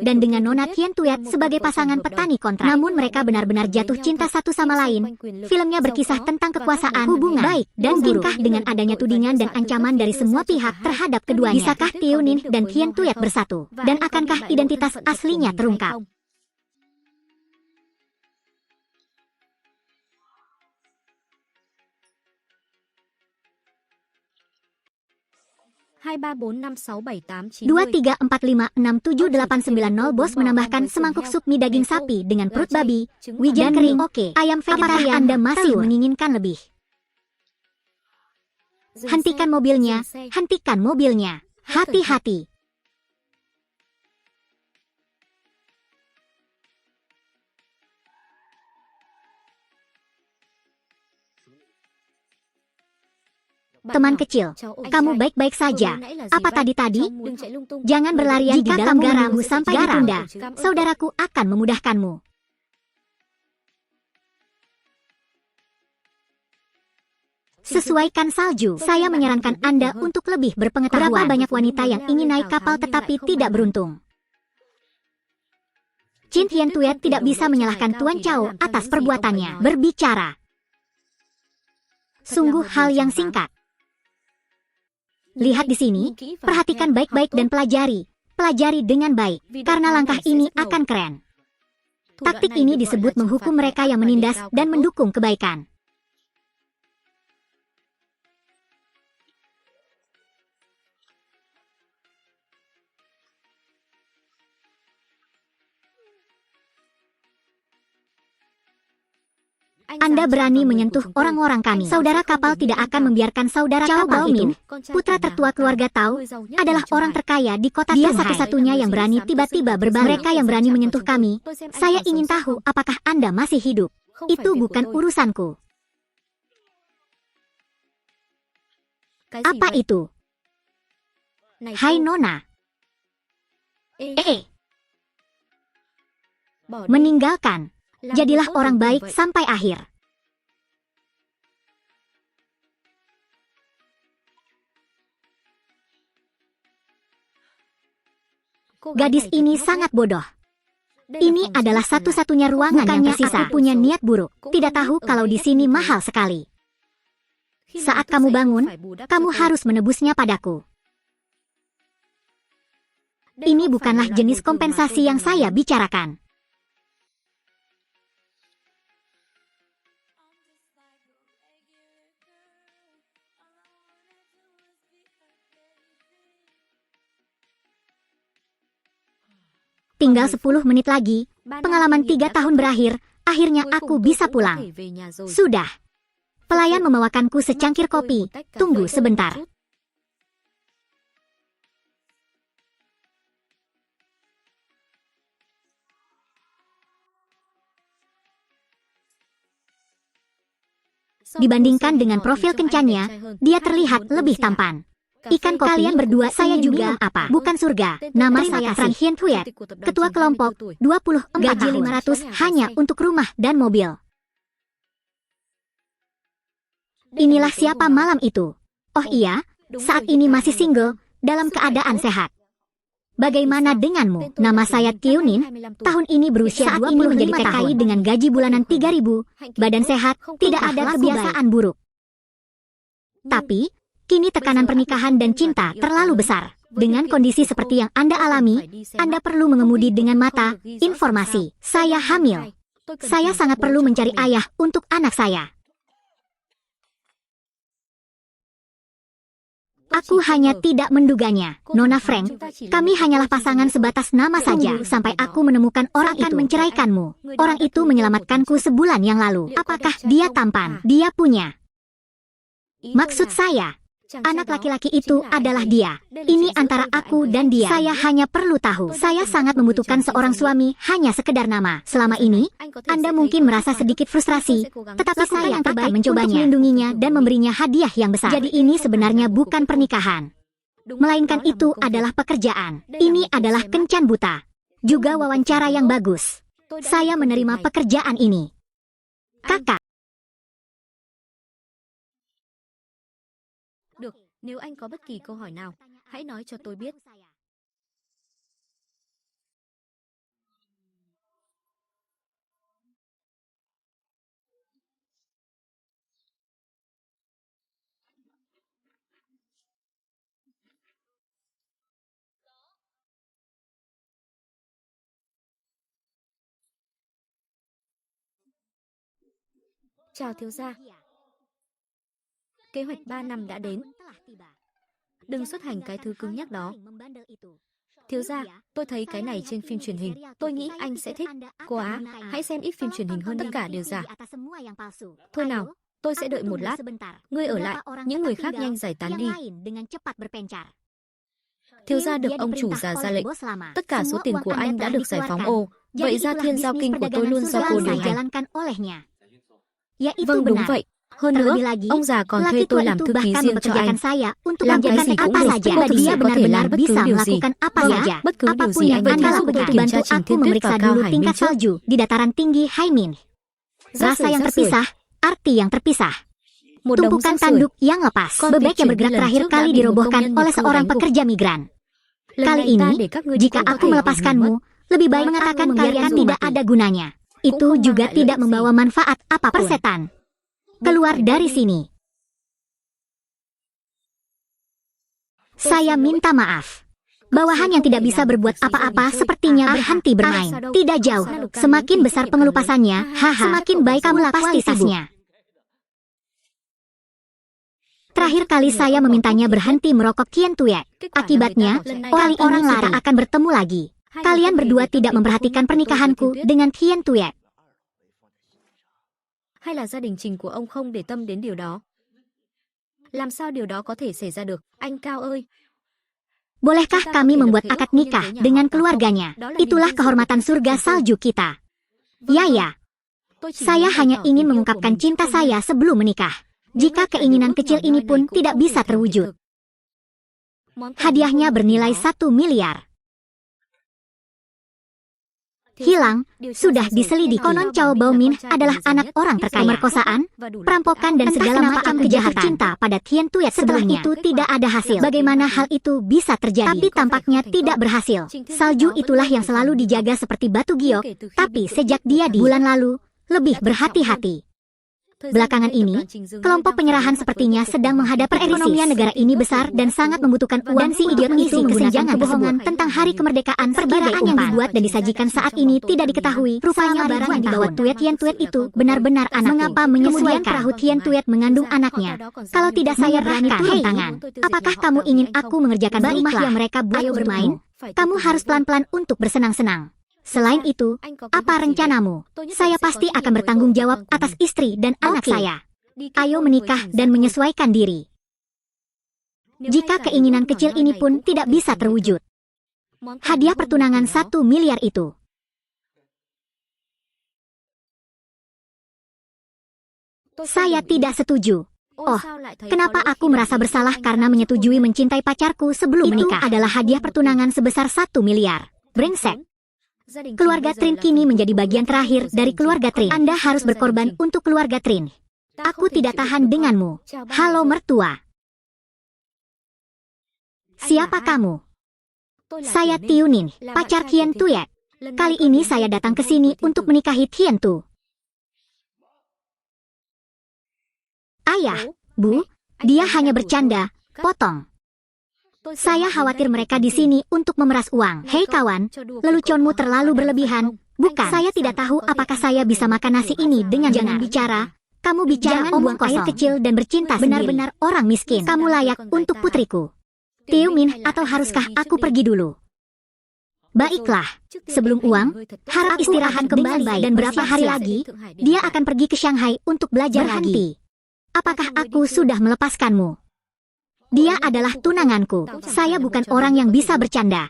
dan dengan Nona Thiến Thuet sebagai pasangan petani kontrak. Namun mereka benar-benar jatuh cinta satu sama lain. Filmnya berkisah tentang kekuasaan, hubungan baik dan buruk dengan adanya tudingan dan ancaman dari semua pihak terhadap keduanya. Bisakah Theo Ninh dan Thiến Thuet bersatu? Dan akankah identitas aslinya terungkap? Dua tiga empat lima enam tujuh delapan sembilan nol. Bos menambahkan semangkuk sup mie daging sapi dengan perut babi, wijen kering, oke. Ayam vegetarian. Anda masih menginginkan lebih? Hentikan mobilnya, hentikan mobilnya. Hati-hati. Teman kecil, kamu baik-baik saja. Apa tadi? Jangan berlarian di dalam garam sampai ditunda. Saudaraku akan memudahkanmu. Sesuaikan salju. Saya menyarankan Anda untuk lebih berpengetahuan. Berapa banyak wanita yang ingin naik kapal tetapi tidak beruntung? Jin Thiến Thuet tidak bisa menyalahkan Tuan Chao atas perbuatannya. Berbicara. Sungguh hal yang singkat. Lihat di sini, perhatikan baik-baik dan pelajari. Pelajari dengan baik, karena langkah ini akan keren. Taktik ini disebut menghukum mereka yang menindas dan mendukung kebaikan. Anda berani menyentuh orang-orang kami. Saudara kapal tidak akan membiarkan saudara kapal itu. Putra tertua keluarga Tao adalah orang terkaya di kota Dia satu-satunya yang berani tiba-tiba berbalik. Mereka yang berani menyentuh kami. Saya ingin tahu apakah Anda masih hidup. Itu bukan urusanku. Apa itu? Hai Nona. Meninggalkan. Jadilah orang baik sampai akhir. Gadis ini sangat bodoh. Ini adalah satu-satunya ruangan yang tersisa. Aku punya niat buruk. Tidak tahu kalau di sini mahal sekali. Saat kamu bangun, kamu harus menebusnya padaku. Ini bukanlah jenis kompensasi yang saya bicarakan. Tinggal 10 menit lagi, pengalaman 3 tahun berakhir, akhirnya aku bisa pulang. Sudah. Pelayan membawakanku secangkir kopi. Tunggu sebentar. Dibandingkan dengan profil kencannya, dia terlihat lebih tampan. Ikan kopi, kalian berdua saya juga apa? Bukan surga. Nama saya Frank Thiến Thuet, ketua kelompok 24 gaji 500 hanya untuk rumah dan mobil. Inilah siapa malam itu. Oh iya, saat ini masih single, dalam keadaan sehat. Bagaimana denganmu? Nama saya Theo Ninh, tahun ini berusia 20 menjadi TKI dengan gaji bulanan 3.000, badan sehat, tidak ada kebiasaan buruk. Tapi, kini tekanan pernikahan dan cinta terlalu besar. Dengan kondisi seperti yang Anda alami, Anda perlu mengemudi dengan mata. Informasi, saya hamil. Saya sangat perlu mencari ayah untuk anak saya. Aku hanya tidak menduganya. Nona Frank, kami hanyalah pasangan sebatas nama saja. Sampai aku menemukan orang itu menceraikanmu. Orang itu menyelamatkanku sebulan yang lalu. Apakah dia tampan? Dia punya. Maksud saya, anak laki-laki itu adalah dia. Ini antara aku dan dia. Saya hanya perlu tahu. Saya sangat membutuhkan seorang suami, hanya sekedar nama. Selama ini, Anda mungkin merasa sedikit frustrasi, tetapi saya akan mencobanya untuk melindunginya dan memberinya hadiah yang besar. Jadi ini sebenarnya bukan pernikahan, melainkan itu adalah pekerjaan. Ini adalah kencan buta, juga wawancara yang bagus. Saya menerima pekerjaan ini. Kakak. Nếu anh có bất kỳ câu hỏi nào, hãy nói cho tôi biết. Chào thiếu gia. Kế hoạch 3 năm đã đến. Đừng xuất hành cái thứ cứng nhắc đó. Thiếu gia, tôi thấy cái này trên phim truyền hình. Tôi nghĩ anh sẽ thích. Cô Á, hãy xem ít phim truyền hình hơn, tất cả đều giả. Thôi nào, tôi sẽ đợi một lát. Ngươi ở lại, những người khác nhanh giải tán đi. Thiếu gia được ông chủ già ra lệnh. Tất cả số tiền của anh đã được giải phóng. Ồ, vậy ra Thiên Giao Kinh của tôi luôn do cô điều hành. Vâng, đúng vậy. Hơn nữa, ông già còn thuê tôi làm thư ký riêng cho anh. Làm cái gì cũng được, tôi thực sự có thể làm bất cứ điều gì. Bất cứ điều gì anh muốn, giúp tôi kiểm tra Trình Thiên Tuyết và Cao Hải Minh trước. Di dataran tinggi Haimin. Rasa yang terpisah, arti yang terpisah. Tumpukan tanduk yang lepas, bebek yang bergerak terakhir kali dirobohkan oleh seorang pekerja migran. Kali ini, jika aku melepaskanmu, lebih baik mengatakan kalian tidak ada gunanya. Itu juga tidak membawa manfaat apapun. Persetan. Keluar dari sini. Saya minta maaf. Bawahan yang tidak bisa berbuat apa-apa sepertinya berhenti bermain. Tidak jauh. Semakin besar pengelupasannya, semakin baik kamu pasti tasnya. Terakhir kali saya memintanya berhenti merokok Kian Tuyek. Akibatnya, orang-orang lari akan bertemu lagi. Kalian berdua tidak memperhatikan pernikahanku dengan Kian Tuyek. Hay là gia đình Trình của ông không để tâm đến điều đó? Làm sao điều đó có thể xảy ra được? Anh Cao ơi! Bolehkah kami membuat akad nikah dengan keluarganya? Itulah kehormatan surga salju kita. Ya. Saya hanya ingin mengungkapkan cinta saya sebelum menikah. Jika keinginan kecil ini pun tidak bisa terwujud. Hadiahnya bernilai 1 miliar. Hilang, sudah diselidiki. Konon Chow Bao-min adalah anak orang terkaya. Pemerkosaan, perampokan dan segala macam kejahatan cinta pada Tian Tuyet sebelumnya. Setelah itu tidak ada hasil. Bagaimana hal itu bisa terjadi? Tapi tampaknya tidak berhasil. Salju itulah yang selalu dijaga seperti batu giok, tapi sejak dia di bulan lalu, lebih berhati-hati. Belakangan ini, kelompok penyerahan sepertinya sedang menghadapi perekonomian negara ini besar dan sangat membutuhkan uang. Dan si idiot mengisi kesenjangan kebohongan tentang hari kemerdekaan. Perkiraan yang dibuat dan disajikan saat ini tidak diketahui. Rupanya barang yang dibawa Tian Tuyet itu benar-benar anakku. Mengapa menyesuaikan perahu Tian Tuyet mengandung anaknya? Kalau tidak saya berani turun tangan. Apakah kamu ingin aku mengerjakan rumah yang mereka buat bermain? Kamu harus pelan-pelan untuk bersenang-senang. Selain itu, apa rencanamu? Saya pasti akan bertanggung jawab atas istri dan anak saya. Ayo menikah dan menyesuaikan diri. Jika keinginan kecil ini pun tidak bisa terwujud. Hadiah pertunangan 1 miliar itu. Saya tidak setuju. Oh, kenapa aku merasa bersalah karena menyetujui mencintai pacarku sebelum menikah? Itu adalah hadiah pertunangan sebesar 1 miliar. Brengsek. Keluarga Trin kini menjadi bagian terakhir dari keluarga Trin. Anda harus berkorban untuk keluarga Trin. Aku tidak tahan denganmu. Halo mertua. Siapa kamu? Saya Tiunin, pacar Kian Tuyek. Kali ini saya datang ke sini untuk menikahi Tian Tu. Ayah, Bu, dia hanya bercanda, potong. Saya khawatir mereka di sini untuk memeras uang. Hei kawan, leluconmu terlalu berlebihan. Bukan, saya tidak tahu apakah saya bisa makan nasi ini dengan jangan bicara. Kamu bicara omong air kecil dan bercinta benar-benar orang miskin. Kamu layak untuk putriku. Tiumin, atau haruskah aku pergi dulu? Baiklah, sebelum uang, harap istirahat kembali dan berapa hari lagi, dia akan pergi ke Shanghai untuk belajar lagi. Apakah aku sudah melepaskanmu? Dia adalah tunanganku. Saya bukan orang yang bisa bercanda.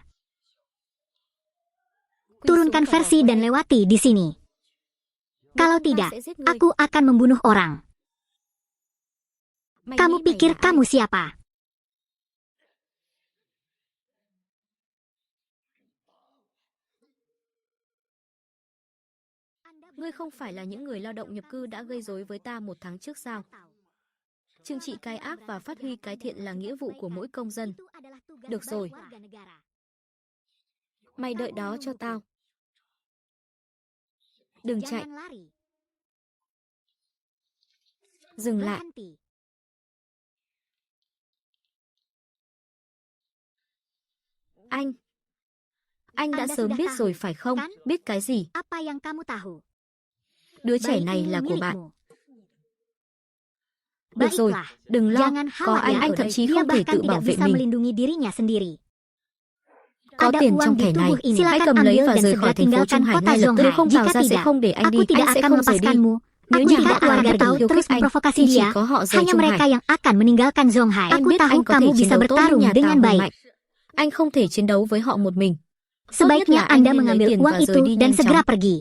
Turunkan versi dan lewati di sini. Kalau tidak, aku akan membunuh orang. Kamu pikir kamu siapa? Ngươi không phải là những người lao động nhập cư đã gây rối với ta 1 tháng trước sao? Trừng trị cái ác và phát huy cái thiện là nghĩa vụ của mỗi công dân. Được rồi. Mày đợi đó cho tao. Đừng chạy. Dừng lại. Anh đã sớm biết rồi phải không? Biết cái gì? Đứa trẻ này là của bạn. Được rồi, Baiklah, đừng lo, jangan có anh khawatir. thậm chí Dia không thể bahkan tự tidak bảo vệ bisa mình. melindungi dirinya sendiri. Có Ada tiền uang trong di thẻ này, tubuh ini. hãy Silakan cầm lấy ambil và dan rời segera khỏi thành phố tinggalkan Trung Hải kota ngay lập tức. Zonghai. Nếu không vào Jika ra sẽ tidak, không để anh aku đi, tidak anh sẽ akan không rời đi. melepaskanmu. Nếu Aku như jika họ keluarga tiếp tục tahu khiêu terus khích anh, memprovokasi thì chỉ dia, có họ rời hanya Trung Hải. mereka yang akan meninggalkan Zonghai. Anh Aku biết tahu anh có thể kamu chiến bisa đấu tốt nhưng bertarung nhà dengan Tào hùng baik. mạnh. Anh không thể chiến đấu với họ một mình. Tốt nhất Sebaiknya là anh Anda nên lấy mengambil tiền uang và itu rời đi dan nhanh segera chóng. pergi.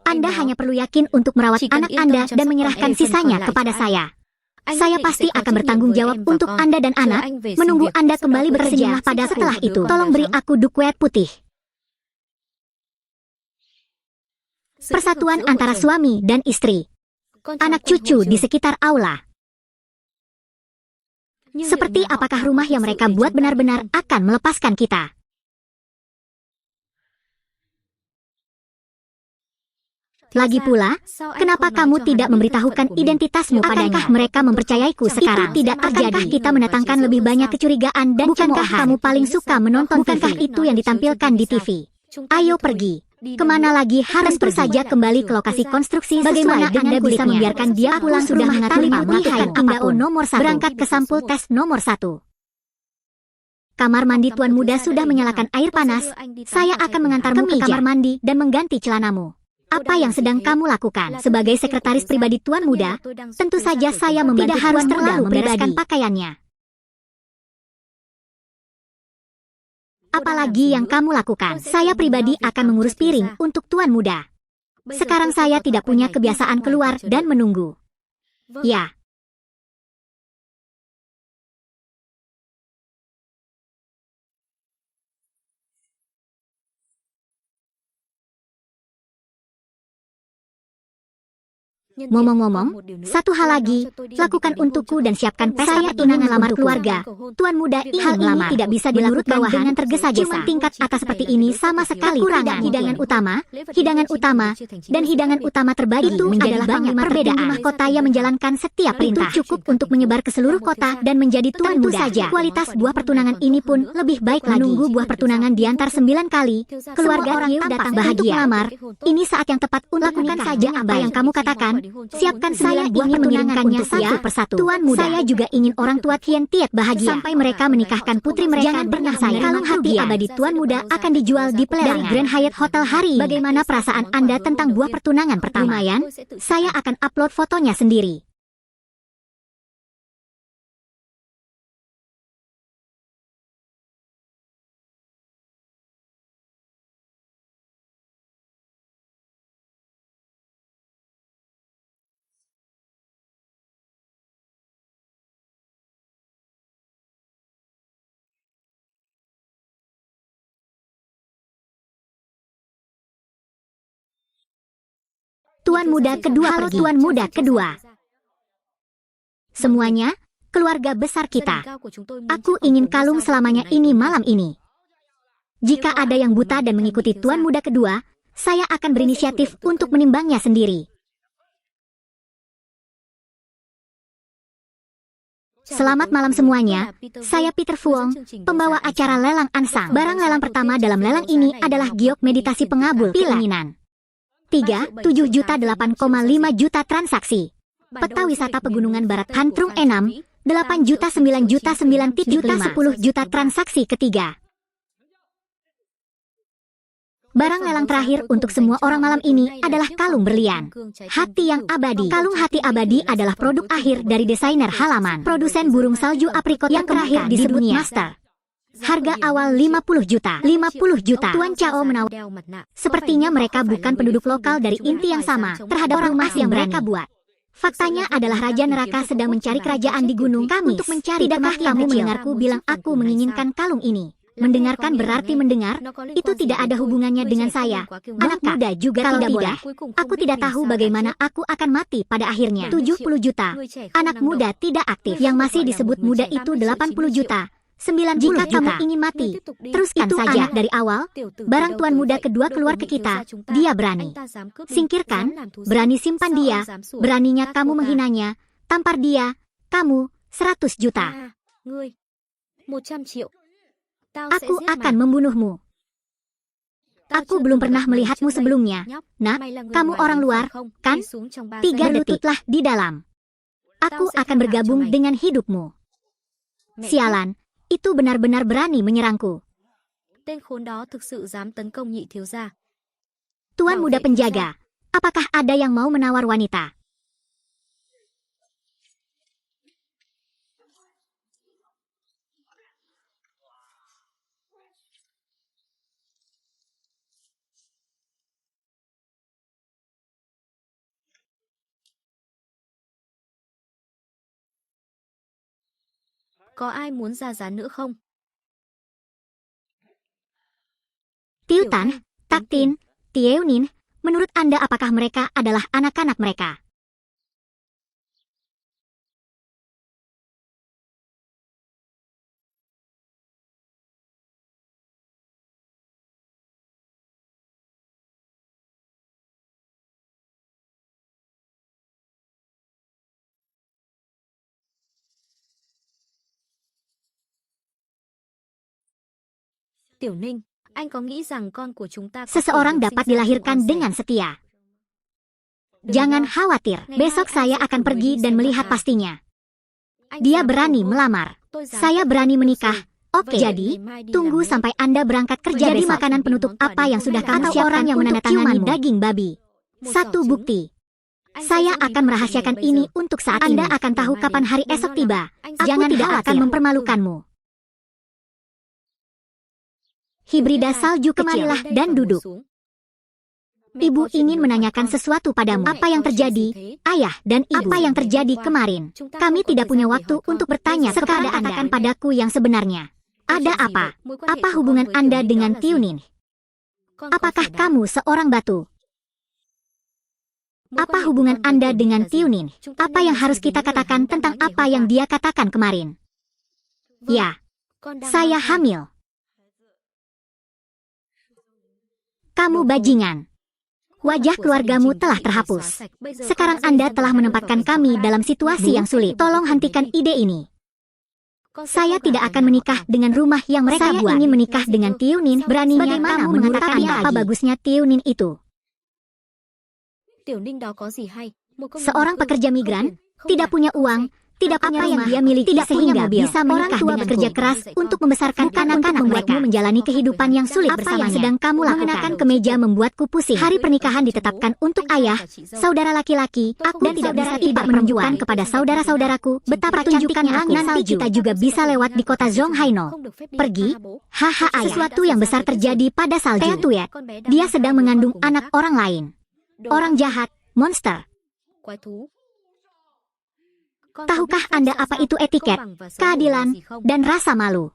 Anda hanya perlu yakin untuk merawat Chỉ cần anak yên tâm Anda chăm dan sóc menyerahkan con em, phần sisanya còn lại kepada cho anh. saya. Anh Saya nhất định pasti sẽ có akan trách bertanggung nhiệm với jawab em và untuk con. Anda dan Chờ anak, anh về xin menunggu việc, Anda sau đó kembali bekerja. bersejarah pada Xin setelah chúc một itu. đứa con Tolong bé beri trắng. aku dukwet putih. Sự Persatuan kết hợp giữa antara vợ chồng, suami dan istri. con cháu Anak quanh cucu hội di trường. sekitar aula. Nhưng Seperti liệu nhà họ apakah có rumah thực yang sự mereka để buat chúng ta đi benar-benar không? akan melepaskan kita? Lagi pula, Sao anh kenapa không nói kamu cho tidak hắn biết memberitahukan thân phận của mình? identitasmu Akankah padanya? mereka mempercayaiku Itu sekarang? tidak terjadi. Akankah Kita mendatangkan lebih banyak kecurigaan dan Bukankah cemoohan? kamu paling suka menonton Bukankah TV? itu yang ditampilkan di TV? Ayo pergi. Kemana lagi harus tentu saja kembali ke lokasi konstruksi. Bagaimana Anda bisa membiarkan dia pulang sudah mengetahui melakukan apapun? Nomor 1. Berangkat ke sampul tes nomor 1. Kamar mandi Tuan Muda sudah menyalakan air panas. Saya akan mengantarmu ke kamar mandi dan mengganti celanamu. Apa yang sedang kamu lakukan? Sebagai sekretaris pribadi Tuan Muda, tentu saja saya membantu Tuan Muda membereskan pakaiannya. Apalagi yang kamu lakukan? Saya pribadi akan mengurus piring untuk Tuan Muda. Sekarang saya tidak punya kebiasaan keluar dan menunggu. Ya. Ngomong-ngomong, satu hal lagi, lakukan untukku dan siapkan pesta pertunangan lamar keluarga. Tuan Muda ingin melamar. Tidak bisa dilakukan dengan tergesa-gesa. Cuma tingkat atas seperti ini sama sekali tidak. Hidangan utama, dan hidangan utama terbagi itu adalah banyak perbedaan. Mahkota yang menjalankan setiap perintah. Itu cukup untuk menyebar ke seluruh kota dan menjadi Tuan Muda. Saja, kualitas buah pertunangan ini pun lebih baik lagi. Menunggu buah pertunangan diantar 9 kali. Keluarga Tiu datang bahagia. Melamar. Ini saat yang tepat untuk lakukan saja apa yang kamu katakan. Siapkan saya ingin mengirimkannya satu persatu. Tuan Muda. Saya juga ingin orang tua Tian Tiet bahagia. Sampai mereka menikahkan putri mereka. Jangan pernah saya. Kalung hati abadi Tuan Muda akan dijual di pelelangan dari Grand Hyatt Hotel hari ini. Bagaimana perasaan Anda tentang buah pertunangan pertama? Lumayan. Saya akan upload fotonya sendiri. Tuan Muda kedua pergi. Tuan Muda kedua. Semuanya, keluarga besar kita. Aku ingin kalung selamanya ini malam ini. Jika ada yang buta dan mengikuti Tuan Muda kedua, saya akan berinisiatif untuk menimbangnya sendiri. Selamat malam semuanya, saya Peter Fuong, pembawa acara lelang Ansang. Barang lelang pertama dalam lelang ini adalah giok meditasi pengabul keinginan. 3,7 juta 8,5 juta transaksi. Peta wisata Pegunungan Barat Hantrung Enam, 8 juta 9 juta 9 juta 10 juta transaksi ketiga. Barang lelang terakhir untuk semua orang malam ini adalah kalung berlian. Hati yang abadi. Kalung hati abadi adalah produk akhir dari desainer halaman. Produsen burung salju aprikot yang terakhir disebut Master. Harga awal 50 juta. 50 juta. Tuan Chao menawarkan. Sepertinya mereka bukan penduduk lokal dari inti yang sama terhadap rumah yang mereka buat. Faktanya adalah Raja Neraka sedang mencari kerajaan di Gunung Kamis. Untuk mencari. Tidakkah kamu mendengarku bilang aku menginginkan kalung ini? Mendengarkan berarti mendengar, itu tidak ada hubungannya dengan saya. Anak muda juga tidak boleh. Aku tidak tahu bagaimana aku akan mati pada akhirnya. 70 juta. Anak muda tidak aktif. Yang masih disebut muda itu 80 juta. 90 jika kamu ingin mati, teruskan itu saja dari awal. Barang Tuan Muda kedua keluar ke kita, dia berani. Singkirkan, berani simpan dia, beraninya kamu menghinanya, tampar dia, kamu 100 juta. Aku akan membunuhmu. Aku belum pernah melihatmu sebelumnya. Nak, kamu orang luar, kan? 3 detiklah di dalam. Aku akan bergabung dengan hidupmu. Sialan, itu benar-benar berani menyerangku. Tên khốn đó thực sự dám tấn công nhị thiếu gia. Tuan muda penjaga, apakah ada yang mau menawar wanita? Có ai muốn ra giá nữa không? Tiutan, Taktin, Tieunin, menurut Anda apakah mereka adalah anak-anak mereka? Tiểu Ninh, anh có nghĩ rằng con của chúng ta có Seseorang thể được dapat sinh ra dilahirkan cùng ông dengan rể? setia. Jangan khawatir, besok saya akan pergi dan melihat pastinya. Anh Dia dám berani cầu hôn, melamar. tôi dám Saya kết berani hôn menikah. rồi. Oke, jadi tunggu sampai Anda berangkat kerja Jadi besok. Makanan penutup apa yang sudah kamu siapkan orang yang menandatangani daging babi? Satu bukti. Saya akan merahasiakan ini untuk saat Anda akan tahu kapan hari esok tiba. Aku tidak akan mempermalukanmu. Hibrida salju, kemarilah dan duduk. Ibu ingin menanyakan sesuatu padamu. Apa yang terjadi, ayah dan ibu? Apa yang terjadi kemarin? Kami tidak punya waktu untuk bertanya kepada Anda. Katakan padaku yang sebenarnya. Ada apa? Apa hubungan Anda dengan Tiunin? Apakah kamu seorang batu? Apa hubungan Anda dengan Tiunin? Apa yang harus kita katakan tentang apa yang dia katakan kemarin? Ya, saya hamil. Kamu bajingan. Wajah keluargamu telah terhapus. Sekarang Anda telah menempatkan kami dalam situasi yang sulit. Tolong hentikan ide ini. Saya tidak akan menikah dengan rumah yang mereka buat. Saya ingin menikah dengan Tiunin. Beraninya kamu mengatakan apa bagusnya Tiunin itu? Seorang pekerja migran, tidak punya uang, tidak punya rumah, yang dia miliki tidak sehingga bisa menikah dengan bekerja keras untuk membesarkan anak-anak mereka, menjalani kehidupan yang sulit bersamanya. Apa yang sedang kamu lakukan? Mengenakan kemeja membuatku pusing. Hari pernikahan ditetapkan untuk ayah, saudara laki-laki, aku dan tidak bisa tidak menunjukkan kepada saudara-saudaraku betapa cantiknya aku. Nanti kita juga bisa lewat di kota Zhonghaino. Pergi, haha ayah. Sesuatu yang besar terjadi pada salju. Tuyet, dia sedang mengandung anak orang lain. Orang jahat, monster. Tahukah Anda apa itu etiket, keadilan, dan rasa malu?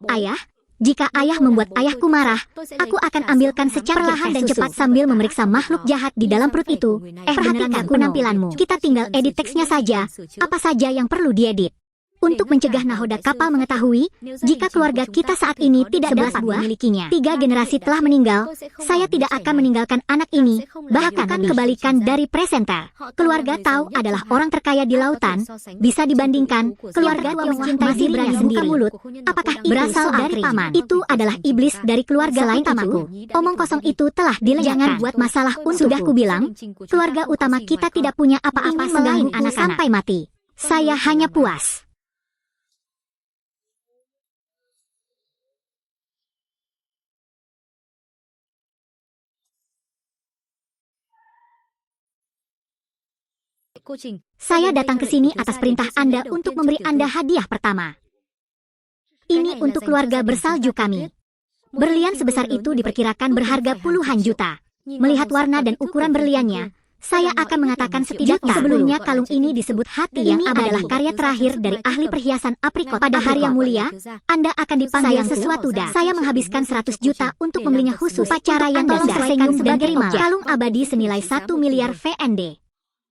Ayah, jika ayah membuat ayahku marah, aku akan ambilkan secangkir perlahan dan cepat sambil memeriksa makhluk jahat di dalam perut itu. Perhatikan penampilanmu. Kita tinggal edit teksnya saja, apa saja yang perlu diedit. Untuk mencegah nahoda kapal mengetahui, jika keluarga kita saat ini tidak dapat memilikinya. 3 generasi telah meninggal, saya tidak akan meninggalkan anak ini, bahkan kebalikan dari presenter. Keluarga Tao adalah orang terkaya di lautan, bisa dibandingkan, keluarga tua mencintai masih berani membuka mulut. Apakah itu berasal dari paman? Itu adalah iblis dari keluarga lain itu. Omong kosong itu telah dilenyapkan. Jangan buat masalah untukku. Sudah kubilang, keluarga utama kita tidak punya apa-apa selain anak sampai mati. Saya hanya puas. Saya datang ke sini atas perintah Anda untuk memberi Anda hadiah pertama. Ini untuk keluarga bersalju kami. Berlian sebesar itu diperkirakan berharga puluhan juta. Melihat warna dan ukuran berliannya, saya akan mengatakan setidaknya sebelumnya kalung ini disebut hati yang adalah karya terakhir dari ahli perhiasan aprikot. Pada hari yang mulia, Anda akan dipanggil sesuatu dan saya menghabiskan 100 juta untuk membelinya khusus upacara yang tersenyum dan terima. Kalung abadi senilai 1 miliar VND.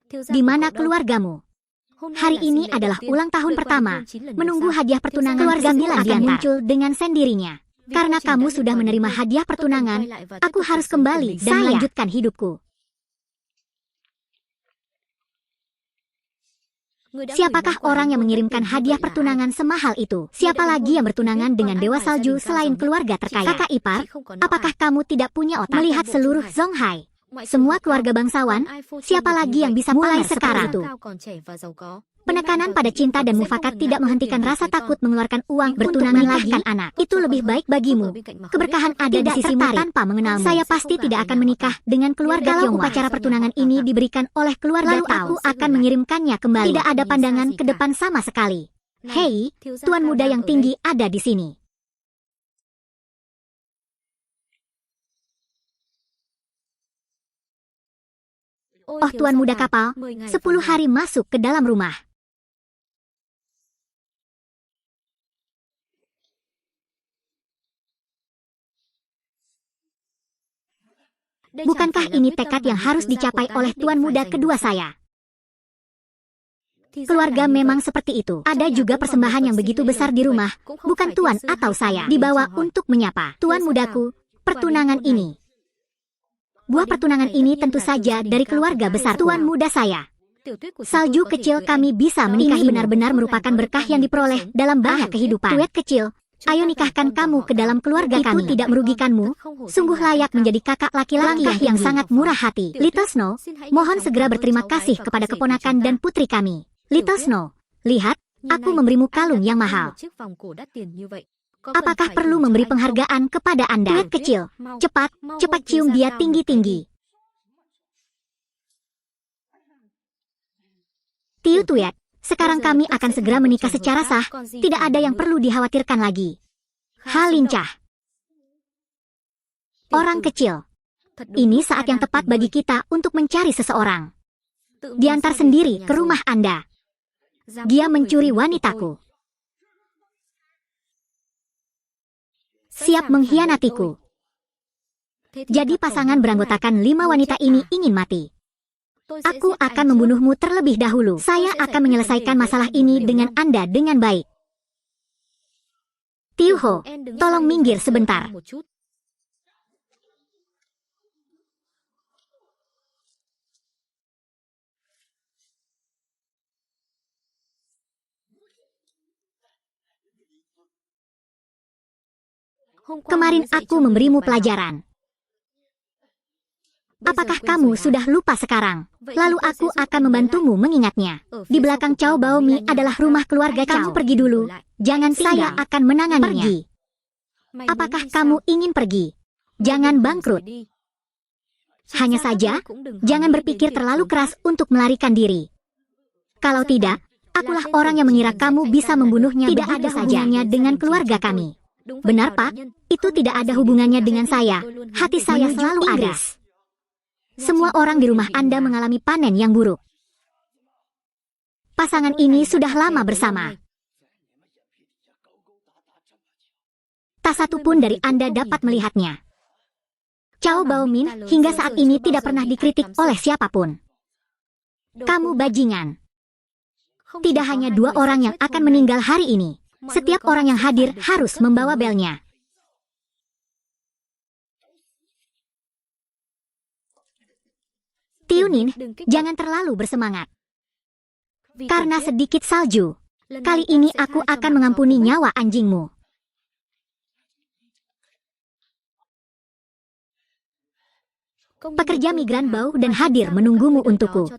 Di mana keluargamu? Hari ini adalah ulang tahun pertama. Menunggu hadiah pertunangan keluarga Milan akan muncul dengan sendirinya. Karena kamu sudah menerima hadiah pertunangan, aku harus kembali dan melanjutkan hidupku. Siapakah orang yang mengirimkan hadiah pertunangan semahal itu? Siapa lagi yang bertunangan dengan Dewa Salju selain keluarga terkaya? Kakak ipar, apakah kamu tidak punya otak? Melihat seluruh Zonghai, semua keluarga bangsawan, siapa lagi yang bisa mulai sekarang itu? Penekanan pada cinta dan mufakat tidak menghentikan rasa takut mengeluarkan uang bertunangan lagi anak. Itu lebih baik bagimu. Keberkahan ada di sisimu tanpa mengenalmu. Saya pasti tidak akan menikah dengan keluarga Tionghoa. Kalau upacara pertunangan ini diberikan oleh keluarga, lalu aku akan mengirimkannya kembali. Tidak ada pandangan ke depan sama sekali. Hei, tuan muda yang tinggi ada di sini. Oh tuan muda kapal, 10 hari masuk ke dalam rumah. Bukankah ini tekad yang harus dicapai oleh tuan muda kedua saya? Keluarga memang seperti itu. Ada juga persembahan yang begitu besar di rumah, bukan tuan atau saya. Dibawa untuk menyapa. Tuan mudaku, pertunangan ini. Buah pertunangan ini tentu saja dari keluarga besar tuan muda saya. Salju kecil kami bisa menikahi benar-benar merupakan berkah yang diperoleh dalam banyak kehidupan. Tuet kecil, ayo nikahkan kamu ke dalam keluarga kami. Itu tidak merugikanmu. Sungguh layak menjadi kakak laki-laki yang sangat murah hati. Little Snow, mohon segera berterima kasih kepada keponakan dan putri kami. Little Snow, lihat, aku memberimu kalung yang mahal. Apakah perlu memberi penghargaan kepada Anda? Tuet kecil, cepat cium dia tinggi-tinggi. Tiu Tuet, sekarang kami akan segera menikah secara sah, tidak ada yang perlu dikhawatirkan lagi. Hal lincah. Orang kecil, ini saat yang tepat bagi kita untuk mencari seseorang. Diantar sendiri ke rumah Anda. Dia mencuri wanitaku. Siap mengkhianatiku. Jadi pasangan beranggotakan 5 wanita ini ingin mati. Aku akan membunuhmu terlebih dahulu. Saya akan menyelesaikan masalah ini dengan Anda dengan baik. Tiu Ho, tolong minggir sebentar. Kemarin aku memberimu pelajaran. Apakah kamu sudah lupa sekarang? Lalu aku akan membantumu mengingatnya. Di belakang Cao Baomi adalah rumah keluarga Cao. Kamu pergi dulu. Jangan, saya akan menanganinya. Pergi. Apakah kamu ingin pergi? Jangan bangkrut. Hanya saja, jangan berpikir terlalu keras untuk melarikan diri. Kalau tidak, akulah orang yang mengira kamu bisa membunuhnya. Tidak ada hubungannya dengan keluarga kami. Benar, Pak? Itu tidak ada hubungannya dengan saya. Hati saya selalu ada. Semua orang di rumah Anda mengalami panen yang buruk. Pasangan ini sudah lama bersama. Tak satu pun dari Anda dapat melihatnya. Cao Baomin hingga saat ini tidak pernah dikritik oleh siapapun. Kamu bajingan. Tidak hanya 2 orang yang akan meninggal hari ini. Setiap orang yang hadir harus membawa belnya. Tiunin, jangan terlalu bersemangat. Karena sedikit salju, kali ini aku akan mengampuni nyawa anjingmu. Pekerja migran Bau dan hadir menunggumu untukku.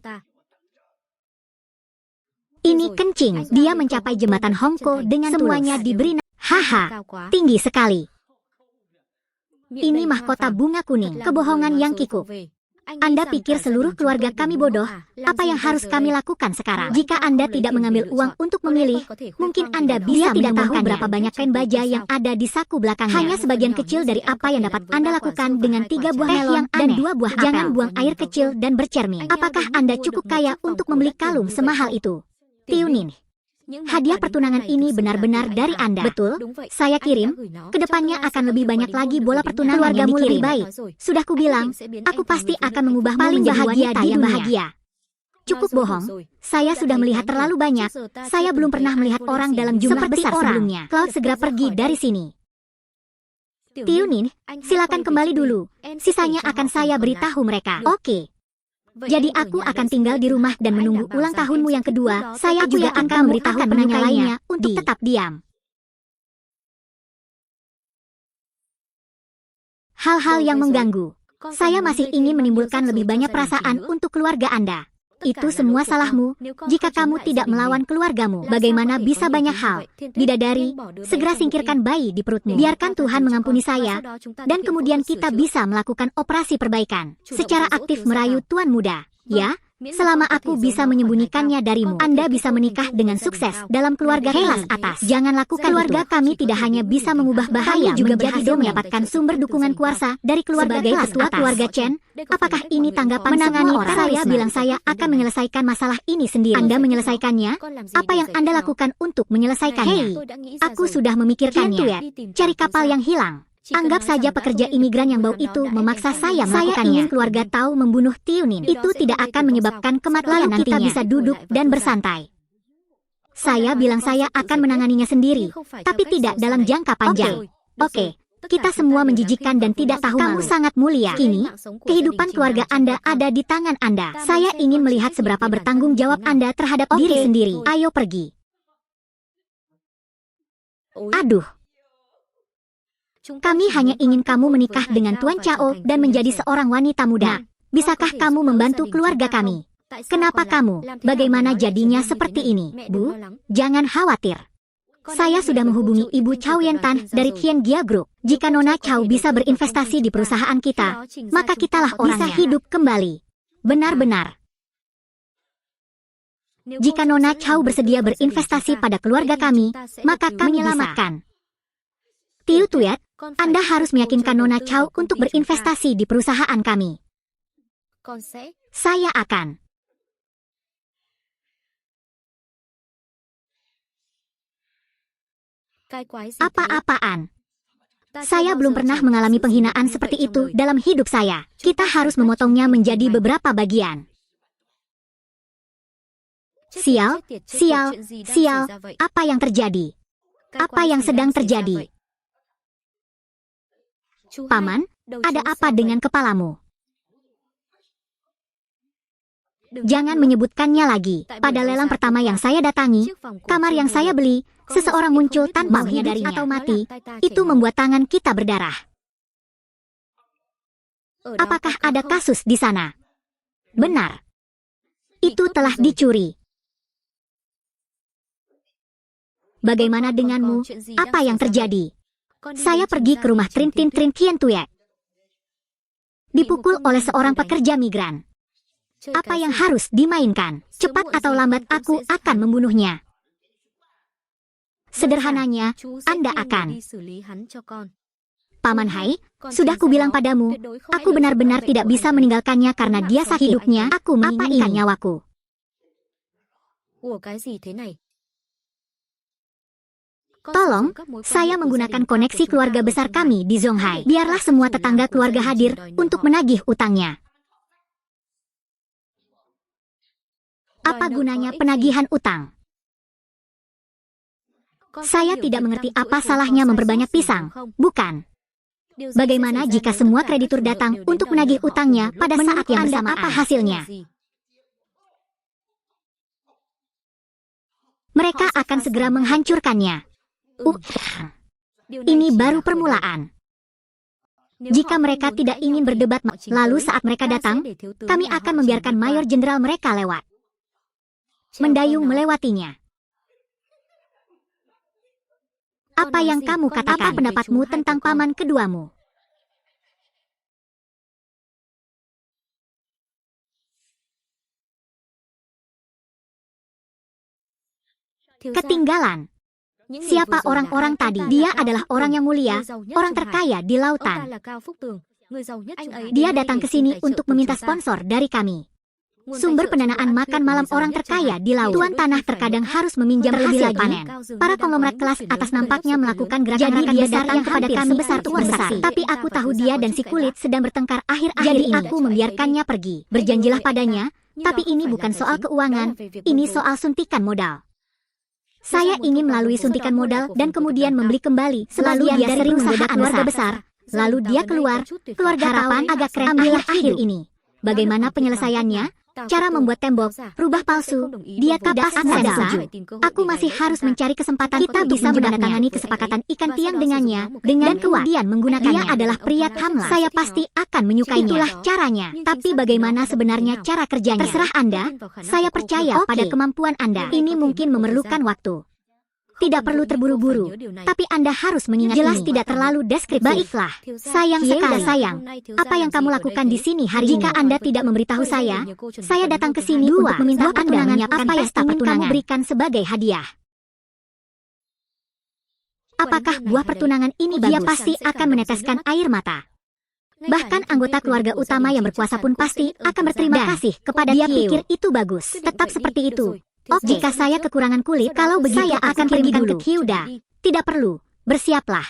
Ini kencing, dia mencapai jembatan Hongko dengan semuanya diberi. Haha, tinggi sekali. Ini mahkota bunga kuning, kebohongan yang kikuk. Anda pikir seluruh keluarga kami bodoh? Apa yang harus kami lakukan sekarang? Jika Anda tidak mengambil uang untuk memilih, mungkin Anda bisa tidak tahu berapa banyak kain baja yang ada di saku belakangnya. Hanya sebagian kecil dari apa yang dapat Anda lakukan dengan 3 buah melon dan 2 buah apel. Jangan buang air kecil dan bercermin. Apakah Anda cukup kaya untuk membeli kalung semahal itu? Tiunin, hadiah pertunangan ini benar-benar dari Anda. Betul, saya kirim. Kedepannya akan lebih banyak lagi bola pertunangan keluargamu lebih baik. Sudah kubilang, aku pasti akan mengubahmu menjadi wanita yang bahagia. Cukup bohong, saya sudah melihat terlalu banyak. Saya belum pernah melihat orang dalam jumlah besar sebelumnya. Cloud segera pergi dari sini. Tiunin, silakan kembali dulu. Sisanya akan saya beritahu mereka. Oke. Jadi aku akan tinggal di rumah dan menunggu ulang tahunmu yang kedua. Saya juga akan memberitahu penanya lainnya untuk tetap diam. Hal-hal yang mengganggu. Saya masih ingin menimbulkan lebih banyak perasaan untuk keluarga Anda. Itu semua salahmu. Jika kamu tidak melawan keluargamu, bagaimana bisa banyak hal? Bidadari, segera singkirkan bayi di perutmu. Biarkan Tuhan mengampuni saya, dan kemudian kita bisa melakukan operasi perbaikan. Secara aktif merayu tuan muda. Ya, selama aku bisa menyembunyikannya darimu, Anda bisa menikah dengan sukses dalam keluarga kelas atas. Jangan lakukan keluarga kami tidak hanya bisa mengubah bahaya, juga berhasil mendapatkan sumber dukungan kuasa dari keluarga kelas ketua keluarga Chen. Apakah ini tanggapan menangani orang? Saya bilang saya akan menyelesaikan masalah ini sendiri. Anda menyelesaikannya? Apa yang Anda lakukan untuk menyelesaikannya? Aku sudah memikirkannya. Cari kapal yang hilang. Anggap saja pekerja imigran yang bau itu memaksa saya melakukannya. Saya ingin keluarga tahu membunuh Tiunin. Itu tidak akan menyebabkan kematian nantinya. Kita bisa duduk dan bersantai. Saya bilang saya akan menanganinya sendiri, tapi tidak dalam jangka panjang. Oke. Kita semua menjijikkan dan tidak tahu malu. Kamu sangat mulia. Kini, kehidupan keluarga Anda ada di tangan Anda. Saya ingin melihat seberapa bertanggung jawab Anda terhadap diri sendiri. Ayo pergi. Aduh. Kami hanya ingin kamu menikah dengan Tuan Chao dan menjadi seorang wanita muda. Bisakah kamu membantu keluarga kami? Kenapa kamu? Bagaimana jadinya seperti ini? Bu, jangan khawatir. Saya sudah menghubungi Ibu Chao Yentan dari Tiangia Group. Jika Nona Chao bisa berinvestasi di perusahaan kita, maka kitalah orangnya. Bisa hidup kembali. Benar-benar. Jika Nona Chao bersedia berinvestasi pada keluarga kami, maka kami menyelamatkan. Tiu Tuyat, Anda harus meyakinkan Nona Chao untuk berinvestasi di perusahaan kami. Saya akan. Apa-apaan? Saya belum pernah mengalami penghinaan seperti itu dalam hidup saya. Kita harus memotongnya menjadi beberapa bagian. Sial, sial, sial, apa yang terjadi? Apa yang sedang terjadi? Paman, ada apa dengan kepalamu? Jangan menyebutkannya lagi. Pada lelang pertama yang saya datangi, kamar yang saya beli, seseorang muncul tanpa menyadarinya atau mati. Itu membuat tangan kita berdarah. Apakah ada kasus di sana? Benar. Itu telah dicuri. Bagaimana denganmu? Apa yang terjadi? Saya pergi ke rumah Trin Tian Tuyek. Dipukul oleh seorang pekerja migran. Apa yang harus dimainkan? Cepat atau lambat aku akan membunuhnya. Sederhananya, Anda akan. Paman Hai, sudah kubilang padamu, aku benar-benar tidak bisa meninggalkannya karena dia sakit. Hidupnya, aku menginginkan nyawaku. Tolong, saya menggunakan koneksi keluarga besar kami di Zonghai. Biarlah semua tetangga keluarga hadir untuk menagih utangnya. Apa gunanya penagihan utang? Saya tidak mengerti apa salahnya memperbanyak pisang, bukan? Bagaimana jika semua kreditur datang untuk menagih utangnya pada saat yang bersamaan? Apa hasilnya? Mereka akan segera menghancurkannya. Ini baru permulaan. Jika mereka tidak ingin berdebat, lalu saat mereka datang, kami akan membiarkan mayor jenderal mereka lewat. Mendayung melewatinya. Apa yang kamu katakan? Apa pendapatmu tentang paman keduamu? Ketinggalan. Siapa orang-orang tadi? Dia adalah orang yang mulia, orang terkaya di lautan. Dia datang ke sini untuk meminta sponsor dari kami. Sumber pendanaan makan malam orang terkaya di laut. Tuan tanah terkadang harus meminjam hasil panen. Para konglomerat kelas atas nampaknya melakukan gerakan-gerakan besar yang kepada kami sebesar tuan saksi. Tapi aku tahu dia dan si kulit sedang bertengkar akhir-akhir ini. Jadi aku membiarkannya pergi. Berjanjilah padanya, tapi ini bukan soal keuangan, ini soal suntikan modal. Saya ingin melalui suntikan modal dan kemudian membeli kembali. Lalu dia sering menggoda keluarga besar. Lalu dia keluar harapan agak keren akhir-akhir ini. Bagaimana penyelesaiannya? Cara membuat tembok, rubah palsu, dia tidak setuju. Aku masih harus mencari kesempatan. Kita bisa menandatangani kesepakatan ikan tiang dengannya, dengan kemudian menggunakannya. Dia adalah pria tamlan. Saya pasti akan menyukainya. Itulah caranya. Tapi bagaimana sebenarnya cara kerjanya? Terserah Anda. Saya percaya pada kemampuan Anda. Ini mungkin memerlukan waktu. Tidak perlu terburu-buru, tapi Anda harus mengingat jelas tidak terlalu deskriptif. Baiklah, sayang sekali sayang. Apa yang kamu lakukan di sini hari ini? Jika Anda tidak memberitahu saya datang ke sini untuk meminta Anda menyiapkan pesta pertunangan berikan sebagai hadiah. Apakah buah pertunangan ini bagus? Dia pasti akan meneteskan air mata. Bahkan anggota keluarga utama yang berkuasa pun pasti akan berterima kasih kepada dia. Pikir itu bagus. Tetap seperti itu. Jika saya kekurangan kulit, kalau begitu saya akan pergi dulu ke Kyuda. Tidak perlu, bersiaplah.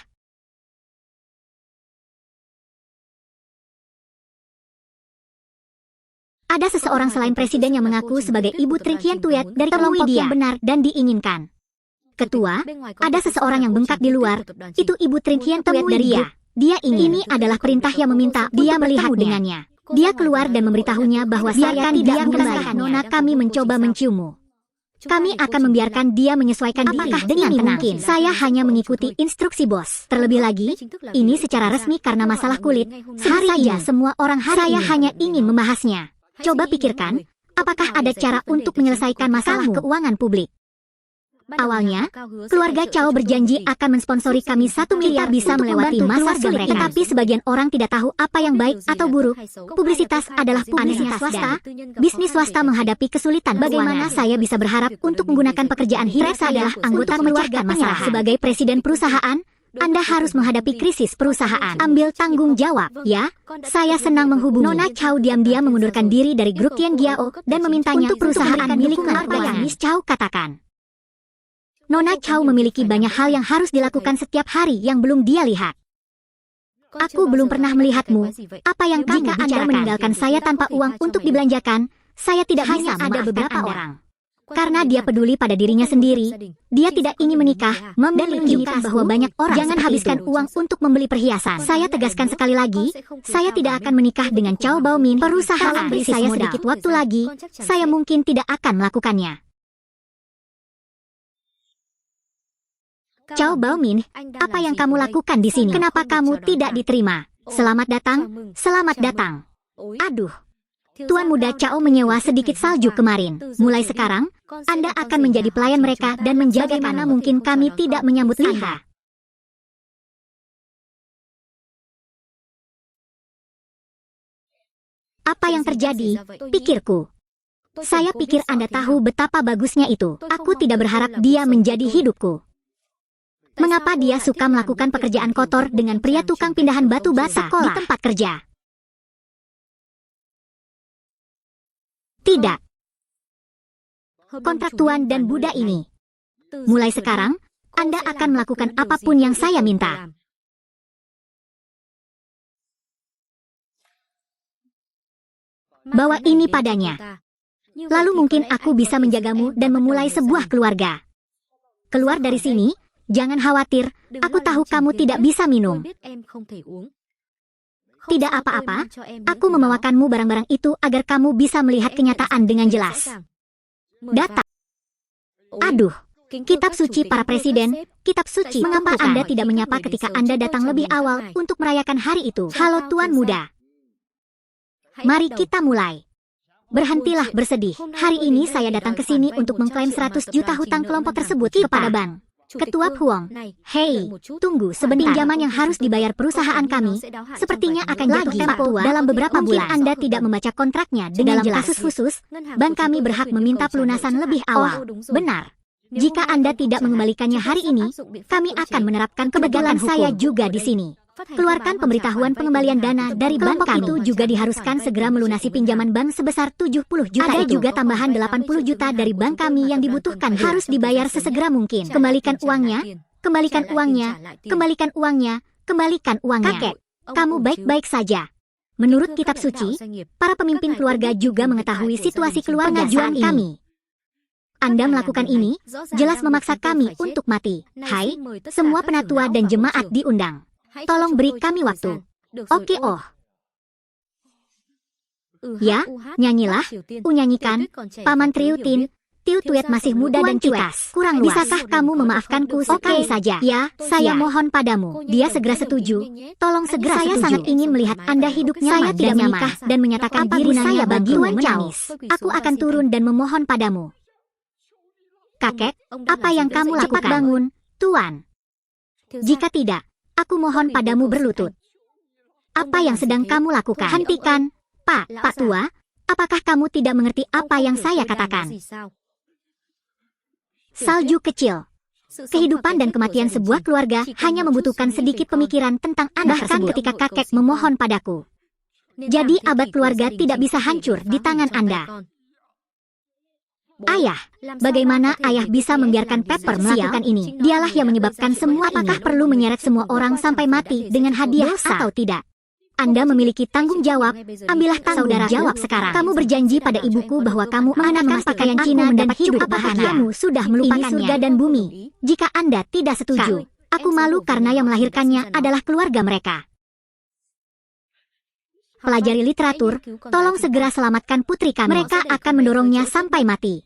Ada seseorang selain presiden yang mengaku sebagai ibu Trin Hien Tuyet dari kelompok yang benar dan diinginkan. Ketua, ada seseorang yang bengkak di luar. Itu ibu Trin Hien Tuyet dari dia. Dia ingin. Ini adalah perintah yang meminta dia melihat dengannya. Dia keluar dan memberitahunya bahwa saya tidak kembali. Nona, kami mencoba menciummu. Kami akan membiarkan dia menyesuaikan diri. Apakah dengan tenang? Mungkin saya hanya mengikuti instruksi bos. Terlebih lagi, ini secara resmi karena masalah kulit. Hari saja semua orang saya hanya ingin membahasnya. Coba pikirkan, apakah ada cara untuk menyelesaikan masalah keuangan publik? Awalnya, keluarga Chow berjanji akan mensponsori kami 1 miliar bisa melewati masa sulit. Tetapi sebagian orang tidak tahu apa yang baik atau buruk. Publisitas adalah publisitas swasta. Bisnis swasta menghadapi kesulitan. Bagaimana saya bisa berharap untuk menggunakan pekerjaan hidup saya adalah anggota keluarga masalah. Sebagai presiden perusahaan, Anda harus menghadapi krisis perusahaan. Ambil tanggung jawab, ya. Saya senang menghubungi. Nona Chow diam-diam mengundurkan diri dari grup Tian Giao dan memintanya untuk perusahaan miliknya. Apa yang Miss Chow katakan? Nona Chow memiliki banyak hal yang harus dilakukan setiap hari yang belum dia lihat. Aku belum pernah melihatmu. Apa yang kamu bicarakan? Jika Anda meninggalkan saya tanpa uang untuk dibelanjakan, saya tidak bisa memaafkan ada beberapa orang. Karena dia peduli pada dirinya sendiri. Dia tidak ingin menikah, dan menunjukkan bahwa banyak orang jangan habiskan uang untuk membeli perhiasan. Saya tegaskan sekali lagi, saya tidak akan menikah dengan Chow Bao-min. Perusahaan beri saya sedikit waktu lagi, saya mungkin tidak akan melakukannya. Chow Bao-min, apa yang kamu lakukan di sini? Kenapa kamu tidak diterima? Selamat datang, selamat datang. Aduh, Tuan Muda Chow menyewa sedikit salju kemarin. Mulai sekarang, Anda akan menjadi pelayan mereka dan menjaga mana mungkin kami tidak menyambut Anda. Apa yang terjadi? Pikirku. Saya pikir Anda tahu betapa bagusnya itu. Aku tidak berharap dia menjadi hidupku. Mengapa dia suka melakukan pekerjaan kotor dengan pria tukang pindahan batu bata di tempat kerja? Tidak. Kontraktuan dan Buddha ini. Mulai sekarang, Anda akan melakukan apapun yang saya minta. Bawa ini padanya. Lalu mungkin aku bisa menjagamu dan memulai sebuah keluarga. Keluar dari sini. Jangan khawatir, aku tahu kamu tidak bisa minum. Tidak apa-apa, aku membawakanmu barang-barang itu agar kamu bisa melihat kenyataan dengan jelas. Data. Aduh, kitab suci para presiden, kitab suci. Mengapa Anda tidak menyapa ketika Anda datang lebih awal untuk merayakan hari itu? Halo Tuan Muda. Mari kita mulai. Berhentilah bersedih. Hari ini saya datang ke sini untuk mengklaim 100 juta hutang kelompok tersebut kepada bank. Ketua Huang, hei, tunggu sebentar. Pinjaman yang harus dibayar perusahaan kami sepertinya akan jatuh tempo dalam beberapa bulan. Anda tidak membaca kontraknya dengan jelas. Dalam kasus khusus, bank kami berhak meminta pelunasan lebih awal. Benar. Jika Anda tidak mengembalikannya hari ini, kami akan menerapkan kebetulan saya juga di sini. Keluarkan pemberitahuan pengembalian dana dari bank kami. Itu juga diharuskan segera melunasi pinjaman bank sebesar 70 juta. Ada juga tambahan 80 juta dari bank kami yang dibutuhkan. Harus dibayar sesegera mungkin. Kembalikan uangnya, kembalikan uangnya, kembalikan uangnya, kembalikan uangnya. Kakek, kamu baik-baik saja. Menurut kitab suci, para pemimpin keluarga juga mengetahui situasi keluarga saat kami. Anda melakukan ini, jelas memaksa kami untuk mati. Hai, semua penatua dan jemaat diundang. Tolong beri kami waktu. Oke, oh. Ya, nyanyilah. Nyanyikan. Paman Triutin. Tiu Tuet masih muda dan cuek. Kurang luas. Bisakah kamu memaafkanku sekali saja? Ya, saya mohon padamu. Dia segera setuju. Tolong segera setuju. Saya sangat ingin melihat Anda hidup nyaman dan menikah dan menyatakan apa gunanya bagi Tuan menangis. Aku akan turun dan memohon padamu. Kakek, apa yang kamu lakukan? Cepat bangun, Tuan. Jika tidak, aku mohon padamu berlutut. Apa yang sedang kamu lakukan? Hentikan, Pak Tua. Apakah kamu tidak mengerti apa yang saya katakan? Salju kecil. Kehidupan dan kematian sebuah keluarga hanya membutuhkan sedikit pemikiran tentang Anda bahkan ketika kakek memohon padaku. Jadi abad keluarga tidak bisa hancur di tangan Anda. Ayah, bagaimana ayah bisa membiarkan Pepper melakukan ini? Dialah yang menyebabkan semua ini. Apakah perlu menyeret semua orang sampai mati dengan hadiah atau tidak? Anda memiliki tanggung jawab, ambillah tanggung jawab sekarang. Kamu berjanji pada ibuku bahwa kamu mengenakan pakaian Cina dan hidup bahagiamu sudah melupakannya. Ini surga dan bumi. Jika Anda tidak setuju, aku malu karena yang melahirkannya adalah keluarga mereka. Pelajari literatur, tolong segera selamatkan putri kami. Mereka akan mendorongnya sampai mati.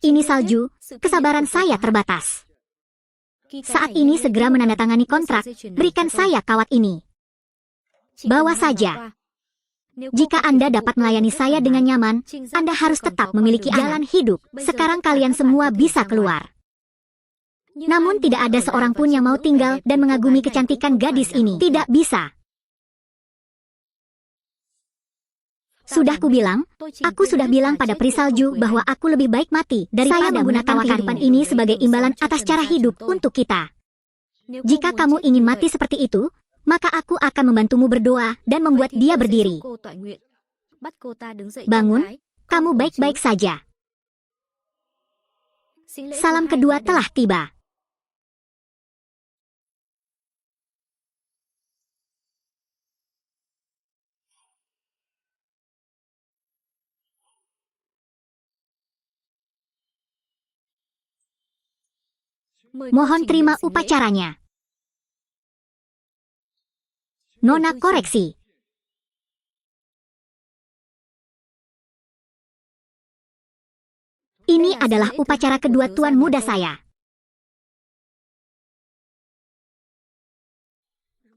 Ini salju, kesabaran saya terbatas. Saat ini segera menandatangani kontrak, berikan saya kawat ini. Bawa saja. Jika Anda dapat melayani saya dengan nyaman, Anda harus tetap memiliki jalan hidup. Sekarang kalian semua bisa keluar. Namun tidak ada seorang pun yang mau tinggal dan mengagumi kecantikan gadis ini. Tidak bisa. Aku sudah bilang pada Pri Salju bahwa aku lebih baik mati daripada menggunakan kehidupan ini sebagai imbalan atas cara hidup untuk kita. Jika kamu ingin mati seperti itu, maka aku akan membantumu berdoa dan membuat dia berdiri. Bangun, kamu baik-baik saja. Salam kedua telah tiba. Mohon terima upacaranya. Nona koreksi. Ini adalah upacara kedua tuan muda saya.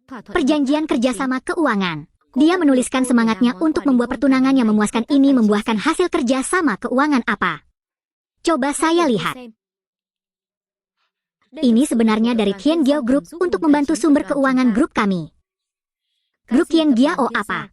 Perjanjian kerjasama keuangan. Dia menuliskan semangatnya untuk membuat pertunangan yang memuaskan ini membuahkan hasil kerjasama keuangan apa. Coba saya lihat. Ini sebenarnya dari Qian Giao Group untuk membantu sumber keuangan grup kami. Grup Qian Giao apa?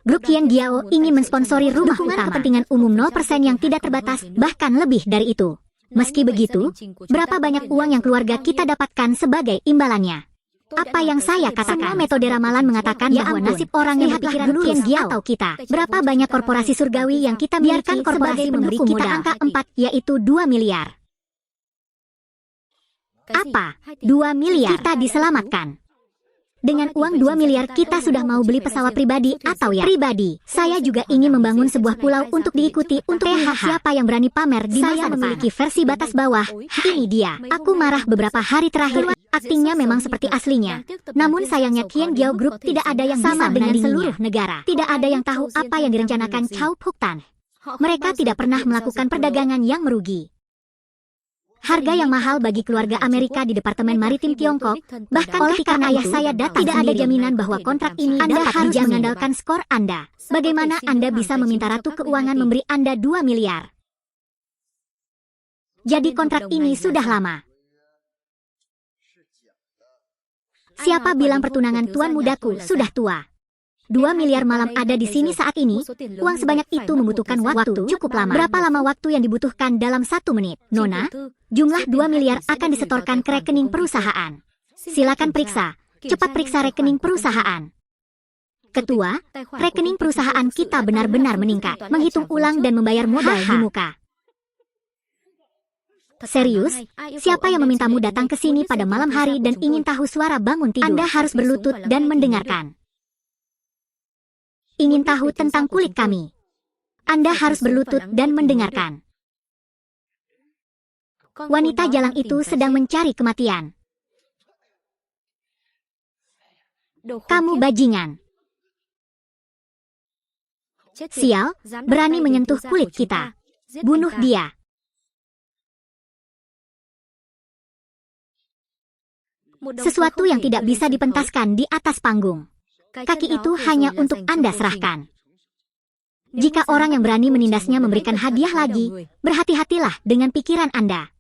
Grup Qian Giao ingin mensponsori rumah utama. Kepentingan umum 0% yang tidak terbatas, bahkan lebih dari itu. Meski begitu, berapa banyak uang yang keluarga kita dapatkan sebagai imbalannya? Apa yang saya katakan? Semua metode ramalan mengatakan bahwa nasib orang yang berpikiran Qian Giao atau kita. Berapa banyak korporasi surgawi yang kita biarkan korporasi memberi kita angka 4, yaitu 2 miliar. Apa? 2 miliar kita diselamatkan. Dengan uang 2 miliar kita sudah mau beli pesawat pribadi atau ya pribadi. Saya juga ingin membangun sebuah pulau untuk diikuti untuk melihat siapa yang berani pamer di masa depan. Saya memiliki versi batas bawah. Ini dia. Aku marah beberapa hari terakhir. Aktingnya memang seperti aslinya. Namun sayangnya Qian Giao Group tidak ada yang sama dengan seluruh negara. Tidak ada yang tahu apa yang direncanakan Chow Phuc Tan. Mereka tidak pernah melakukan perdagangan yang merugi. Harga yang mahal bagi keluarga Amerika di Departemen Maritim Tiongkok, bahkan ketika ayah saya datang tidak ada jaminan bahwa kontrak ini Anda harus mengandalkan skor Anda. Bagaimana Anda bisa meminta Ratu Keuangan memberi Anda 2 miliar? Jadi kontrak ini sudah lama. Siapa bilang pertunangan tuan mudaku sudah tua? 2 miliar malam ada di sini saat ini. Uang sebanyak itu membutuhkan waktu cukup lama. Berapa lama waktu yang dibutuhkan dalam 1 menit? Nona, jumlah 2 miliar akan disetorkan ke rekening perusahaan. Silakan periksa. Cepat periksa rekening perusahaan. Ketua, rekening perusahaan kita benar-benar meningkat. Menghitung ulang dan membayar modal di muka. Serius? Siapa yang memintamu datang ke sini pada malam hari dan ingin tahu suara bangun tidur? Anda harus berlutut dan mendengarkan. Ingin tahu tentang kulit kami? Anda harus berlutut dan mendengarkan. Wanita jalang itu sedang mencari kematian. Kamu bajingan. Sial, berani menyentuh kulit kita. Bunuh dia. Sesuatu yang tidak bisa dipentaskan di atas panggung. Kaki itu hanya untuk Anda serahkan. Jika orang yang berani menindasnya memberikan hadiah lagi, berhati-hatilah dengan pikiran Anda.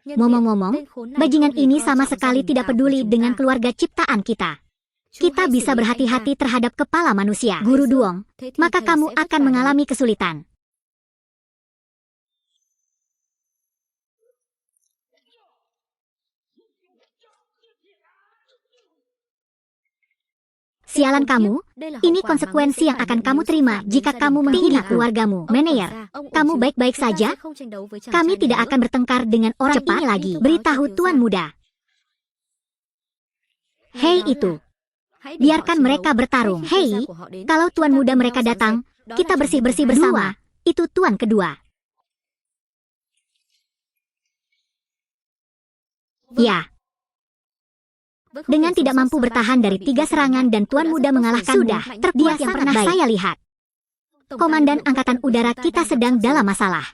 Ngomong-ngomong, bajingan ini sama sekali tidak peduli dengan keluarga ciptaan kita. Kita bisa berhati-hati terhadap kepala manusia, Guru Duong, maka kamu akan mengalami kesulitan. Sialan kamu, ini konsekuensi yang akan kamu terima jika kamu menghina keluargamu. Meneer, kamu baik-baik saja? Kami tidak akan bertengkar dengan orang ini lagi. Beritahu Tuan Muda. Hei itu, biarkan mereka bertarung. Hei, kalau Tuan Muda mereka datang, kita bersih-bersih bersama. Itu Tuan kedua. Ya. Dengan tidak mampu bertahan dari 3 serangan dan Tuan Muda mengalahkanmu, sudah terkuat yang pernah saya lihat. Komandan Angkatan Udara kita sedang dalam masalah.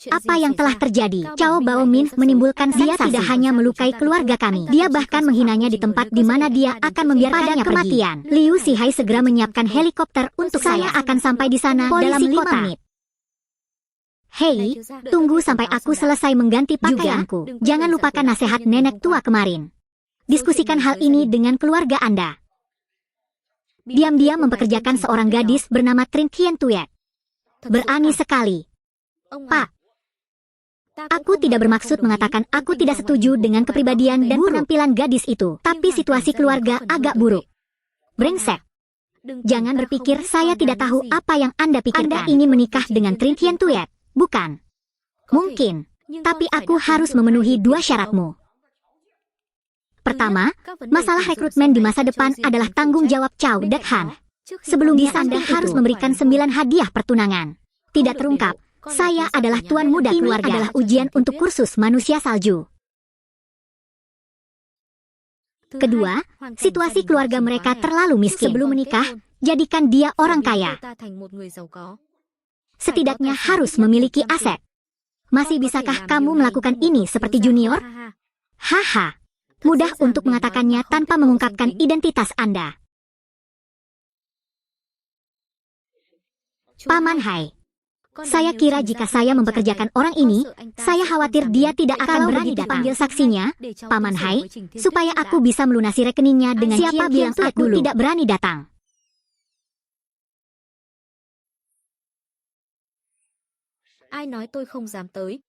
Apa yang telah terjadi? Cao Baomin menimbulkan dia tidak hanya melukai keluarga kami. Dia bahkan menghinanya di tempat di mana dia akan membiarkannya kematian. Liu Sihai segera menyiapkan helikopter untuk saya akan sampai di sana dalam 5 menit. Hei, tunggu sampai aku selesai mengganti pakaianku. Jangan lupakan nasihat nenek tua kemarin. Diskusikan hal ini dengan keluarga Anda. Diam-diam mempekerjakan seorang gadis bernama Trin Tien Tuyet. Berani sekali. Pak, aku tidak bermaksud mengatakan aku tidak setuju dengan kepribadian dan penampilan gadis itu. Tapi situasi keluarga agak buruk. Brengsek. Jangan berpikir saya tidak tahu apa yang Anda pikirkan. Anda ingin menikah dengan Trin Tien Tuyet, bukan? Mungkin. Tapi aku harus memenuhi 2 syaratmu. Pertama, masalah rekrutmen di masa depan adalah tanggung jawab Cao Dekhan. Sebelum bisa Anda harus memberikan 9 hadiah pertunangan. Tidak terungkap, saya adalah Tuan Muda keluarga. Ini adalah ujian untuk kursus manusia salju. Kedua, situasi keluarga mereka terlalu miskin. Sebelum menikah, jadikan dia orang kaya. Setidaknya harus memiliki aset. Masih bisakah kamu melakukan ini seperti junior? Haha. Mudah untuk mengatakannya tanpa mengungkapkan identitas Anda. Paman Hai, saya kira jika saya mempekerjakan orang ini, saya khawatir dia tidak akan berani dipanggil saksinya, Paman Hai, supaya aku bisa melunasi rekeningnya dengan siapa bilang aku tidak berani datang. Ai nói tôi không dám tới?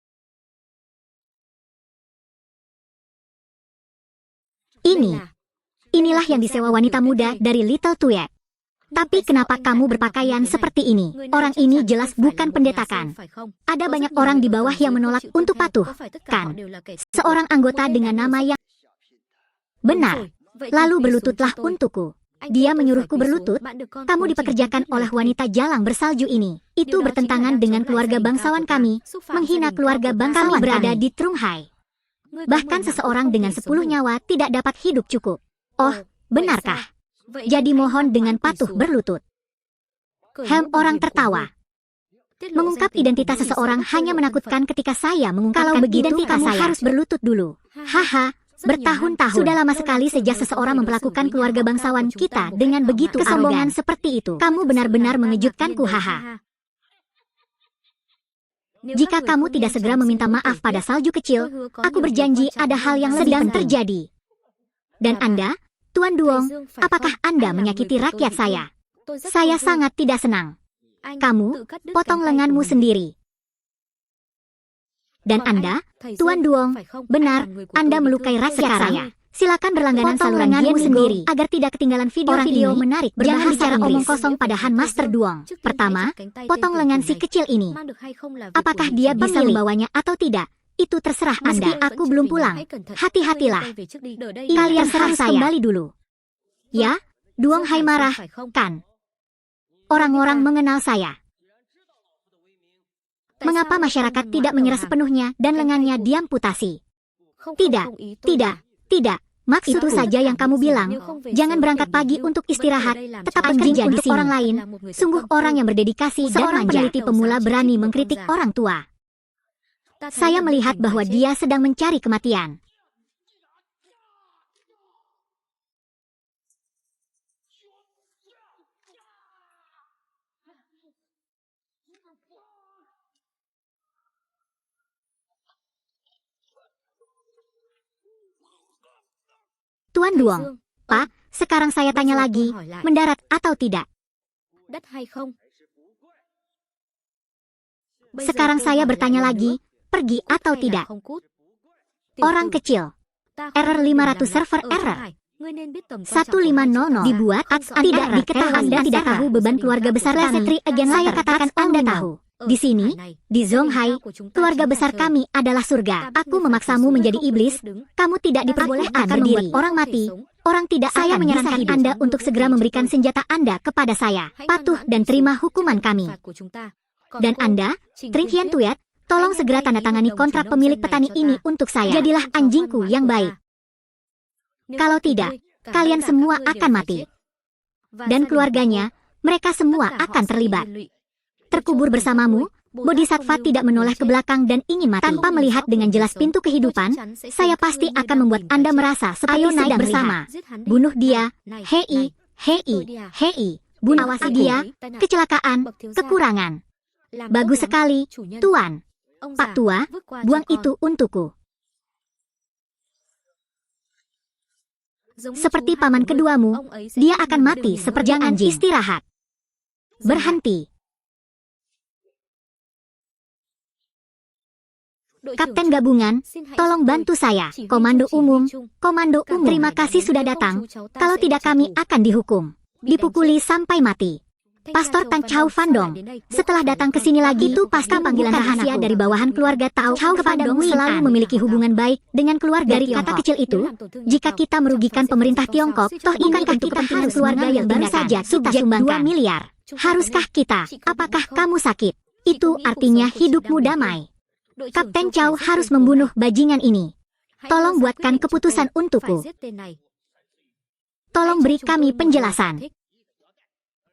Inilah yang disewa wanita muda dari Little Tuyet. Tapi kenapa kamu berpakaian seperti ini? Orang ini jelas bukan pendeta kan? Ada banyak orang di bawah yang menolak untuk patuh, kan? Seorang anggota dengan nama yang benar. Lalu berlututlah untukku. Dia menyuruhku berlutut. Kamu dipekerjakan oleh wanita jalang bersalju ini. Itu bertentangan dengan keluarga bangsawan kami. Menghina keluarga bangsawan kami berada di Trunghai. Bahkan seseorang dengan 10 nyawa tidak dapat hidup cukup. Oh, benarkah? Jadi mohon dengan patuh berlutut. Orang tertawa. Mengungkap identitas seseorang hanya menakutkan ketika saya mengungkapkan identitas saya. Harus berlutut dulu. Haha, bertahun-tahun. Sudah lama sekali sejak seseorang memperlakukan keluarga bangsawan kita dengan begitu kesombongan seperti itu. Kamu benar-benar mengejutkanku, haha. Jika kamu tidak segera meminta maaf pada salju kecil, aku berjanji ada hal yang sedang terjadi. Dan Anda, Tuan Duong, apakah Anda menyakiti rakyat saya? Saya sangat tidak senang. Kamu, potong lenganmu sendiri. Dan Anda, Tuan Duong, benar, Anda melukai rakyat saya. Silakan berlangganan saluran lenganmu sendiri agar tidak ketinggalan video-video menarik. Jangan bicara omong kosong pada Han Master Duong. Pertama, potong lengan si kecil ini. Apakah dia bisa membawanya atau tidak? Itu terserah Anda. Aku belum pulang. Hati-hatilah. Kalian serah saya. Kembali dulu. Ya, Duong Hai marah, kan? Orang-orang mengenal saya. Mengapa masyarakat tidak menyerah sepenuhnya dan lengannya diamputasi? Tidak. Maksud saja yang kamu bilang. Jangan berangkat pagi untuk istirahat, tetap bekerja untuk orang lain. Sungguh orang yang berdedikasi dan manja. Peneliti pemula berani mengkritik orang tua. Saya melihat bahwa dia sedang mencari kematian. Tuan Duong, Pak, sekarang saya tanya lagi, mendarat atau tidak? Sekarang saya bertanya lagi, pergi atau tidak? Orang kecil. Error 500 server error. 1500 dibuat, tidak diketahui. Anda tidak tahu beban keluarga besar kami. Saya katakan Anda tahu. Di sini, di Zonghai, keluarga besar kami adalah surga. Aku memaksamu menjadi iblis. Kamu tidak diperbolehkan berdiri. Orang mati. Orang tidak. Saya menyarankan Anda untuk segera memberikan senjata Anda kepada saya. Patuh dan terima hukuman kami. Dan Anda, Tring Hian Tuyat, tolong segera tanda tangani kontrak pemilik petani ini untuk saya. Jadilah anjingku yang baik. Kalau tidak, kalian semua akan mati. Dan keluarganya, mereka semua akan terlibat. Terkubur bersamamu, Bodhisattva tidak menoleh ke belakang dan ingin mati. Tanpa melihat dengan jelas pintu kehidupan, saya pasti akan membuat Anda merasa seperti sedang bersama. Bunuh dia, hei, hei, hei. Bunuh awasi dia, kecelakaan, kekurangan. Bagus sekali, Tuan. Pak Tua, buang itu untukku. Seperti paman keduamu, dia akan mati seperti anjing. Istirahat. Berhenti. Kapten Gabungan, tolong bantu saya. Komando Umum. Terima kasih sudah datang. Kalau tidak kami akan dihukum. Dipukuli sampai mati. Pastor Tan Chow Fandong, setelah datang ke sini lagi itu pasti panggilan rahasia dari bawahan keluarga Tao. Chow Fandong selalu memiliki hubungan baik dengan keluarga dari kata kecil itu. Jika kita merugikan pemerintah Tiongkok, toh ini untuk kepentingan keluarga yang baru saja kita sumbangkan 2 miliar. Haruskah kita? Apakah kamu sakit? Itu artinya hidupmu damai. Kapten Chow harus membunuh bajingan ini. Tolong buatkan keputusan untukku. Tolong beri kami penjelasan.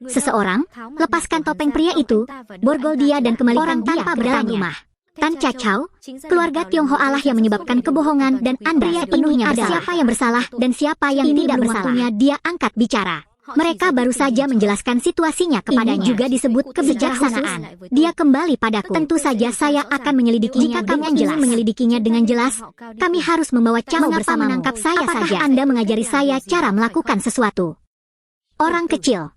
Seseorang, lepaskan topeng pria itu, borgol dia dan kembalikan dia ke dalam rumah. Tan Cha Chow, keluarga Tionghoa lah yang menyebabkan kebohongan dan Anda sepenuhnya bersalah. Siapa yang bersalah dan siapa yang tidak bersalah, dia angkat bicara. Mereka baru saja menjelaskan situasinya kepadanya. Ini juga disebut kebijaksanaan. Dia kembali padaku. Tentu saja saya akan menyelidikinya dengan jelas. Menyelidikinya dengan jelas. Kami harus membawa Chow bersama menangkap saya saja. Anda mengajari saya cara melakukan sesuatu. Orang kecil.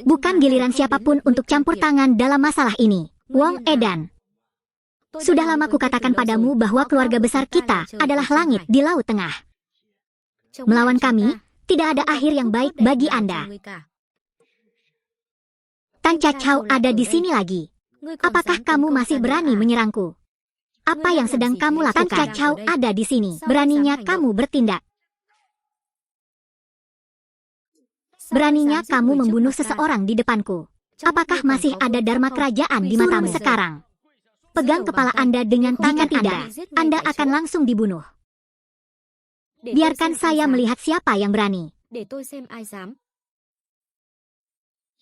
Bukan giliran siapapun untuk campur tangan dalam masalah ini. Wong Edan. Sudah lama kukatakan padamu bahwa keluarga besar kita adalah langit di Laut Tengah. Melawan kami, tidak ada akhir yang baik bagi Anda. Tan Cha Chow ada di sini lagi. Apakah kamu masih berani menyerangku? Apa yang sedang kamu lakukan? Tan Cha Chow ada di sini. Beraninya kamu bertindak. Beraninya kamu membunuh seseorang di depanku. Apakah masih ada dharma kerajaan di matamu sekarang? Pegang kepala Anda dengan tangan Anda. Anda akan langsung dibunuh. Biarkan saya melihat siapa yang berani.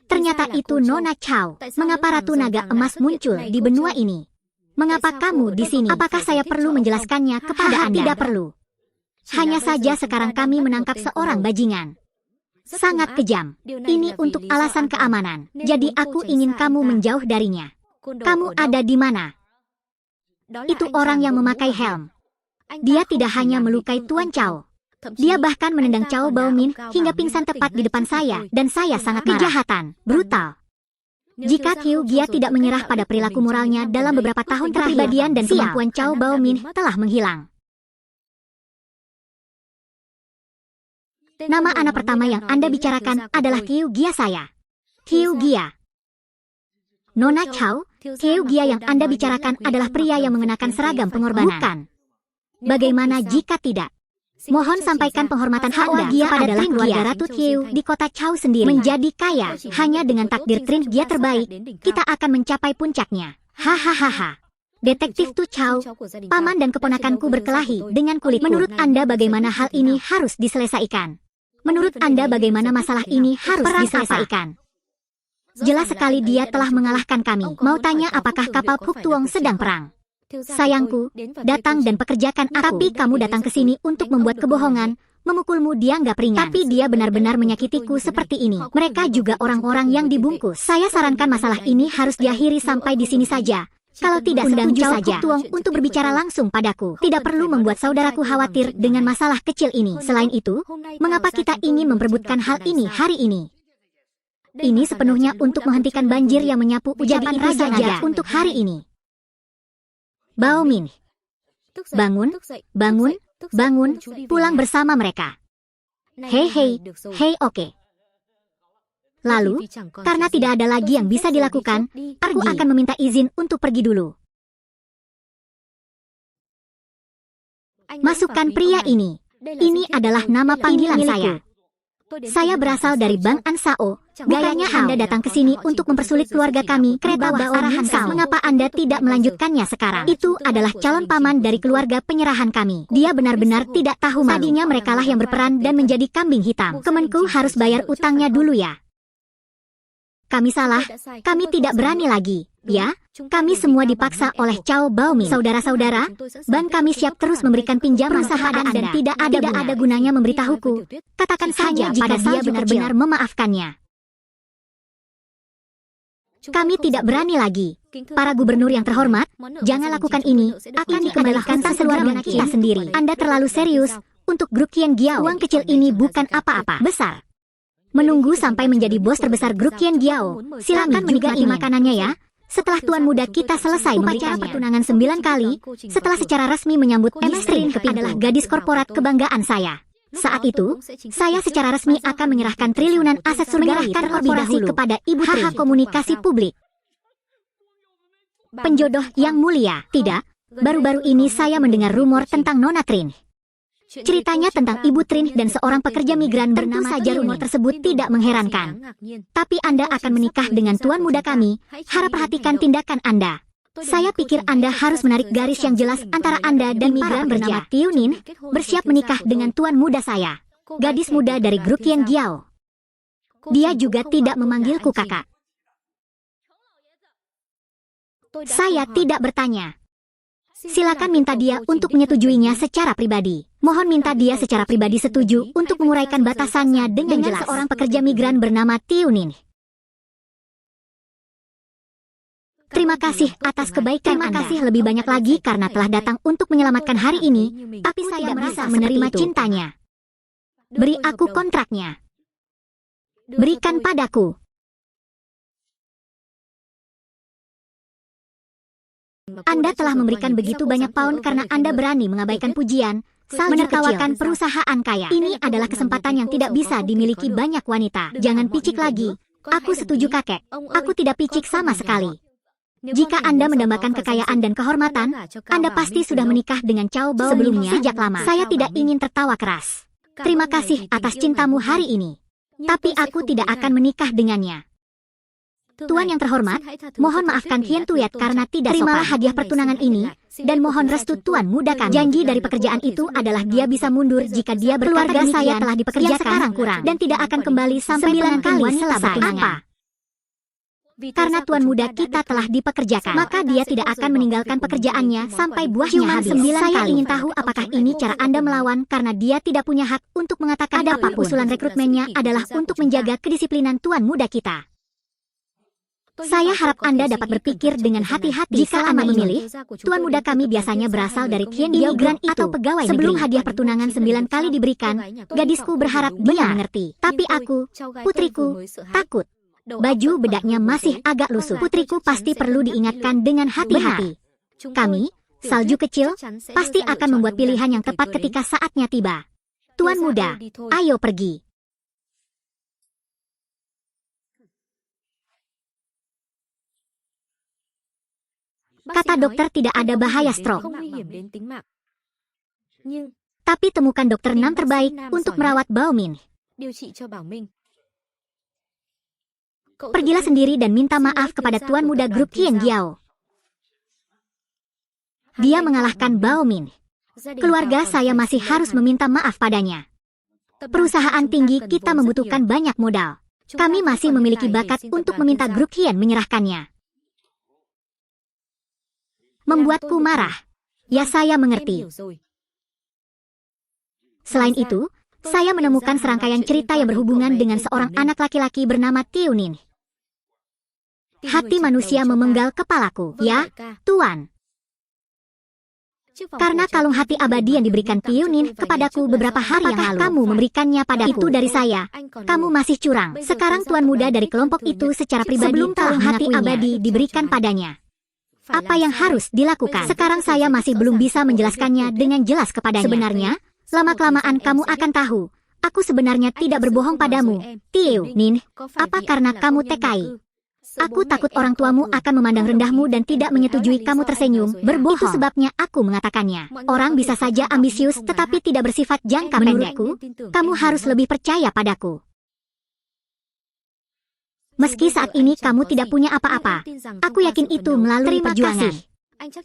Ternyata itu Nona Chow. Mengapa Ratu Naga Emas muncul di benua ini? Mengapa kamu di sini? Apakah saya perlu menjelaskannya kepada Anda? Tidak perlu. Hanya saja sekarang kami menangkap seorang bajingan. Sangat kejam. Ini untuk alasan keamanan. Jadi aku ingin kamu menjauh darinya. Kamu ada di mana? Itu orang yang memakai helm. Dia tidak hanya melukai Tuan Chow. Dia bahkan menendang Chow Baomin hingga pingsan tepat di depan saya, dan saya sangat marah. Kejahatan, brutal. Jika Qiu Gia tidak menyerah pada perilaku moralnya dalam beberapa tahun terakhir, kepribadian dan kemampuan Chow Baomin telah menghilang. Nama anak pertama yang Anda bicarakan adalah Qiu Gia saya. Qiu Gia. Nona Chow, Qiu Gia yang Anda bicarakan adalah pria yang mengenakan seragam pengorbanan. Bukan. Bagaimana jika tidak? Mohon sampaikan penghormatan Anda pada Trin Gia Ratu Qiu di kota Chow sendiri. Menjadi kaya, hanya dengan takdir Trin Gia terbaik, kita akan mencapai puncaknya. Hahaha. Detektif Tu Chao, paman dan keponakanku berkelahi dengan kulitku. Menurut Anda bagaimana hal ini harus diselesaikan? Menurut Anda bagaimana masalah ini harus diselesaikan? Jelas sekali dia telah mengalahkan kami. Mau tanya apakah kapal Puk Tuong sedang perang? Sayangku, datang dan pekerjakan aku. Tapi kamu datang ke sini untuk membuat kebohongan, memukulmu dia nggak peringan. Tapi dia benar-benar menyakitiku seperti ini. Mereka juga orang-orang yang dibungkus. Saya sarankan masalah ini harus diakhiri sampai di sini saja. Kalau tidak setuju saja Tuong untuk berbicara langsung padaku. Tidak perlu membuat saudaraku khawatir dengan masalah kecil ini. Selain itu, mengapa kita ingin memperebutkan hal ini hari ini? Ini sepenuhnya untuk menghentikan banjir yang menyapu ucapan raja saja untuk hari ini. Bao Min, bangun, bangun, bangun, pulang bersama mereka. Hei, oke. Lalu, karena tidak ada lagi yang bisa dilakukan, aku akan meminta izin untuk pergi dulu. Masukkan pria ini. Ini adalah nama panggilan saya. Saya berasal dari Bang Ansao. Gayanya Anda datang ke sini untuk mempersulit keluarga kami. Kereta arahan kau. Mengapa Anda tidak melanjutkannya sekarang? Itu adalah calon paman dari keluarga penyerahan kami. Dia benar-benar tidak tahu malu. Tadinya merekalah yang berperan dan menjadi kambing hitam. Kemenku harus bayar utangnya dulu ya. Kami salah. Kami tidak berani lagi. Ya, kami semua dipaksa oleh Cao Baomin. Saudara-saudara, Ban kami siap terus memberikan pinjaman perusahaan dan tidak ada gunanya memberitahuku. Katakan saja jika dia benar-benar memaafkannya. Kami tidak berani lagi. Para gubernur yang terhormat, jangan lakukan ini. Akan dikembalikan keluarga kita sendiri. Anda terlalu serius. Untuk grup Qian Giao, uang kecil ini bukan apa-apa besar. Menunggu sampai menjadi bos terbesar grup Qian Giao. Silakan menikmati makanannya ya. Setelah tuan muda kita selesai upacara pertunangan 9 kali, setelah secara resmi menyambut Emestrin adalah gadis korporat kebanggaan saya. Saat itu, saya secara resmi akan menyerahkan triliunan aset surgawikan korporasi kepada Ibu Tri. Komunikasi publik. Penjodoh yang mulia, tidak? Baru-baru ini saya mendengar rumor tentang Nona Trin. Ceritanya tentang Ibu Trin dan seorang pekerja migran bernama saja rumor tersebut tidak mengherankan. Tapi Anda akan menikah dengan tuan muda kami, harap perhatikan tindakan Anda. Saya pikir Anda harus menarik garis yang jelas antara Anda dan migran bernama Tiunin, bersiap menikah dengan tuan muda saya, gadis muda dari grup Qian Giao. Dia juga tidak memanggilku kakak. Saya tidak bertanya. Silakan minta dia untuk menyetujuinya secara pribadi. Mohon minta dia secara pribadi setuju untuk menguraikan batasannya dengan jelas. Seorang pekerja migran bernama Tiunin. Terima kasih atas kebaikan Anda. Terima kasih lebih banyak lagi karena telah datang untuk menyelamatkan hari ini, tapi saya tidak bisa menerima cintanya. Beri aku kontraknya. Berikan padaku. Anda telah memberikan begitu banyak pound karena Anda berani mengabaikan pujian, menertawakan perusahaan kaya. Ini adalah kesempatan yang tidak bisa dimiliki banyak wanita. Jangan picik lagi. Aku setuju kakek. Aku tidak picik sama sekali. Jika Anda mendambakan kekayaan dan kehormatan, Anda pasti sudah menikah dengan Cao Bao sebelumnya sejak lama. Saya tidak ingin tertawa keras. Terima kasih atas cintamu hari ini. Tapi aku tidak akan menikah dengannya. Tuan yang terhormat, mohon maafkan Hien Tuyat karena tidak sopan. Terimalah hadiah pertunangan ini, dan mohon restu tuan muda kami. Janji dari pekerjaan itu adalah dia bisa mundur jika dia berkeluarga. Saya telah dipekerjakan sekarang kurang, dan tidak akan kembali sampai 9 kali selama apa? Karena tuan muda kita telah dipekerjakan, maka dia tidak akan meninggalkan pekerjaannya sampai buahnya habis. 9 Saya ingin tahu apakah ini cara Anda melawan karena dia tidak punya hak untuk mengatakan apapun. Usulan rekrutmennya adalah untuk menjaga kedisiplinan tuan muda kita. Saya harap Anda dapat berpikir dengan hati-hati jika Anda memilih. Tuan muda kami biasanya berasal dari Qian migran atau pegawai negeri. Sebelum hadiah pertunangan 9 kali diberikan, gadisku berharap dia mengerti. Tapi aku, putriku, takut. Baju bedaknya masih agak lusuh. Putriku pasti perlu diingatkan dengan hati-hati. Kami, salju kecil, pasti akan membuat pilihan yang tepat ketika saatnya tiba. Tuan muda, ayo pergi. Kata dokter tidak ada bahaya stroke. Tapi temukan dokter 6 terbaik untuk merawat Bao Min. Pergilah sendiri dan minta maaf kepada tuan muda grup Qian Giao. Dia mengalahkan Bao Min. Keluarga saya masih harus meminta maaf padanya. Perusahaan tinggi kita membutuhkan banyak modal. Kami masih memiliki bakat untuk meminta grup Hien menyerahkannya. Membuatku marah. Ya, saya mengerti. Selain itu, saya menemukan serangkaian cerita yang berhubungan dengan seorang anak laki-laki bernama Tiunin. Hati manusia memenggal kepalaku. Ya, Tuan. Karena kalung hati abadi yang diberikan Tiunin kepadaku beberapa hari yang lalu, kamu memberikannya padaku. Itu dari saya. Kamu masih curang. Sekarang tuan muda dari kelompok itu secara pribadi sebelum kalung hati abadi diberikan padanya. Apa yang harus dilakukan? Sekarang saya masih belum bisa menjelaskannya dengan jelas kepadanya. Sebenarnya, lama-kelamaan kamu akan tahu. Aku sebenarnya tidak berbohong padamu, Tiunin. Apa karena kamu TKI? Aku takut orang tuamu akan memandang rendahmu dan tidak menyetujui kamu tersenyum. Berbohong. Itu sebabnya aku mengatakannya. Orang bisa saja ambisius tetapi tidak bersifat jangka pendekku. Kamu harus lebih percaya padaku. Meski saat ini kamu tidak punya apa-apa, aku yakin itu melalui perjuangan.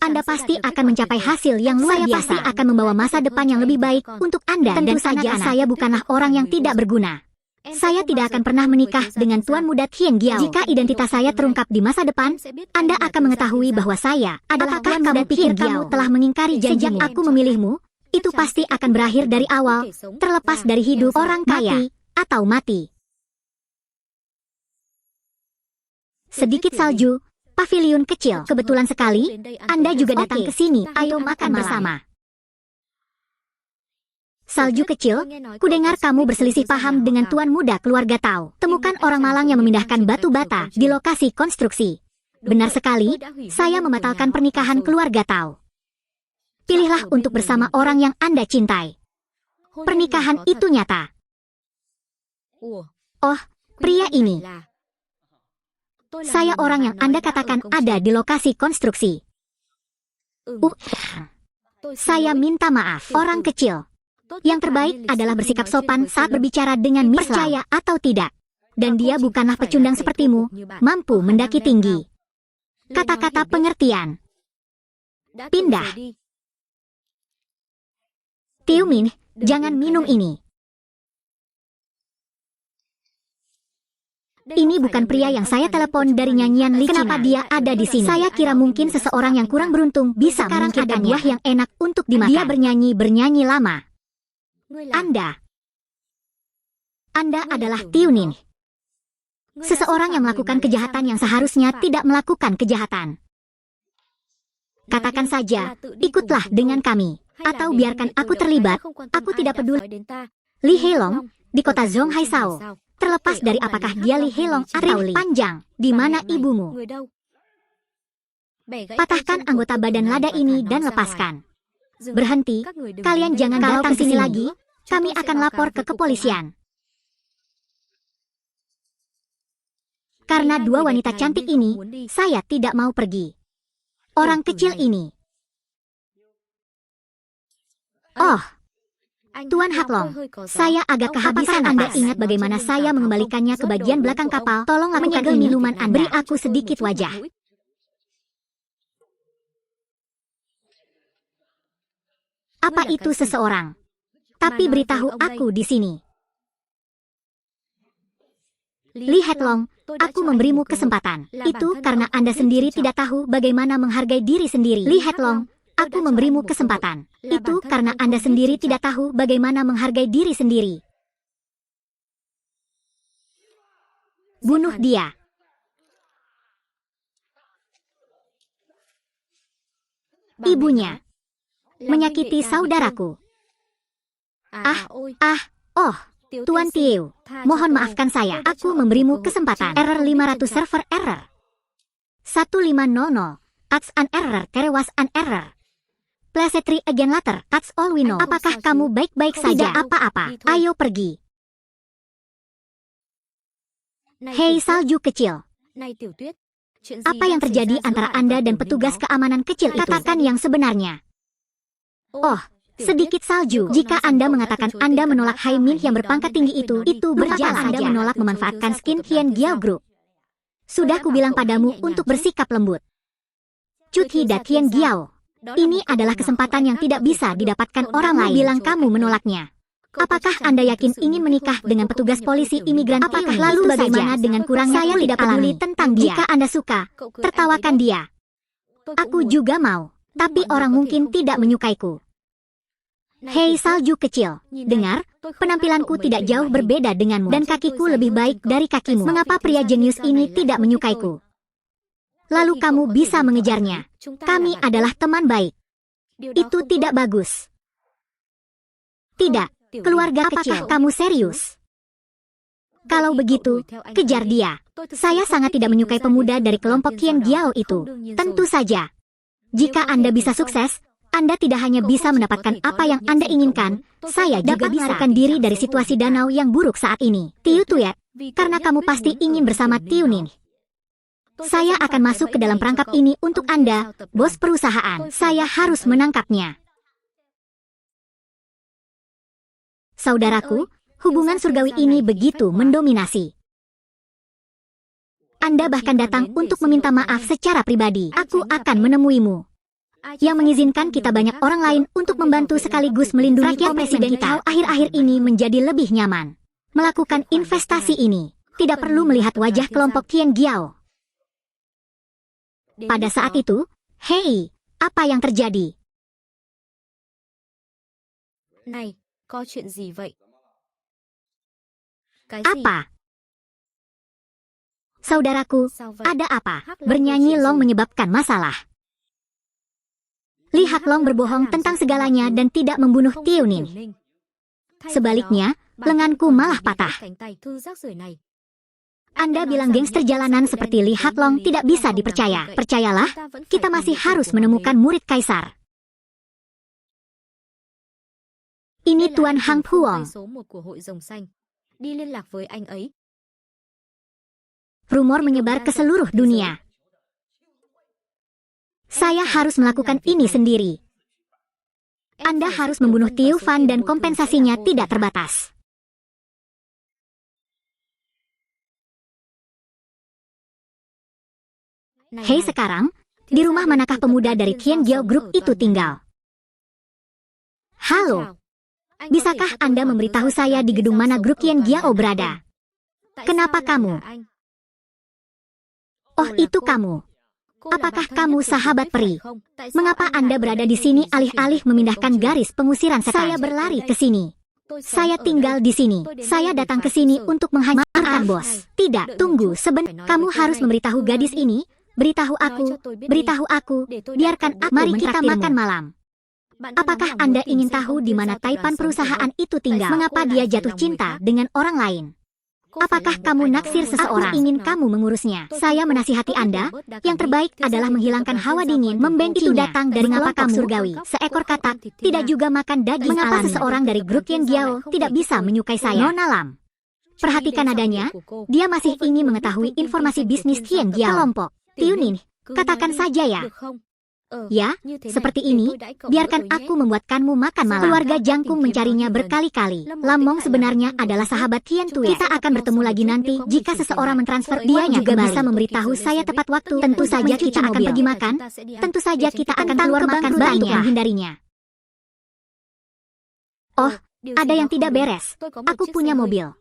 Anda pasti akan mencapai hasil yang luar biasa. Saya pasti akan membawa masa depan yang lebih baik untuk Anda. Tentu saja saya bukanlah orang yang tidak berguna. Saya tidak akan pernah menikah dengan Tuan Muda Tian Giao. Jika identitas saya terungkap di masa depan, Anda akan mengetahui bahwa saya adalah Tuan Muda Tian Giao. Kamu telah mengingkari janjimu. Sejak aku memilihmu, itu pasti akan berakhir dari awal, terlepas dari hidup, orang kaya, atau mati. Sedikit salju, pavilion kecil. Kebetulan sekali, Anda juga datang ke sini. Ayo makan bersama. Salju kecil, kudengar kamu berselisih paham dengan Tuan Muda keluarga Tao. Temukan orang malang yang memindahkan batu bata di lokasi konstruksi. Benar sekali, saya membatalkan pernikahan keluarga Tao. Pilihlah untuk bersama orang yang Anda cintai. Pernikahan itu nyata. Oh, pria ini. Saya orang yang Anda katakan ada di lokasi konstruksi. Saya minta maaf, orang kecil. Yang terbaik adalah bersikap sopan saat berbicara dengan percaya atau tidak. Dan dia bukanlah pecundang sepertimu, mampu mendaki tinggi. Kata-kata pengertian. Pindah. Tiumin, jangan minum ini. Ini bukan pria yang saya telepon dari nyanyian Li. Kenapa dia ada di sini? Saya kira mungkin seseorang yang kurang beruntung bisa memikirkan buah yang enak untuk dimakan. Dia bernyanyi lama. Anda adalah Tiunin. Seseorang yang melakukan kejahatan yang seharusnya tidak melakukan kejahatan. Katakan saja, ikutlah dengan kami. Atau biarkan aku terlibat, aku tidak peduli. Li Helong, di kota Zhonghai Sao. Terlepas dari apakah dia Li Helong atau Li Panjang, di mana ibumu? Patahkan anggota badan lada ini dan lepaskan. Berhenti, kalian jangan datang sini lagi, kami akan lapor ke kepolisian. Karena dua wanita cantik ini, saya tidak mau pergi. Orang kecil ini. Oh, Tuan Haklong, saya agak kehabisan. Anda ingat bagaimana saya mengembalikannya ke bagian belakang kapal? Tolong lakukan minuman Anda. Beri aku sedikit wajah. Apa itu seseorang? Tapi beritahu aku di sini. Li Hetlong, aku memberimu kesempatan. Itu karena Anda sendiri tidak tahu bagaimana menghargai diri sendiri. Li Hetlong, aku memberimu kesempatan. Itu karena Anda sendiri tidak tahu bagaimana menghargai diri sendiri. Bunuh dia. Ibunya menyakiti saudaraku. Oh, Tuan Tiu, mohon maafkan saya. Aku memberimu kesempatan. Error 500 server error. 1500, that's an error, there was an error. Please try again later, that's all we know. Apakah kamu baik-baik saja? Tidak apa-apa, ayo pergi. Hei salju kecil. Apa yang terjadi antara Anda dan petugas keamanan kecil itu? Katakan yang sebenarnya. Oh, sedikit salju. Jika Anda mengatakan Anda menolak Hai Min yang berpangkat tinggi itu berjalan. Anda menolak memanfaatkan skin Tian Giao Group. Sudah kubilang padamu untuk bersikap lembut. Cuthi da Tian Giao. Ini adalah kesempatan yang tidak bisa didapatkan orang lain. Bilang kamu menolaknya. Apakah Anda yakin ingin menikah dengan petugas polisi imigran? Apakah lalu bagaimana dengan kurangnya? Saya tidak peduli tentang dia. Jika Anda suka, tertawakan dia. Aku juga mau, tapi orang mungkin tidak menyukaiku. Hei salju kecil, dengar, penampilanku tidak jauh berbeda denganmu, dan kakiku lebih baik dari kakimu. Mengapa pria jenius ini tidak menyukaiku? Lalu kamu bisa mengejarnya. Kami adalah teman baik. Itu tidak bagus. Tidak, keluarga kecil. Kamu serius? Kalau begitu, kejar dia. Saya sangat tidak menyukai pemuda dari kelompok Qian Giao itu. Tentu saja. Jika Anda bisa sukses, Anda tidak hanya bisa mendapatkan apa yang Anda inginkan, saya juga bisa melarikan diri dari situasi danau yang buruk saat ini. Tiu Tuyet, karena kamu pasti ingin bersama Tiu Nin. Saya akan masuk ke dalam perangkap ini untuk Anda, bos perusahaan. Saya harus menangkapnya. Saudaraku, hubungan surgawi ini begitu mendominasi. Anda bahkan datang untuk meminta maaf secara pribadi. Aku akan menemuimu. Yang mengizinkan kita banyak orang lain untuk membantu sekaligus melindungi rakyat presiden kita. Akhir-akhir ini menjadi lebih nyaman. Melakukan investasi ini, tidak perlu melihat wajah kelompok Qian Giao. Pada saat itu, hei, apa yang terjadi? Này, có chuyện gì vậy? Apa? Saudaraku, ada apa? Bernyanyi Long menyebabkan masalah. Lihat Long berbohong tentang segalanya dan tidak membunuh Tiu Nin. Sebaliknya, lenganku malah patah. Anda bilang gangster jalanan seperti Li Hatlong tidak bisa dipercaya. Percayalah, kita masih harus menemukan murid kaisar. Ini Tuan Hang Puong. Rumor menyebar ke seluruh dunia. Saya harus melakukan ini sendiri. Anda harus membunuh Tiu Fan dan kompensasinya tidak terbatas. Hei sekarang, di rumah manakah pemuda dari Qian Giao Group itu tinggal? Halo, bisakah Anda memberitahu saya di gedung mana grup Qian Giao berada? Kenapa kamu? Oh, itu kamu. Apakah kamu sahabat peri? Mengapa Anda berada di sini alih-alih memindahkan garis pengusiran setan? Saya berlari ke sini. Saya tinggal di sini. Saya datang ke sini untuk menghancurkan bos. Tidak, tunggu sebentar. Kamu harus memberitahu gadis ini. Beritahu aku. Biarkan aku. Mari kita makan malam. Apakah Anda ingin tahu di mana Taipan perusahaan itu tinggal? Mengapa dia jatuh cinta dengan orang lain? Apakah kamu naksir seseorang? Aku ingin kamu mengurusnya. Saya menasihati Anda, yang terbaik adalah menghilangkan hawa dingin. Membengkinya. Itu datang dari kelompok surgawi. Seekor katak, tidak juga makan daging. Mengapa seseorang dari grup Qian Giao tidak bisa menyukai saya? Nona Lam. Perhatikan nadanya, dia masih ingin mengetahui informasi bisnis Qian Giao. Kelompok Tiu Nin, katakan saja ya. Ya, seperti ini, biarkan aku membuatkanmu makan malam. Keluarga Jangkung mencarinya berkali-kali. Lamong sebenarnya adalah sahabat Tian Tue. Kita akan bertemu lagi nanti jika seseorang mentransfer dianya juga bisa memberitahu saya tepat waktu. Tentu saja kita akan pergi makan. Tentu saja kita akan keluar makan untuk menghindarinya. Oh, ada yang tidak beres. Aku punya mobil.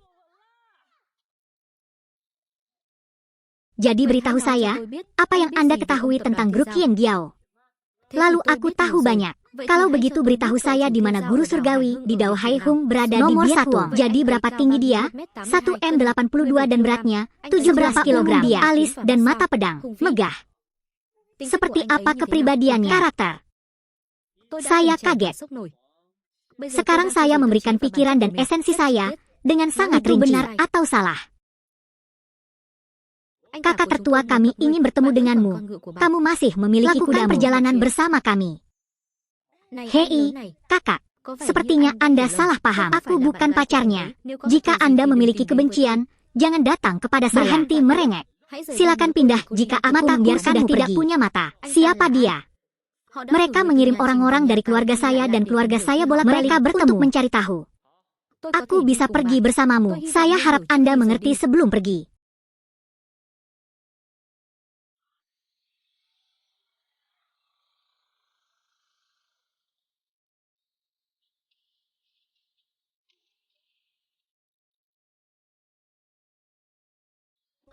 Jadi beritahu saya, apa yang Anda ketahui tentang grup Qian Giao? Lalu aku tahu banyak. Kalau begitu beritahu saya di mana guru surgawi di Dao Hai Hung berada di Biatuang. Jadi berapa tinggi dia? 1m82 dan beratnya 17 kg. Dia alis dan mata pedang, megah. Seperti apa kepribadiannya? Karakter. Saya kaget. Sekarang saya memberikan pikiran dan esensi saya dengan sangat rinci. Benar atau salah? Kakak tertua kami ingin bertemu denganmu. Kamu masih memiliki kuda perjalanan bersama kami. Hei, kakak. Sepertinya Anda salah paham. Aku bukan pacarnya. Jika Anda memiliki kebencian, jangan datang kepada saya. Berhenti merengek. Silakan pindah jika aku sudah tidak punya mata. Siapa dia? Mereka mengirim orang-orang dari keluarga saya dan keluarga saya bolak-balik untuk mencari tahu. Aku bisa pergi bersamamu. Saya harap Anda mengerti sebelum pergi.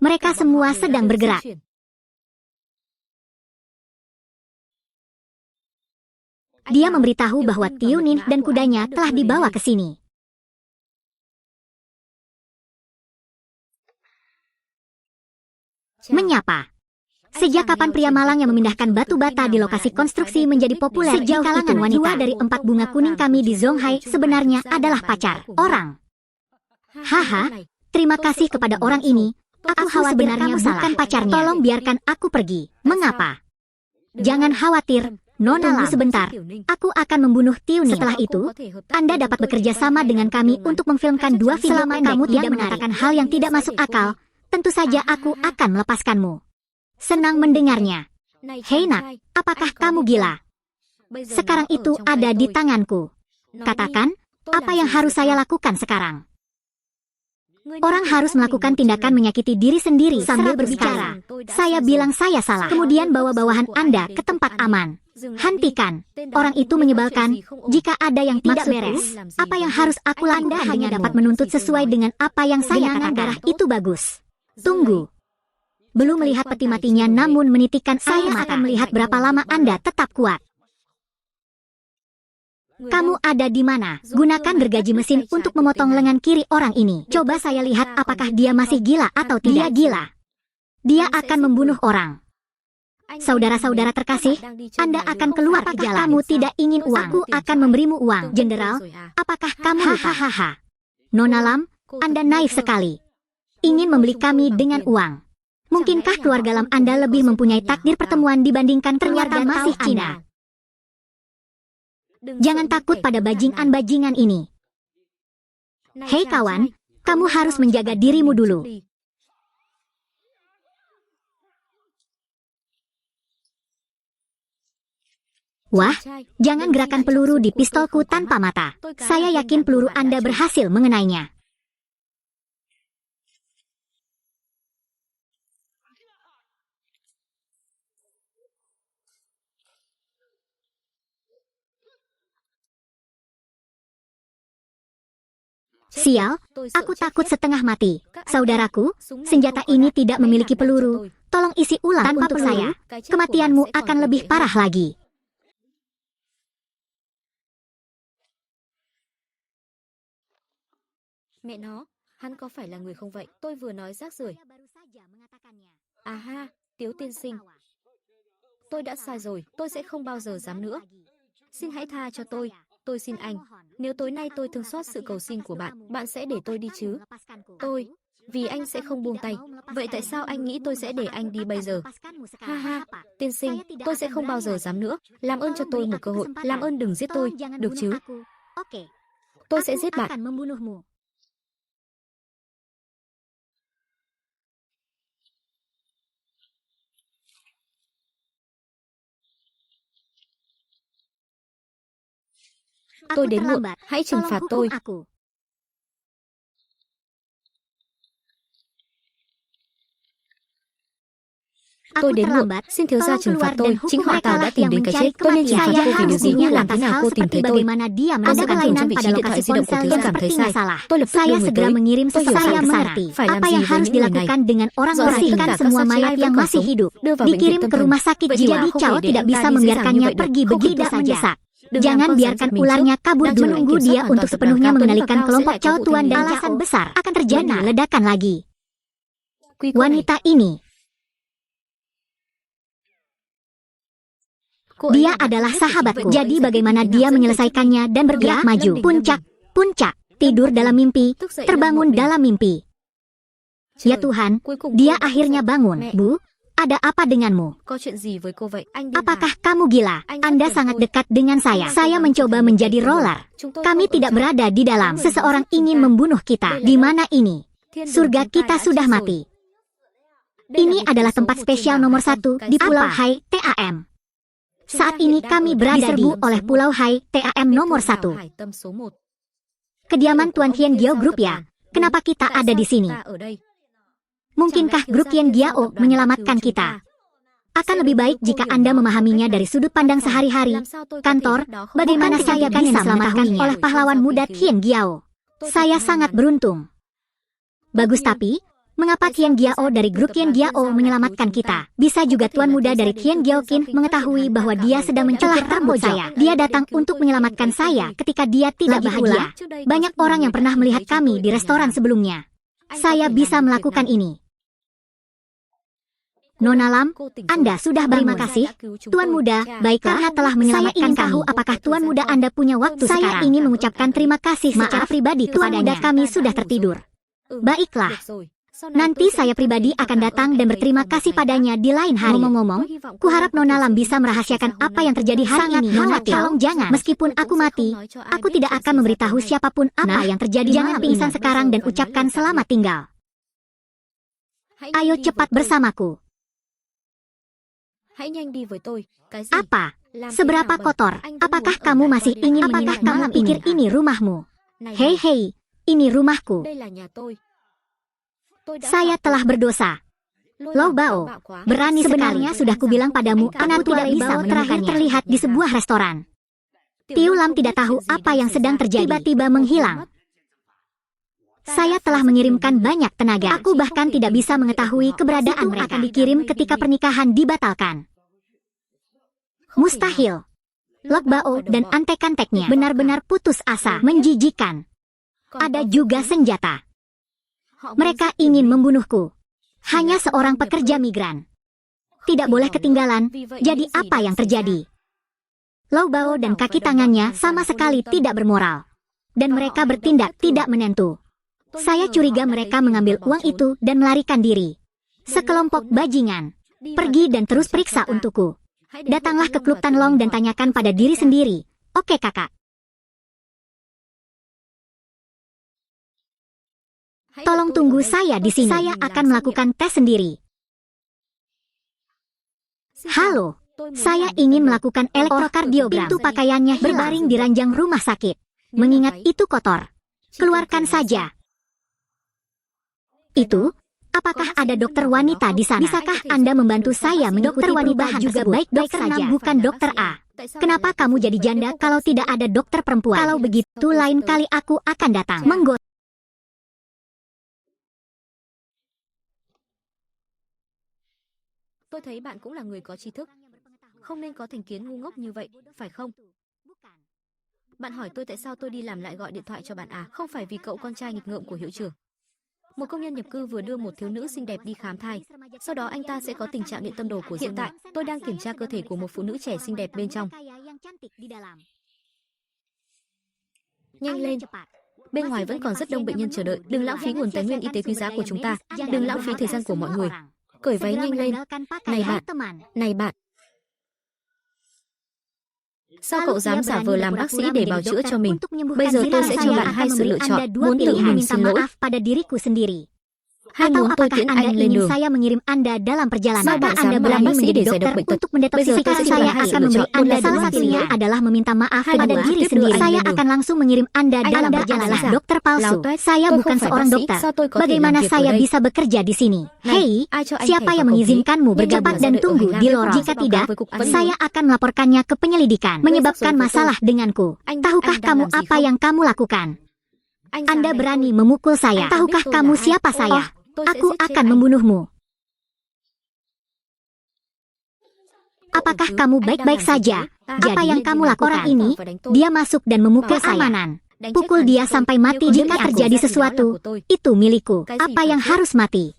Mereka semua sedang bergerak. Dia memberitahu bahwa Tiunin dan kudanya telah dibawa ke sini. Menyapa. Sejak kapan pria malang yang memindahkan batu bata di lokasi konstruksi menjadi populer di kalangan wanita? 2 dari 4 bunga kuning kami di Zonghai sebenarnya adalah pacar orang. Haha, terima kasih kepada orang ini. Aku khawatir kamu bukan pacarnya. Tolong biarkan aku pergi. Mengapa? Jangan khawatir, Nona. Tunggu sebentar. Aku akan membunuh Tiunin. Setelah itu, Anda dapat bekerja sama dengan kami untuk memfilmkan 2 film. Selama kamu tidak mengatakan hal yang tidak masuk akal, tentu saja aku akan melepaskanmu. Senang mendengarnya. Hei nak, apakah kamu gila? Sekarang itu ada di tanganku. Katakan, apa yang harus saya lakukan sekarang? Orang harus melakukan tindakan menyakiti diri sendiri sambil berbicara. Saya bilang saya salah. Kemudian bawa bawahan Anda ke tempat aman. Hentikan. Orang itu menyebalkan. Jika ada yang tidak beres, apa yang harus aku lakukan? Anda hanya dapat menuntut sesuai dengan apa yang saya katakan. Itu bagus. Tunggu. Belum melihat peti matinya namun menitikkan air mata. Saya akan melihat berapa lama Anda tetap kuat. Kamu ada di mana? Gunakan gergaji mesin untuk memotong lengan kiri orang ini. Coba saya lihat apakah dia masih gila atau tidak. Dia gila. Dia akan membunuh orang. Saudara-saudara terkasih, Anda akan keluar ke jalan. Kamu tidak ingin uang? Aku akan memberimu uang. Jenderal, apakah kamu lupa? Hahaha. Nona Lam, Anda naif sekali. Ingin membeli kami dengan uang. Mungkinkah keluarga Lam Anda lebih mempunyai takdir pertemuan dibandingkan ternyata masih Cina? Jangan takut pada bajingan-bajingan ini. Hei kawan, kamu harus menjaga dirimu dulu. Wah, jangan gerakan peluru di pistolku tanpa mata. Saya yakin peluru Anda berhasil mengenainya. Sial, aku takut setengah mati. Saudaraku, senjata ini tidak memiliki peluru. Tolong isi ulang untuk saya. Kematianmu akan lebih parah lagi. Mẹ nó, hắn có phải là người không vậy? Tôi vừa nói rác rưởi. À ha, Tiếu tiên sinh. Tôi đã sai rồi, tôi sẽ không bao giờ dám nữa. Xin hãy tha cho tôi xin anh. Nếu tối nay tôi thương xót sự cầu xin của bạn, bạn sẽ để tôi đi chứ? Vì anh sẽ không buông tay. Vậy tại sao anh nghĩ tôi sẽ để anh đi bây giờ? Ha ha, tiên sinh, tôi sẽ không bao giờ dám nữa. Làm ơn cho tôi một cơ hội, làm ơn đừng giết tôi, được chứ? Tôi sẽ giết bạn. Tôi đến muộn, hãy trừng phạt tôi. Tôi đến muộn, xin thiếu gia trừng phạt tôi. Chính họ Tào đã tìm đến cái chết. Tôi nên trừng phạt cô vì điều gì? Làm thế nào cô tìm thấy tôi? Cô sẽ cản trở trong vị trí điện thoại di động của thiếu gia cảm thấy sai. Tôi lập tức đưa người tới. Tôi hiểu sai sana. Phải làm gì với những người này? Bersihkan semua mayat yang masih hidup. Dikirim ke rumah sakit jiwa. Jadi Cao tidak bisa membiarkannya pergi begitu saja. Jangan biarkan ularnya kabur dulu. Menunggu dia untuk sepenuhnya mengendalikan kelompok Cao Tuan dan alasan besar akan terjadi ledakan lagi. Wanita ini, dia adalah sahabatku. Jadi bagaimana dia menyelesaikannya dan bergerak maju. Puncak, tidur dalam mimpi, terbangun dalam mimpi. Ya Tuhan, dia akhirnya bangun. Bu, ada apa denganmu? Apakah kamu gila? Anda sangat dekat dengan saya. Saya mencoba menjadi roller. Kami tidak berada di dalam. Seseorang ingin membunuh kita. Di mana ini? Surga kita sudah mati. Ini adalah tempat spesial nomor 1 di Pulau Hai TAM. Saat ini kami berada diserbu oleh Pulau Hai TAM nomor 1. Kediaman Tuan Tian Giao Group ya? Kenapa kita ada di sini? Mungkinkah grup Tian Giao menyelamatkan kita? Akan lebih baik jika Anda memahaminya dari sudut pandang sehari-hari. Kantor, bagaimana saya bisa diselamatkan oleh pahlawan muda Tian Giao? Saya sangat beruntung. Bagus, tapi Mengapa Qian Giao dari grup Qian Giao menyelamatkan kita? Bisa juga Tuan Muda dari Qian Gyokin mengetahui bahwa dia sedang mencelah rambut saya. Dia datang untuk menyelamatkan saya ketika dia tidak bahagia. Banyak orang yang pernah melihat kami di restoran sebelumnya. Saya bisa melakukan ini. Nona Lam, Anda sudah berterima kasih. Tuan Muda, baik karena telah menyelamatkan kami. Saya ingin tahu apakah Tuan Muda Anda punya waktu sekarang. Saya ingin mengucapkan terima kasih secara pribadi kepadanya. Tuan Muda kami sudah tertidur. Baiklah. Nanti saya pribadi akan datang dan berterima kasih padanya di lain hari. Ngomong-ngomong, kuharap Nona Lam bisa merahasiakan apa yang terjadi hari ini. Nona, tolong jangan. Meskipun aku mati, aku tidak akan memberitahu siapapun apa yang terjadi. Jangan pingsan sekarang dan ucapkan selamat tinggal. Ayo cepat bersamaku. Apa? Seberapa kotor? Apakah kamu masih ingin menginap malam pikir ini rumahmu? Hei hei, ini rumahku. Saya telah berdosa. Lo Bao, berani sebenarnya sudah kubilang padamu, aku tidak bisa terakhir terlihat di sebuah restoran. Tiu Lam tidak tahu apa yang sedang terjadi. Tiba-tiba menghilang. Saya telah mengirimkan banyak tenaga. Aku bahkan tidak bisa mengetahui keberadaan mereka. Akan dikirim ketika pernikahan dibatalkan. Mustahil. Lok Bao dan antek-anteknya benar-benar putus asa. Menjijikan. Ada juga senjata. Mereka ingin membunuhku. Hanya seorang pekerja migran. Tidak boleh ketinggalan. Jadi apa yang terjadi? Lo Bao dan kaki tangannya sama sekali tidak bermoral. Dan mereka bertindak tidak menentu. Saya curiga mereka mengambil uang itu dan melarikan diri. Sekelompok bajingan. Pergi dan terus periksa untukku. Datanglah ke klub Tan Long dan tanyakan pada diri sendiri. Oke kakak. Tolong tunggu saya di sini. Saya akan melakukan tes sendiri. Halo, saya ingin melakukan elektrokardiogram. Pintu pakaiannya berbaring di ranjang rumah sakit. Mengingat itu kotor. Keluarkan saja. Itu, apakah ada dokter wanita di sana? Bisakah Anda membantu saya mengikuti perubahan juga baik-baik saja? Bukan dokter A. Kenapa kamu jadi janda kalau tidak ada dokter perempuan? Kalau begitu lain kali aku akan datang. Tôi thấy bạn cũng là người có tri thức. Không nên có thành kiến ngu ngốc như vậy, phải không? Bạn hỏi tôi tại sao tôi đi làm lại gọi điện thoại cho bạn à? Không phải vì cậu con trai nghịch ngợm của hiệu trưởng. Một công nhân nhập cư vừa đưa một thiếu nữ xinh đẹp đi khám thai. Sau đó anh ta sẽ có tình trạng điện tâm đồ của hiện tại. Tôi đang kiểm tra cơ thể của một phụ nữ trẻ xinh đẹp bên trong. Nhanh lên. Bên ngoài vẫn còn rất đông bệnh nhân chờ đợi. Đừng lãng phí nguồn tài nguyên y tế quý giá của chúng ta. Đừng lãng phí thời gian của mọi người. Cởi váy nhanh lên. Này bạn. Sao cậu dám giả vờ làm bác sĩ để bào chữa cho mình? Bây giờ tôi sẽ cho bạn hai sự lựa chọn. Muốn tự mình xin lỗi, hay muốn tôi tiễn anh lên đường? Saya mengirim Anda dalam perjalanan. Sao bạn dám berani menjadi dokter untuk mendetoksifikasi saya akan memberi Anda salah satunya adalah meminta maaf pada diri sendiri. Saya akan langsung mengirim Anda dalam perjalanan. Dokter palsu. Saya bukan seorang dokter. Bagaimana saya bisa bekerja di sini? Hei, siapa yang mengizinkanmu berjabat dan tunggu di lorong? Jika tidak, saya akan melaporkannya ke penyelidikan. Menyebabkan masalah denganku. Tahukah kamu apa yang kamu lakukan? Anda berani memukul saya. Tahukah kamu siapa saya? Aku akan membunuhmu. Apakah kamu baik-baik saja? Apa yang kamu lakukan ini? Dia masuk dan memukul keamanan. Pukul dia sampai mati. Jika terjadi sesuatu, itu milikku. Apa yang harus mati?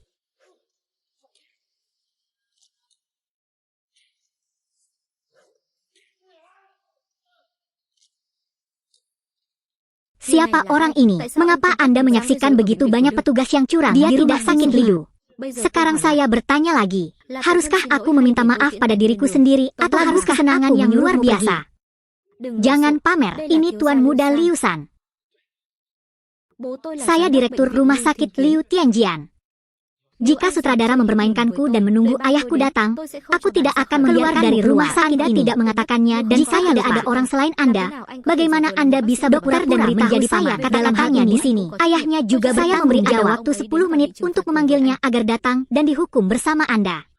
Siapa orang ini? Mengapa Anda menyaksikan begitu banyak petugas yang curang? Dia tidak sakit Liu. Sekarang saya bertanya lagi. Haruskah aku meminta maaf pada diriku sendiri atau harus kesenangan yang luar biasa? Jangan pamer. Ini Tuan Muda Liu San. Saya direktur rumah sakit Liu Tianjian. Jika sutradara mempermainkanku dan menunggu ayahku datang, aku tidak akan membiarkan dari rumah sakit ini. Tidak mengatakannya dan jika tidak ada orang selain Anda, bagaimana Anda bisa berpura dan menjadi saya kata-katanya di sini? Ayahnya juga saya memberi Anda waktu 10 menit untuk memanggilnya agar datang dan dihukum bersama Anda.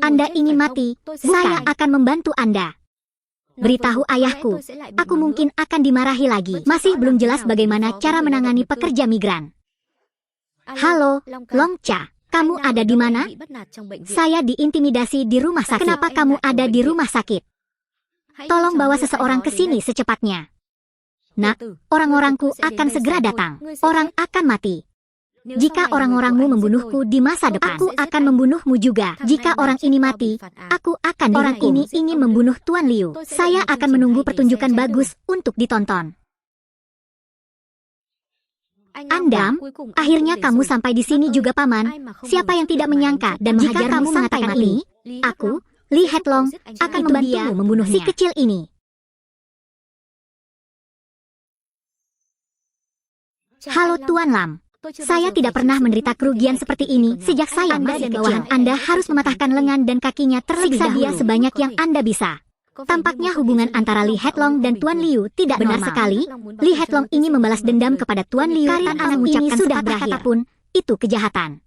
Anda ingin mati, saya akan membantu Anda. Beritahu ayahku, aku mungkin akan dimarahi lagi. Masih belum jelas bagaimana cara menangani pekerja migran. Halo, Long Cha. Kamu ada di mana? Saya diintimidasi di rumah sakit. Kenapa kamu ada di rumah sakit? Tolong bawa seseorang ke sini secepatnya. Nak, orang-orangku akan segera datang. Orang akan mati. Jika orang-orangmu membunuhku di masa depan, aku akan membunuhmu juga. Jika orang ini mati, aku akan dihukum. Orang ini ingin membunuh Tuan Liu. Saya akan menunggu pertunjukan bagus untuk ditonton. Andam, akhirnya kamu sampai di sini juga, Paman. Siapa yang tidak menyangka dan jika kamu mengatakan ini, aku, Li Hetlong, akan membantumu membunuh si kecil ini. Halo Tuan Lam. Saya tidak pernah menderita kerugian seperti ini sejak saya masih kecil. Anda harus mematahkan lengan dan kakinya terlebih dahulu. Siksa dia sebanyak yang Anda bisa. Tampaknya hubungan antara Li Hetlong dan Tuan Liu tidak benar sekali. Li Hetlong ingin membalas dendam kepada Tuan Liu tanpa mengucapkan sudah berakhir pun. Itu kejahatan.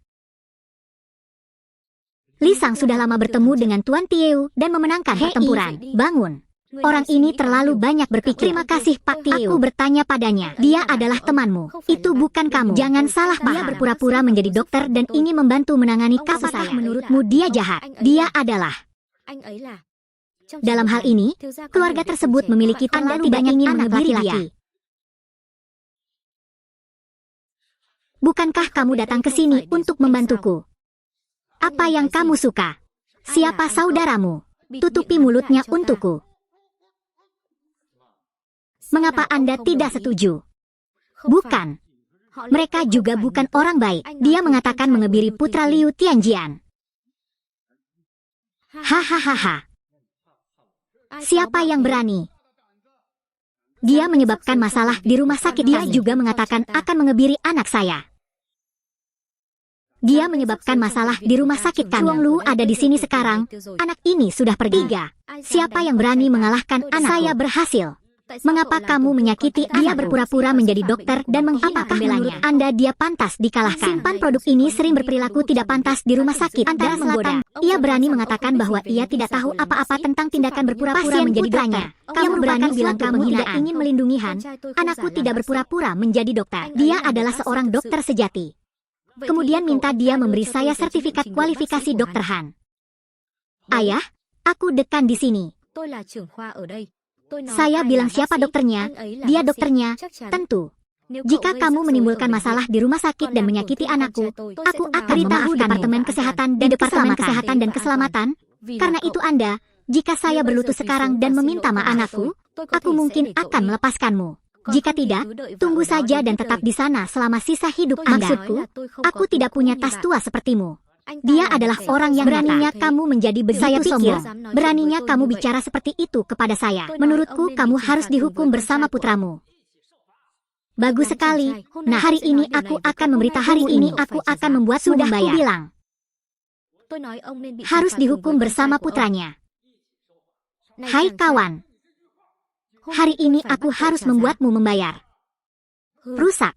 Li Sang sudah lama bertemu dengan Tuan Tieu dan memenangkan pertempuran. Bangun. Orang ini terlalu banyak berpikir. Terima kasih Pak Tieu. Aku bertanya padanya. Dia adalah temanmu. Itu bukan kamu. Jangan salah paham. Dia berpura-pura menjadi dokter dan ingin membantu menangani kasus saya. Menurutmu dia jahat? Dia adalah. Dalam hal ini, keluarga tersebut memiliki Anda tidak ingin mengebiri dia. Bukankah kamu datang ke sini untuk membantuku? Apa yang kamu suka? Siapa saudaramu? Tutupi mulutnya untukku. Mengapa Anda tidak setuju? Bukan. Mereka juga bukan orang baik. Dia mengatakan mengebiri putra Liu Tianjian. Hahaha. Siapa yang berani? Dia menyebabkan masalah di rumah sakit. Dia juga mengatakan akan mengebiri anak saya. Dia menyebabkan masalah di rumah sakit kami. Chuang Lu ada di sini sekarang. Anak ini sudah pergi. Siapa yang berani mengalahkan anak saya? Berhasil. Mengapa kamu menyakiti dia? Berpura-pura menjadi dokter dan menghina pembelanya. Anda dia pantas dikalahkan. Simpan produk ini sering berperilaku tidak pantas di rumah sakit antara menggoda. Ia berani mengatakan bahwa ia tidak tahu apa-apa tentang tindakan berpura-pura menjadi dokter. Kamu berani bilang kamu tidak ingin melindungi Han. Anakku tidak berpura-pura menjadi dokter. Dia adalah seorang dokter sejati. Kemudian minta dia memberi saya sertifikat kualifikasi dokter Han. Ayah, aku dekan di sini. Saya bilang siapa dokternya? Dia dokternya, tentu. Jika kamu menimbulkan masalah di rumah sakit dan menyakiti anakku, aku akan beritahu Departemen Kesehatan dan Departemen Kesehatan dan Keselamatan. Karena itu Anda, jika saya berlutut sekarang dan meminta maaf anakku, aku mungkin akan melepaskanmu. Jika tidak, tunggu saja dan tetap di sana selama sisa hidup Anda. Maksudku, aku tidak punya tas tua sepertimu. Dia adalah orang yang beraninya kamu menjadi begitu sombong. Saya pikir, beraninya kamu bicara seperti itu kepada saya. Menurutku, kamu harus dihukum bersama putramu. Bagus sekali. Nah, hari ini aku akan memberitahu hari ini aku akan membuatmu membayar. Bilang. Harus dihukum bersama putranya. Hai kawan. Hari ini aku harus membuatmu membayar. Rusak.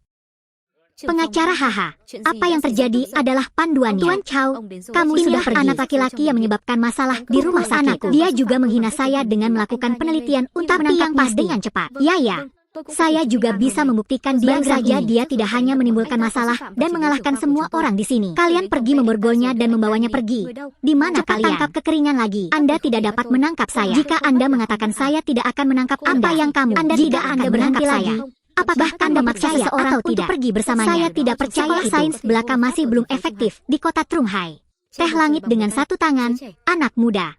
Pengacara haha. Apa yang terjadi adalah panduannya. Tuan Chow, kamu sudah pergi. Anak laki-laki yang menyebabkan masalah di rumah sakitku. Dia juga menghina saya dengan melakukan penelitian untuk menangkapnya dengan cepat. Ya. Saya juga bisa membuktikan dia saja dia tidak hanya menimbulkan masalah dan mengalahkan semua orang di sini. Kalian pergi memborgolnya dan membawanya pergi. Di mana kalian? Tangkap kekeringan lagi. Anda tidak dapat menangkap saya. Jika Anda mengatakan saya tidak akan menangkap Anda yang kamu. Anda tidak akan menangkap saya. Apakah Anda memaksa seorang atau tidak pergi bersamanya? Saya tidak percaya. Sekolah sains belaka masih belum efektif di kota Trunghai. Teh langit dengan satu tangan, anak muda.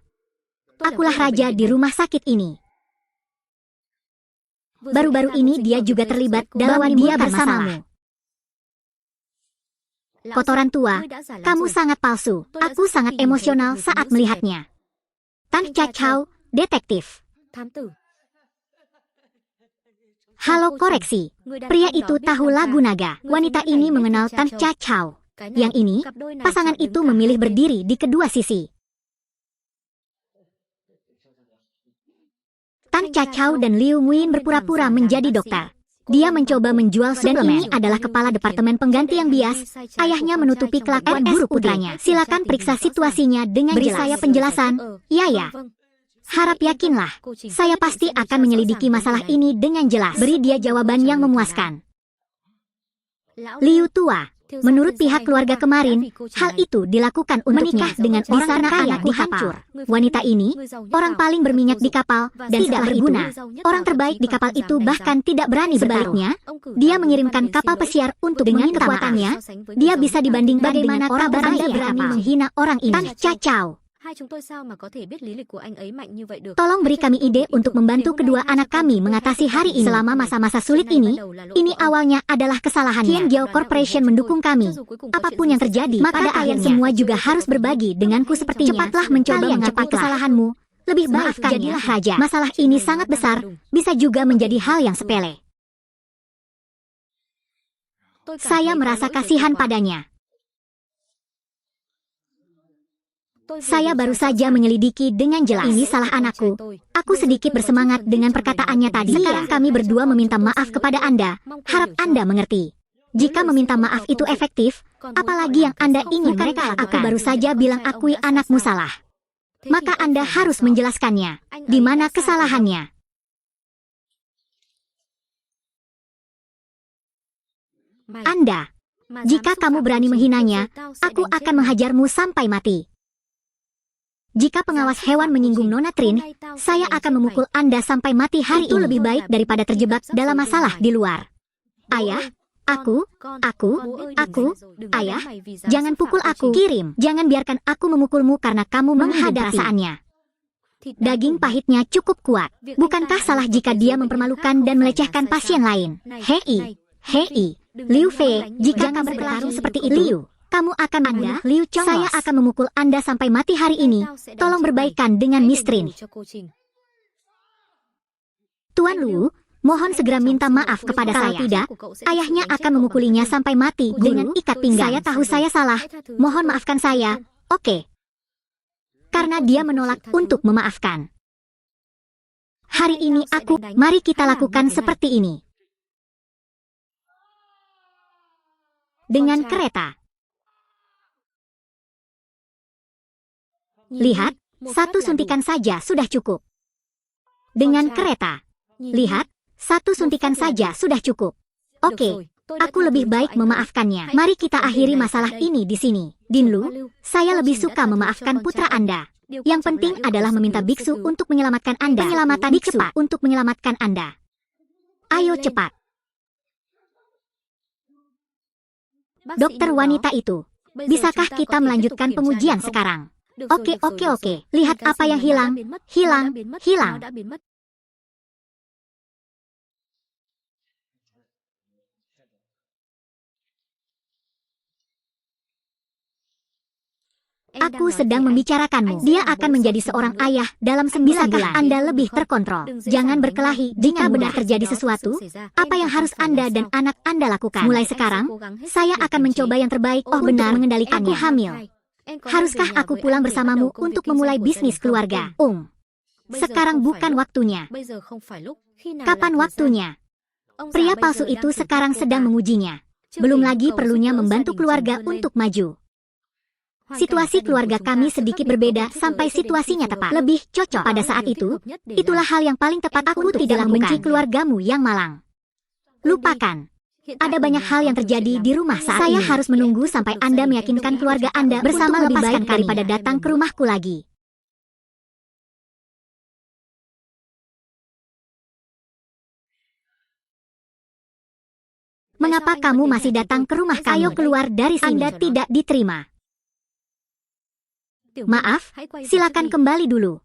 Akulah raja di rumah sakit ini. Baru-baru ini dia juga terlibat dalam dia bersamamu. Kotoran tua, kamu sangat palsu. Aku sangat emosional saat melihatnya. Tan Cacau, detektif. Halo koreksi, pria itu tahu lagu naga. Wanita ini mengenal Tan Cacau. Yang ini, pasangan itu memilih berdiri di kedua sisi. Tan Cacau dan Liu Muin berpura-pura menjadi dokter. Dia mencoba menjual suplemen. Dan ini adalah kepala departemen pengganti yang bias. Ayahnya menutupi kelakuan buruk putranya. Silakan periksa situasinya dengan jelas. Beri saya penjelasan. Ya. Harap yakinlah, saya pasti akan menyelidiki masalah ini dengan jelas. Beri dia jawaban yang memuaskan. Liu tua, Menurut pihak keluarga kemarin, hal itu dilakukan untuk menikah dengan orang kaya di kapal. Wanita ini, orang paling berminyak di kapal, dan tidak berguna. Orang terbaik di kapal itu bahkan tidak berani bertaruhnya. Dia mengirimkan kapal pesiar untuk dengan kekuatannya. Dia bisa dibandingkan dengan orang Anda berani menghina orang ini. Tan Cacau. Tolong beri kami ide untuk membantu kedua anak kami mengatasi hari ini. Selama masa-masa sulit ini awalnya adalah kesalahannya. Tian Giao Corporation mendukung kami. Apapun yang terjadi, maka kalian semua juga harus berbagi denganku sepertinya. Cepatlah mencoba mengakui kesalahanmu. Lebih baik jadilah raja. Masalah ini sangat besar, bisa juga menjadi hal yang sepele. Saya merasa kasihan padanya. Saya baru saja menyelidiki dengan jelas. Ini salah anakku. Aku sedikit bersemangat dengan perkataannya tadi. Sekarang kami berdua meminta maaf kepada Anda. Harap Anda mengerti. Jika meminta maaf itu efektif, apalagi yang Anda ingin mereka lakukan. Aku baru saja bilang akui anakmu salah. Maka Anda harus menjelaskannya. Di mana kesalahannya? Anda, jika kamu berani menghinanya, aku akan menghajarmu sampai mati. Jika pengawas hewan menyinggung Nona Trin, saya akan memukul Anda sampai mati hari itu. Lebih baik daripada terjebak dalam masalah di luar. Ayah, aku, ayah, jangan pukul aku. Kirim, jangan biarkan aku memukulmu karena kamu menghadapi perasaannya. Daging pahitnya cukup kuat. Bukankah salah jika dia mempermalukan dan melecehkan pasien lain? Hei, Liu Fei, jika kamu berkelahi seperti itu, Liu, kamu akan membunuh Liu Chonglos. Saya akan memukul Anda sampai mati hari ini. Tolong berbaikan dengan Miss Trin. Tuan Lu, mohon segera minta maaf kepada saya. Kalau tidak, ayahnya akan memukulinya sampai mati dengan ikat pinggang. Saya tahu saya salah. Mohon maafkan saya. Oke. Karena dia menolak untuk memaafkan. Hari ini mari kita lakukan seperti ini. Dengan kereta. Lihat, satu suntikan saja sudah cukup. Dengan kereta. Lihat, satu suntikan saja sudah cukup. Oke, aku lebih baik memaafkannya. Mari kita akhiri masalah ini di sini. Dinlu, saya lebih suka memaafkan putra Anda. Yang penting adalah meminta biksu untuk menyelamatkan Anda. Penyelamatan biksu untuk menyelamatkan Anda. Ayo cepat. Dokter wanita itu, bisakah kita melanjutkan pengujian sekarang? Oke. Lihat apa yang hilang. Hilang. Aku sedang membicarakanmu. Dia akan menjadi seorang ayah dalam 9 bulan. Anda lebih terkontrol. Jangan berkelahi. Jika benar terjadi sesuatu, apa yang harus Anda dan anak Anda lakukan? Mulai sekarang, saya akan mencoba yang terbaik. Oh benar, mengendalikannya. Aku hamil. Haruskah aku pulang bersamamu untuk memulai bisnis keluarga? Sekarang bukan waktunya. Kapan waktunya? Pria palsu itu sekarang sedang mengujinya. Belum lagi perlunya membantu keluarga untuk maju. Situasi keluarga kami sedikit berbeda sampai situasinya tepat. Lebih cocok pada saat itu. Itulah hal yang paling tepat. Aku tidak membenci keluargamu yang malang. Lupakan. Ada banyak hal yang terjadi di rumah saat ini. Saya harus menunggu sampai Anda meyakinkan keluarga Anda bersama lebih baik daripada datang ke rumahku lagi. Mengapa kamu masih datang ke rumah kami? Ayo keluar dari sini. Anda tidak diterima. Maaf, silakan kembali dulu.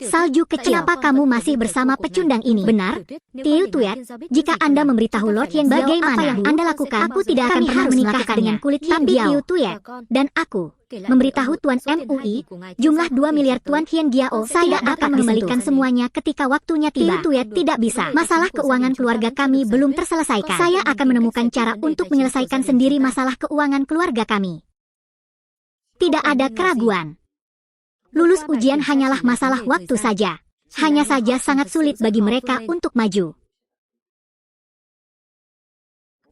Salju kecil, kenapa kamu masih bersama pecundang ini? Benar, Tiu Tuyet, jika Anda memberitahu Lord Yen bagaimana yang Anda lakukan, aku tidak akan pernah menikah dengan kulit Hian Giao. Tiu Tuyet dan aku memberitahu Tuan MUI, jumlah 2 miliar Tuan Hian Giao, saya akan mengembalikan semuanya ketika waktunya tiba. Tiu Tuyet tidak bisa. Masalah keuangan keluarga kami belum terselesaikan. Saya akan menemukan cara untuk menyelesaikan sendiri masalah keuangan keluarga kami. Tidak ada keraguan. Lulus ujian hanyalah masalah waktu saja. Hanya saja sangat sulit bagi mereka untuk maju.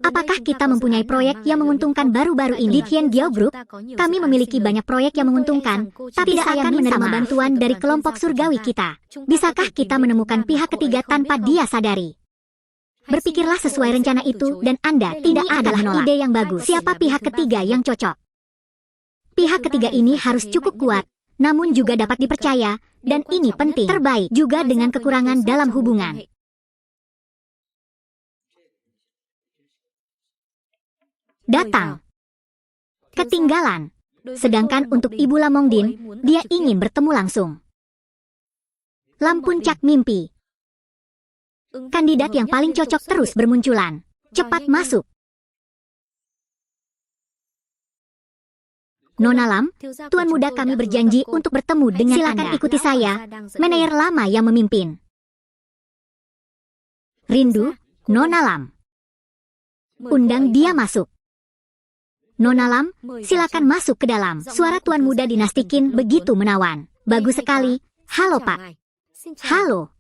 Apakah kita mempunyai proyek yang menguntungkan baru-baru ini? Di Tian Giao Group, kami memiliki banyak proyek yang menguntungkan, tapi tidak akan menerima bantuan dari kelompok surgawi kita. Bisakah kita menemukan pihak ketiga tanpa dia sadari? Berpikirlah sesuai rencana itu dan Anda tidak adalah ide yang bagus. Siapa pihak ketiga yang cocok? Pihak ketiga ini harus cukup kuat, namun juga dapat dipercaya, dan ini penting. Terbaik juga dengan kekurangan dalam hubungan. Datang. Ketinggalan. Sedangkan untuk Ibu Lamongdin, dia ingin bertemu langsung. Lampuncak mimpi. Kandidat yang paling cocok terus bermunculan. Cepat masuk. Nona Lam, Tuan Muda kami berjanji untuk bertemu dengan Anda. Silakan ikuti saya, manajer lama yang memimpin. Rindu, Nona Lam. Undang dia masuk. Nona Lam, silakan masuk ke dalam. Suara Tuan Muda Dinasti Qin begitu menawan. Bagus sekali. Halo Pak. Halo.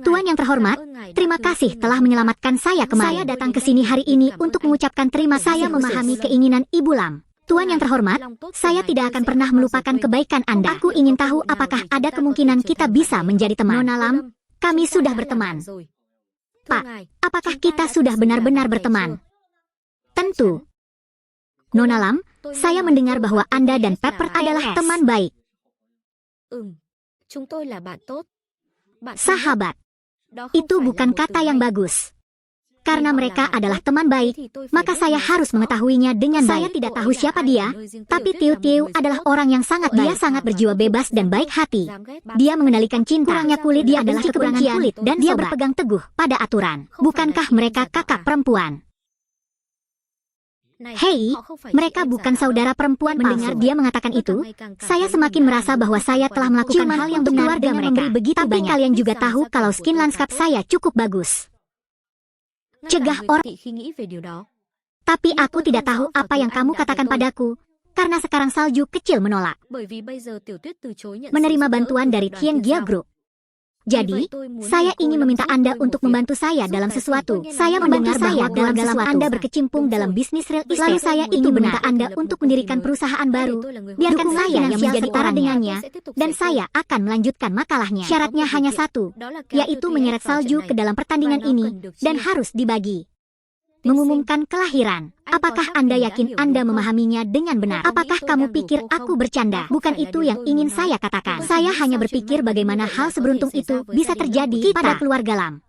Tuan yang terhormat, terima kasih telah menyelamatkan saya kemarin. Saya datang ke sini hari ini untuk mengucapkan terima kasih. Saya memahami keinginan Ibu Lam. Tuan yang terhormat, saya tidak akan pernah melupakan kebaikan Anda. Aku ingin tahu apakah ada kemungkinan kita bisa menjadi teman. Nona Lam, kami sudah berteman. Pak, apakah kita sudah benar-benar berteman? Tentu. Nona Lam, saya mendengar bahwa Anda dan Pepper adalah teman baik. Sahabat. Itu bukan kata yang bagus. Karena mereka adalah teman baik, maka saya harus mengetahuinya dengan baik. Saya tidak tahu siapa dia, tapi Tiu Tiu adalah orang yang sangat baik. Dia sangat berjiwa bebas dan baik hati. Dia mengendalikan cinta. Kurangnya kulit dia adalah kekurangan kulit dan dia berpegang teguh pada aturan. Bukankah mereka kakak perempuan? Hei, mereka bukan saudara perempuan. Mendengar dia mengatakan itu, saya semakin merasa bahwa saya telah melakukan hal yang benar dengan memberi begitu banyak. Tapi kalian juga tahu kalau skin lanskap saya cukup bagus. Cegah orang. Tapi aku tidak tahu apa yang kamu katakan padaku, karena sekarang salju kecil menolak menerima bantuan dari Tian Gia Group. Jadi, saya ingin meminta Anda untuk membantu saya dalam sesuatu. Saya mendengar bahwa dalam Anda berkecimpung dalam bisnis real estate. Lalu saya ingin meminta Anda untuk mendirikan perusahaan baru. Biarkan saya yang menjadi orang dengannya, dan saya akan melanjutkan makalahnya. Syaratnya hanya satu, yaitu menyeret salju ke dalam pertandingan ini, dan harus dibagi. Mengumumkan kelahiran. Apakah Anda yakin Anda memahaminya dengan benar? Apakah kamu pikir aku bercanda? Bukan itu yang ingin saya katakan. Saya hanya berpikir bagaimana hal seberuntung itu bisa terjadi pada keluarga Lam.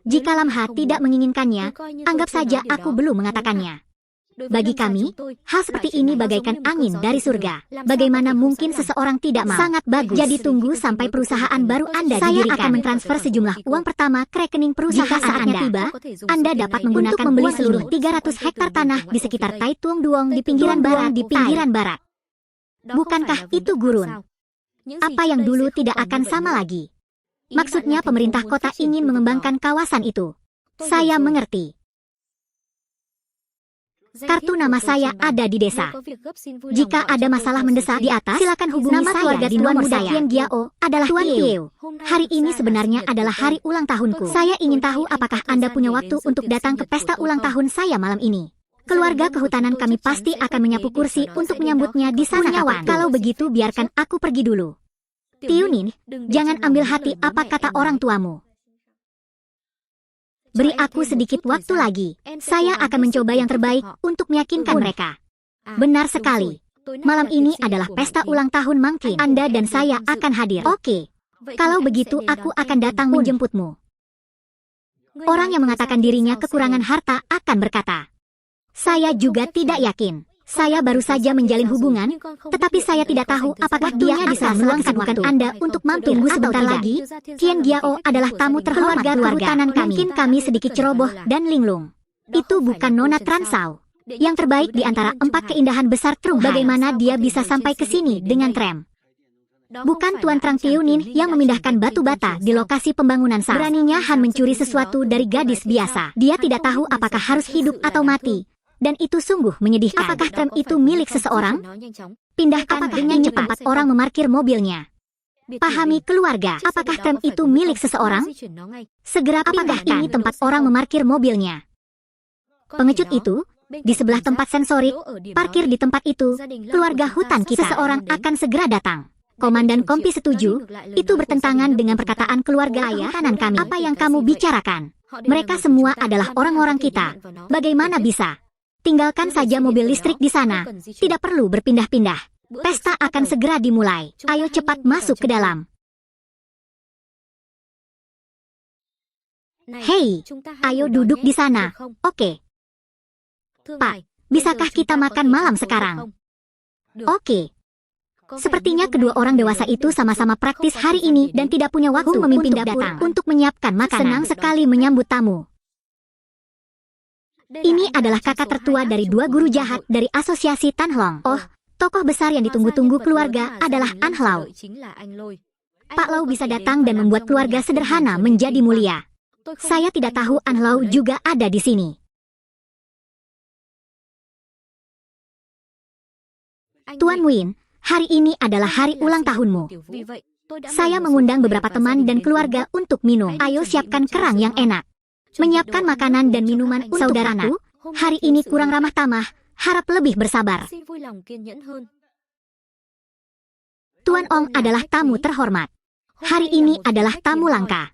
Jika Lam Ha tidak menginginkannya, anggap saja aku belum mengatakannya. Bagi kami, hal seperti ini bagaikan angin dari surga. Bagaimana mungkin seseorang tidak mau? Sangat bagus. Jadi tunggu sampai perusahaan baru Anda didirikan. Saya akan mentransfer sejumlah uang pertama ke rekening perusahaan Jika saatnya tiba, Anda dapat menggunakan membeli seluruh 300 hektar tanah di sekitar Tai Tuong Duong di pinggiran barat. Bukankah itu gurun? Apa yang dulu tidak akan sama lagi? Maksudnya pemerintah kota ingin mengembangkan kawasan itu. Saya mengerti. Kartu nama saya ada di desa. Jika ada masalah mendesak di atas, silakan hubungi nama keluarga di nomor saya. Tian Giao adalah Tuan Tiu. Hari ini sebenarnya adalah hari ulang tahunku. Saya ingin tahu apakah Anda punya waktu untuk datang ke pesta ulang tahun saya malam ini. Keluarga kehutanan kami pasti akan menyapu kursi untuk menyambutnya di sana kawan. Kalau begitu biarkan aku pergi dulu. Tiunin, jangan ambil hati apa kata orang tuamu. Beri aku sedikit waktu lagi. Saya akan mencoba yang terbaik untuk meyakinkan mereka. Benar sekali. Malam ini adalah pesta ulang tahun Mangkin. Anda dan saya akan hadir. Oke. Kalau begitu aku akan datang menjemputmu. Orang yang mengatakan dirinya kekurangan harta akan berkata, saya juga tidak yakin. Saya baru saja menjalin hubungan, tetapi saya tidak tahu apakah dia akan meluangkan waktu Anda untuk mampir sebentar lagi. Tian Giao adalah tamu terhormat kehutanan kami. Mungkin kami sedikit ceroboh dan linglung. Itu bukan Nona Transau. Yang terbaik di antara 4 keindahan besar Trung. Bagaimana dia bisa sampai ke sini dengan tram? Bukan Tuan Trang Tiunin yang memindahkan batu bata di lokasi pembangunan sal. Beraninya Han mencuri sesuatu dari gadis biasa. Dia tidak tahu apakah harus hidup atau mati. Dan itu sungguh menyedihkan. Apakah tram itu milik seseorang? Pindahkan dengan cepat. 4 orang memarkir mobilnya. Pahami keluarga. Apakah tram itu milik seseorang? Segera apakah ini tempat orang memarkir mobilnya? Pengecut itu, di sebelah tempat sensorik, parkir di tempat itu, keluarga hutan kita. Seseorang akan segera datang. Komandan Kompi setuju, itu bertentangan dengan perkataan keluarga ayah kanan kami. Apa yang kamu bicarakan? Mereka semua adalah orang-orang kita. Bagaimana bisa? Tinggalkan saja mobil listrik di sana. Tidak perlu berpindah-pindah. Pesta akan segera dimulai. Ayo cepat masuk ke dalam. Hei, ayo duduk di sana. Oke. Pak, bisakah kita makan malam sekarang? Oke. Sepertinya kedua orang dewasa itu sama-sama praktis hari ini dan tidak punya waktu memimpin dapur untuk menyiapkan makanan. Senang sekali menyambut tamu. Ini adalah kakak tertua dari dua guru jahat dari Asosiasi Tanhlong. Oh, tokoh besar yang ditunggu-tunggu keluarga adalah An Lau. Pak Lau bisa datang dan membuat keluarga sederhana menjadi mulia. Saya tidak tahu An Lau juga ada di sini. Tuan Nguyen, hari ini adalah hari ulang tahunmu. Saya mengundang beberapa teman dan keluarga untuk minum. Ayo siapkan kerang yang enak. Menyiapkan makanan dan minuman untuk saudaraku. Hari ini kurang ramah tamah. Harap lebih bersabar. Tuan Ong adalah tamu terhormat. Hari ini adalah tamu langka.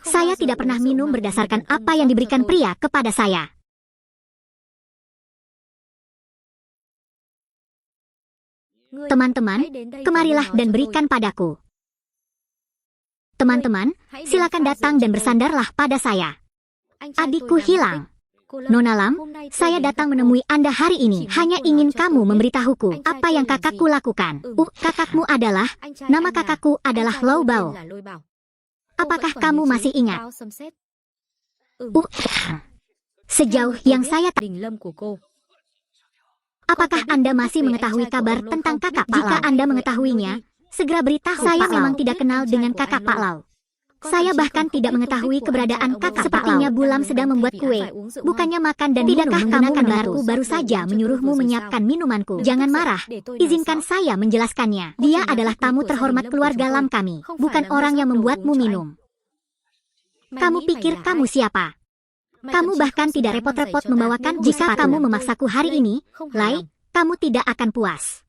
Saya tidak pernah minum berdasarkan apa yang diberikan pria kepada saya. Teman-teman, kemarilah dan berikan padaku. Teman-teman, silakan datang dan bersandarlah pada saya. Adikku hilang. Nona Lam, saya datang menemui Anda hari ini. Hanya ingin kamu memberitahuku apa yang kakakku lakukan. Kakakmu adalah, nama kakakku adalah Lau Bao. Apakah kamu masih ingat? Sejauh yang saya tahu. Apakah Anda masih mengetahui kabar tentang kakak Pak Lau? Jika Anda mengetahuinya, segera beritahu. Saya memang tidak kenal dengan kakak Pak Lau. Saya bahkan tidak mengetahui keberadaan kakak. Sepertinya Bulam sedang membuat kue. Bukannya makan dan tidakkah kamu mendengarku baru saja menyuruhmu menyiapkan minumanku? Jangan marah. Izinkan saya menjelaskannya. Dia adalah tamu terhormat keluarga Lam kami, bukan orang yang membuatmu minum. Kamu pikir kamu siapa? Kamu bahkan tidak repot-repot membawakan. Jika kamu memaksaku hari ini, Lai, kamu tidak akan puas.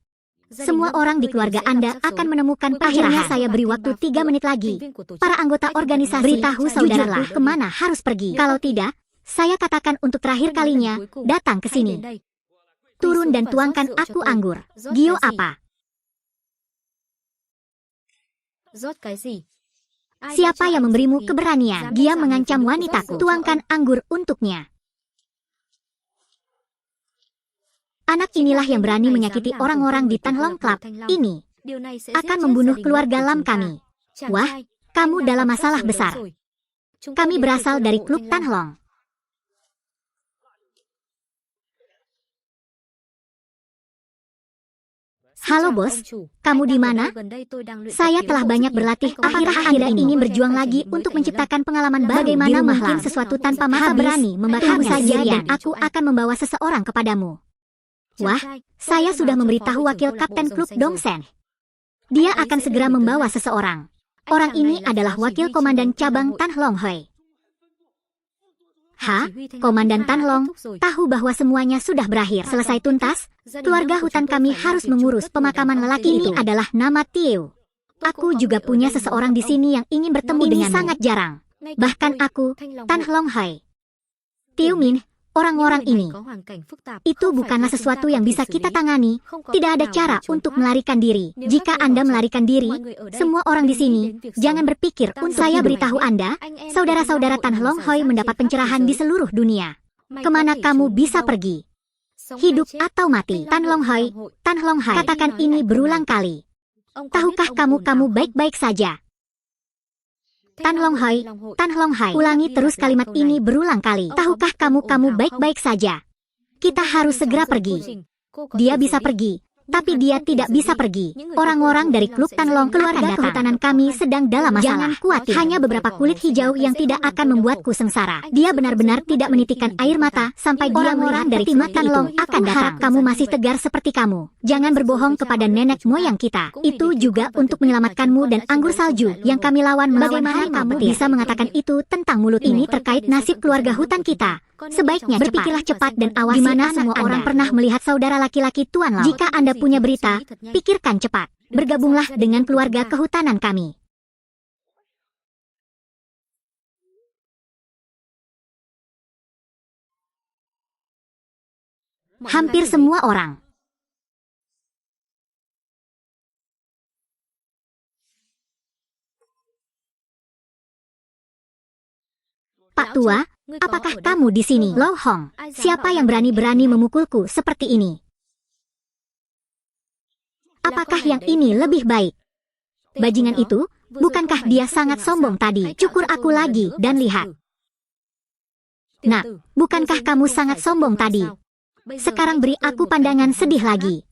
Semua orang di keluarga Anda akan menemukan. Akhirnya saya beri waktu 3 menit lagi. Para anggota organisasi, beritahu saudaraku kemana harus pergi. Kalau tidak, saya katakan untuk terakhir kalinya, datang ke sini. Turun dan tuangkan aku anggur. Gio apa? Siapa yang memberimu keberanian? Dia mengancam wanitaku. Tuangkan anggur untuknya. Anak inilah yang berani menyakiti orang-orang di Tanhlong Club. Ini akan membunuh keluarga Lam kami. Wah, kamu dalam masalah besar. Kami berasal dari klub Tanhlong. Halo bos, kamu di mana? Saya telah banyak berlatih. Akhir-akhir ingin berjuang lagi untuk menciptakan pengalaman baru. Bagaimana mungkin sesuatu tanpa masa berani membakarnya saja dan aku akan membawa seseorang kepadamu. Wah, saya sudah memberitahu wakil kapten klub Dongsen. Dia akan segera membawa seseorang. Orang ini adalah wakil komandan cabang Tanhlong Hoi. Hah? Komandan Tanhlong tahu bahwa semuanya sudah berakhir. Selesai tuntas, keluarga hutan kami harus mengurus pemakaman lelaki itu. Ini adalah nama Tiu. Aku juga punya seseorang di sini yang ingin bertemu dengan sangat jarang. Bahkan aku, Tanhlong Hoi. Tiu Min, orang-orang ini, itu bukanlah sesuatu yang bisa kita tangani. Tidak ada cara untuk melarikan diri. Jika Anda melarikan diri, semua orang di sini, jangan berpikir untuk saya beritahu Anda, saudara-saudara Tanhlong Hoi mendapat pencerahan di seluruh dunia. Kemana kamu bisa pergi? Hidup atau mati? Tanhlong Hoi, katakan ini berulang kali. Tahukah kamu baik-baik saja? Tanhlong Hoi, ulangi terus kalimat ini berulang kali. Tahukah kamu baik-baik saja? Kita harus segera pergi. Dia bisa pergi, tapi dia tidak bisa pergi. Orang-orang dari klub Tanhlong, keluarga kehutanan kami sedang dalam masalah. Jangan khawatir, hanya beberapa kulit hijau yang tidak akan membuatku sengsara. Dia benar-benar tidak menitikkan air mata sampai dia melihat dari tim Tanhlong akan datang. Kamu masih tegar seperti kamu. Jangan berbohong kepada nenek moyang kita. Itu juga untuk menyelamatkanmu dan anggur salju yang kami lawan melawan harimau. Kamu bisa mengatakan itu tentang mulut ini terkait nasib keluarga hutan kita. Sebaiknya berpikirlah cepat dan awasi. Di mana semua orang pernah melihat saudara laki-laki Tuan Lau. Jika Anda punya berita, pikirkan cepat. Bergabunglah dengan keluarga kehutanan kami. Hampir semua orang. Pak Tua, apakah kamu di sini? Lo Hong, siapa yang berani-berani memukulku seperti ini? Apakah yang ini lebih baik? Bajingan itu, bukankah dia sangat sombong tadi? Cukur aku lagi dan lihat. Nah, bukankah kamu sangat sombong tadi? Sekarang beri aku pandangan sedih lagi.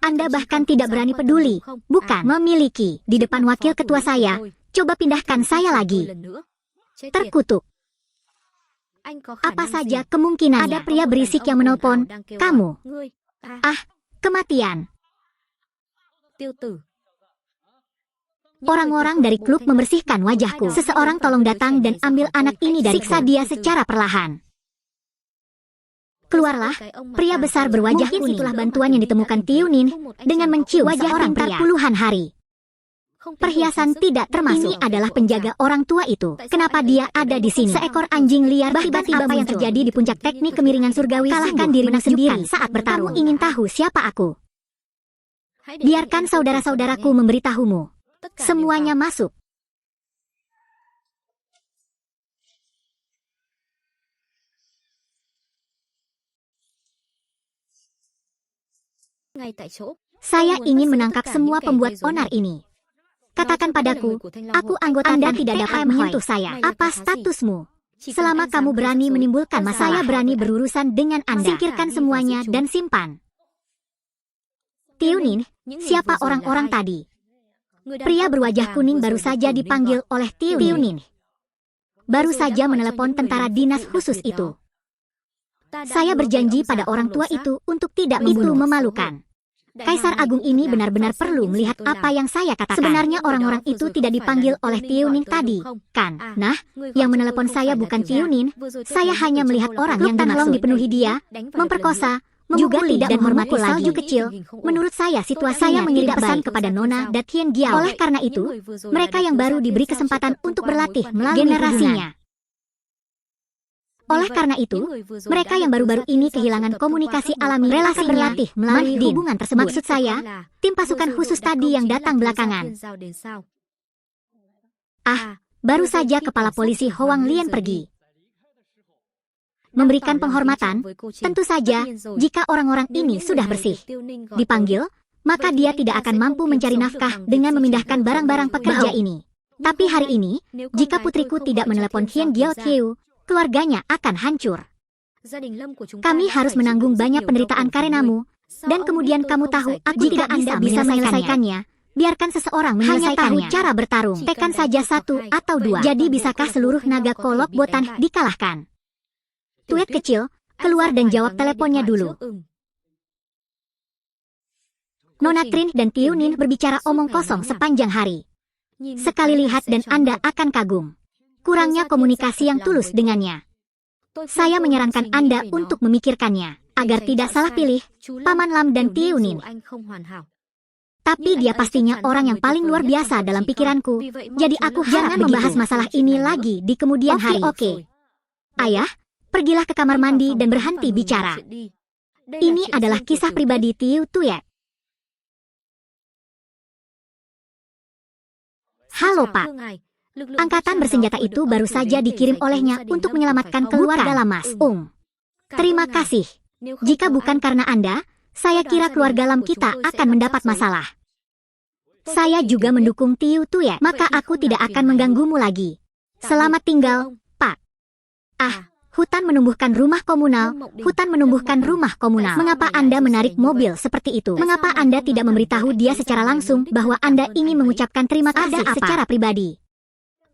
Anda bahkan tidak berani peduli, bukan memiliki di depan wakil ketua saya. Coba pindahkan saya lagi. Terkutuk. Apa saja kemungkinan ada pria berisik yang menelpon kamu? Ah, kematian. Orang-orang dari klub membersihkan wajahku. Seseorang tolong datang dan ambil anak ini dari siksa dia secara perlahan. Keluarlah, pria besar berwajah kuning. Itulah bantuan yang ditemukan Tiunin dengan mencium wajah orang pria puluhan hari. Perhiasan tidak termasuk. Ini adalah penjaga orang tua itu. Kenapa dia ada di sini? Seekor anjing liar tiba-tiba apa yang terjadi di puncak teknik kemiringan surgawi. Kalahkan dirimu sendiri saat bertarung. Kamu ingin tahu siapa aku? Biarkan saudara-saudaraku memberitahumu. Semuanya masuk. Saya ingin menangkap semua pembuat onar ini. Katakan padaku, aku anggota Anda tidak dapat menyentuh saya. Apa statusmu? Selama kamu berani menimbulkan masalah, saya berani berurusan dengan Anda. Singkirkan semuanya dan simpan. Tiunin, siapa orang-orang tadi? Pria berwajah kuning baru saja dipanggil oleh Tiunin. Baru saja menelepon tentara dinas khusus itu. Saya berjanji pada orang tua itu untuk tidak membunuh. Itu memalukan. Kaisar Agung ini benar-benar perlu melihat apa yang saya katakan. Sebenarnya orang-orang itu tidak dipanggil oleh Tiunin tadi, kan? Nah, yang menelepon saya bukan Tiunin. Saya hanya melihat orang yang dimaksud. Dipenuhi dia, memperkosa, juga tidak menghormati salju kecil. Menurut saya situasinya mengirim pesan kepada Nona dan Tian Giao. Oleh karena itu, mereka yang baru diberi kesempatan untuk berlatih melalui generasinya. Oleh karena itu, mereka yang baru-baru ini kehilangan komunikasi alami relasi berlatih melalui hubungan tersebut. Maksud saya, tim pasukan khusus tadi yang datang belakangan. Ah, baru saja kepala polisi Hoang Lian pergi. Memberikan penghormatan, tentu saja, jika orang-orang ini sudah bersih. Dipanggil, maka dia tidak akan mampu mencari nafkah dengan memindahkan barang-barang pekerja ini. Tapi hari ini, jika putriku tidak menelepon Hian Giao Thieu, keluarganya akan hancur. Kami harus menanggung banyak penderitaan karenamu, dan kemudian kamu tahu aku tidak bisa menyelesaikannya. Biarkan seseorang menyelesaikannya. Hanya tahu cara bertarung. Tekan saja satu atau dua. Jadi bisakah seluruh naga kolok botan dikalahkan? Tuet kecil, keluar dan jawab teleponnya dulu. Nona Trin dan Tiunin berbicara omong kosong sepanjang hari. Sekali lihat dan Anda akan kagum. Kurangnya komunikasi yang tulus dengannya. Saya menyarankan Anda untuk memikirkannya, agar tidak salah pilih, Paman Lam dan Tiunin. Tapi dia pastinya orang yang paling luar biasa dalam pikiranku, jadi aku jangan membahas masalah ini lagi di kemudian hari. Oke. Ayah, pergilah ke kamar mandi dan berhenti bicara. Ini adalah kisah pribadi Tiu Tuet. Halo Pak. Angkatan bersenjata itu baru saja dikirim olehnya untuk menyelamatkan keluarga lama Mas Terima kasih. Jika bukan karena Anda, saya kira keluarga Lam kita akan mendapat masalah. Saya juga mendukung Tiu Tuet, maka aku tidak akan mengganggumu lagi. Selamat tinggal, Pak. Ah, hutan menumbuhkan rumah komunal, hutan menumbuhkan rumah komunal. Mengapa Anda menarik mobil seperti itu? Mengapa Anda tidak memberitahu dia secara langsung bahwa Anda ingin mengucapkan terima kasih secara pribadi?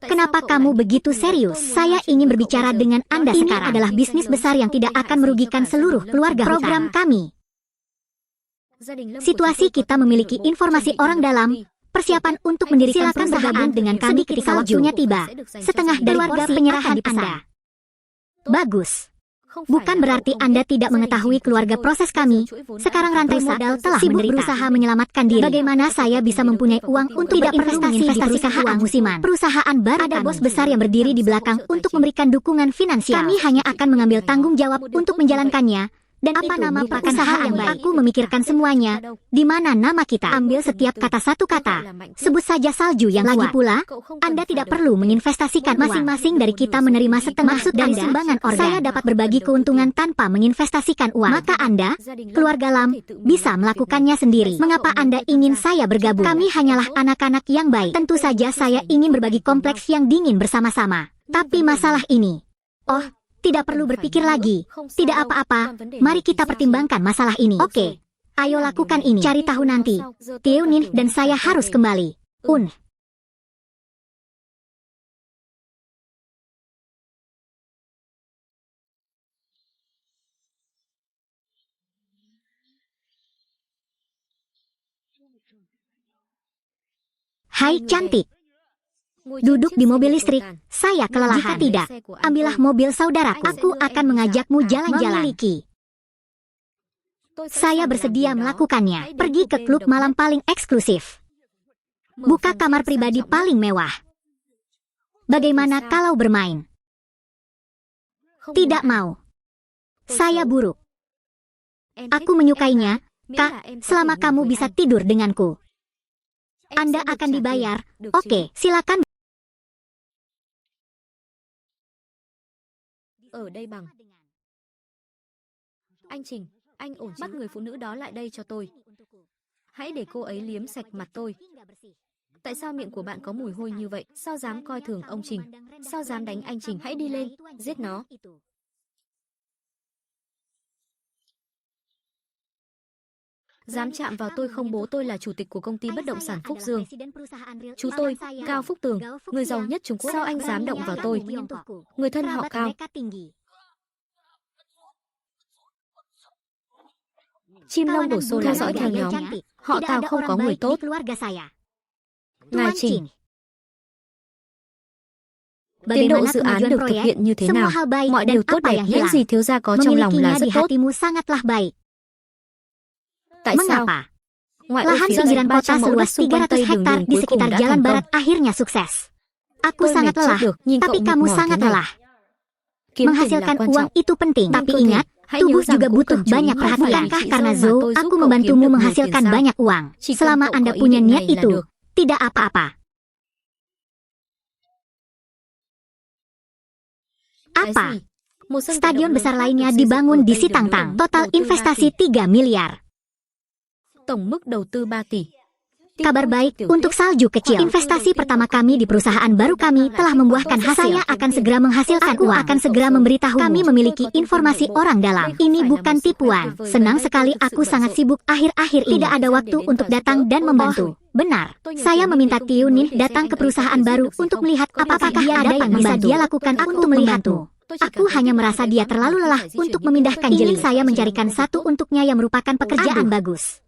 Kenapa kamu begitu serius? Saya ingin berbicara dengan Anda sekarang. Ini adalah bisnis besar yang tidak akan merugikan seluruh keluarga program kami. Situasi kita memiliki informasi orang dalam, persiapan untuk mendirikan perusahaan dengan kami ketika waktunya tiba, setengah dari keluarga penyerahan Anda. Bagus. Bukan berarti Anda tidak mengetahui keluarga proses kami. Sekarang rantai modal telah sibuk berusaha menyelamatkan diri. Bagaimana saya bisa mempunyai uang untuk tidak berinvestasi di perusahaan musiman? Perusahaan baru ada bos besar yang berdiri di belakang untuk memberikan dukungan finansial. Kami hanya akan mengambil tanggung jawab untuk menjalankannya. Dan apa nama perusahaan yang baik? Aku memikirkan semuanya. Di mana nama kita? Ambil setiap kata satu kata. Sebut saja salju yang lagi pula. Anda tidak perlu menginvestasikan. Masing-masing dari kita menerima setengah dari sumbangan organ. Saya dapat berbagi keuntungan tanpa menginvestasikan uang. Maka Anda, keluarga Lam, bisa melakukannya sendiri. Mengapa Anda ingin saya bergabung? Kami hanyalah anak-anak yang baik. Tentu saja saya ingin berbagi kompleks yang dingin bersama-sama. Tapi masalah ini, tidak perlu berpikir lagi. Tidak apa-apa, mari kita pertimbangkan masalah ini. Oke, ayo lakukan ini. Cari tahu nanti. Tiunin dan saya harus kembali. Hai cantik. Duduk di mobil listrik, saya kelelahan. Jika tidak, ambillah mobil saudaraku. Aku akan mengajakmu jalan-jalan. Saya bersedia melakukannya. Pergi ke klub malam paling eksklusif. Buka kamar pribadi paling mewah. Bagaimana kalau bermain? Tidak mau. Saya buruk. Aku menyukainya, Kak, selama kamu bisa tidur denganku. Anda akan dibayar. Oke, silakan. Ở đây bằng. Anh Trình, anh ổn chứ? Bắt người phụ nữ đó lại đây cho tôi. Hãy để cô ấy liếm sạch mặt tôi. Tại sao miệng của bạn có mùi hôi như vậy? Sao dám coi thường ông Trình? Sao dám đánh anh Trình? Hãy đi lên, giết nó. Dám chạm vào tôi không? Bố tôi là chủ tịch của công ty bất động sản Phúc Dương. Chú tôi, Cao Phúc Tường, người giàu nhất Trung Quốc. Sao anh dám động vào tôi? Người thân họ Cao. Chim lông đổ xô theo dõi theo nhóm. Họ Tào không có người tốt. Ngài Trình, tiến độ dự án được thực hiện như thế nào? Mọi điều tốt đẹp, những gì thiếu gia có trong lòng là rất tốt. Tại sao? Lahan pinggiran kota seluas 300 hektar di sekitar jalan barat akhirnya sukses. Aku sangat lelah, tapi kamu sangat lelah. Menghasilkan uang itu penting, tapi ingat, tubuh juga butuh banyak perhatian. Karena Zo, aku membantumu menghasilkan banyak uang. Selama Anda punya niat itu, tidak apa-apa. Apa? Stadion besar lainnya dibangun di Sitangtang. Total investasi 3 miliar. Tổng mức đầu tư 3 tỷ. Kabar baik untuk salju kecil. Investasi pertama kami di perusahaan baru kami telah membuahkan hasil. Saya akan segera menghasilkan uang. Aku akan segera memberitahu. Kami memiliki informasi orang dalam. Ini bukan tipuan. Senang sekali, aku sangat sibuk akhir-akhir ini. Tidak ada waktu untuk datang dan membantu. Benar. Saya meminta Tiunin datang ke perusahaan baru untuk melihat apakah dia ada yang bisa dia lakukan untuk melihatmu. Aku hanya merasa dia terlalu lelah untuk memindahkan jeli. Saya mencarikan satu untuknya yang merupakan pekerjaan bagus.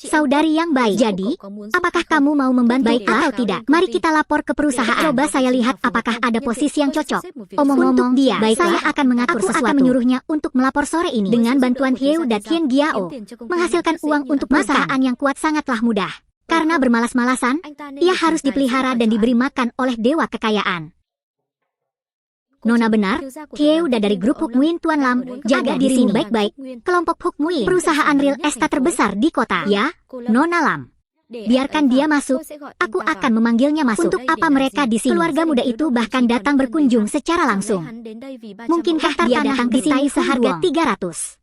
Saudari yang baik. Jadi, apakah kamu mau membantu atau tidak? Mari kita lapor ke perusahaan. Coba saya lihat apakah ada posisi yang cocok. Omong-omong dia, saya akan mengatur sesuatu. Aku akan menyuruhnya untuk melapor sore ini. Dengan bantuan Hieu dan Hien Giao, menghasilkan uang untuk perusahaan yang kuat sangatlah mudah. Karena bermalas-malasan, ia harus dipelihara dan diberi makan oleh dewa kekayaan. Nona benar, Hieu dari grup Hukmuin Tuan Lam, jaga dirimu baik-baik. Kelompok Hukmuin, perusahaan real estate terbesar di kota. Ya, Nona Lam. Biarkan dia masuk, aku akan memanggilnya masuk. Untuk apa mereka di sini? Keluarga muda itu bahkan datang berkunjung secara langsung. Mungkinkah dia datang di sini seharga 300?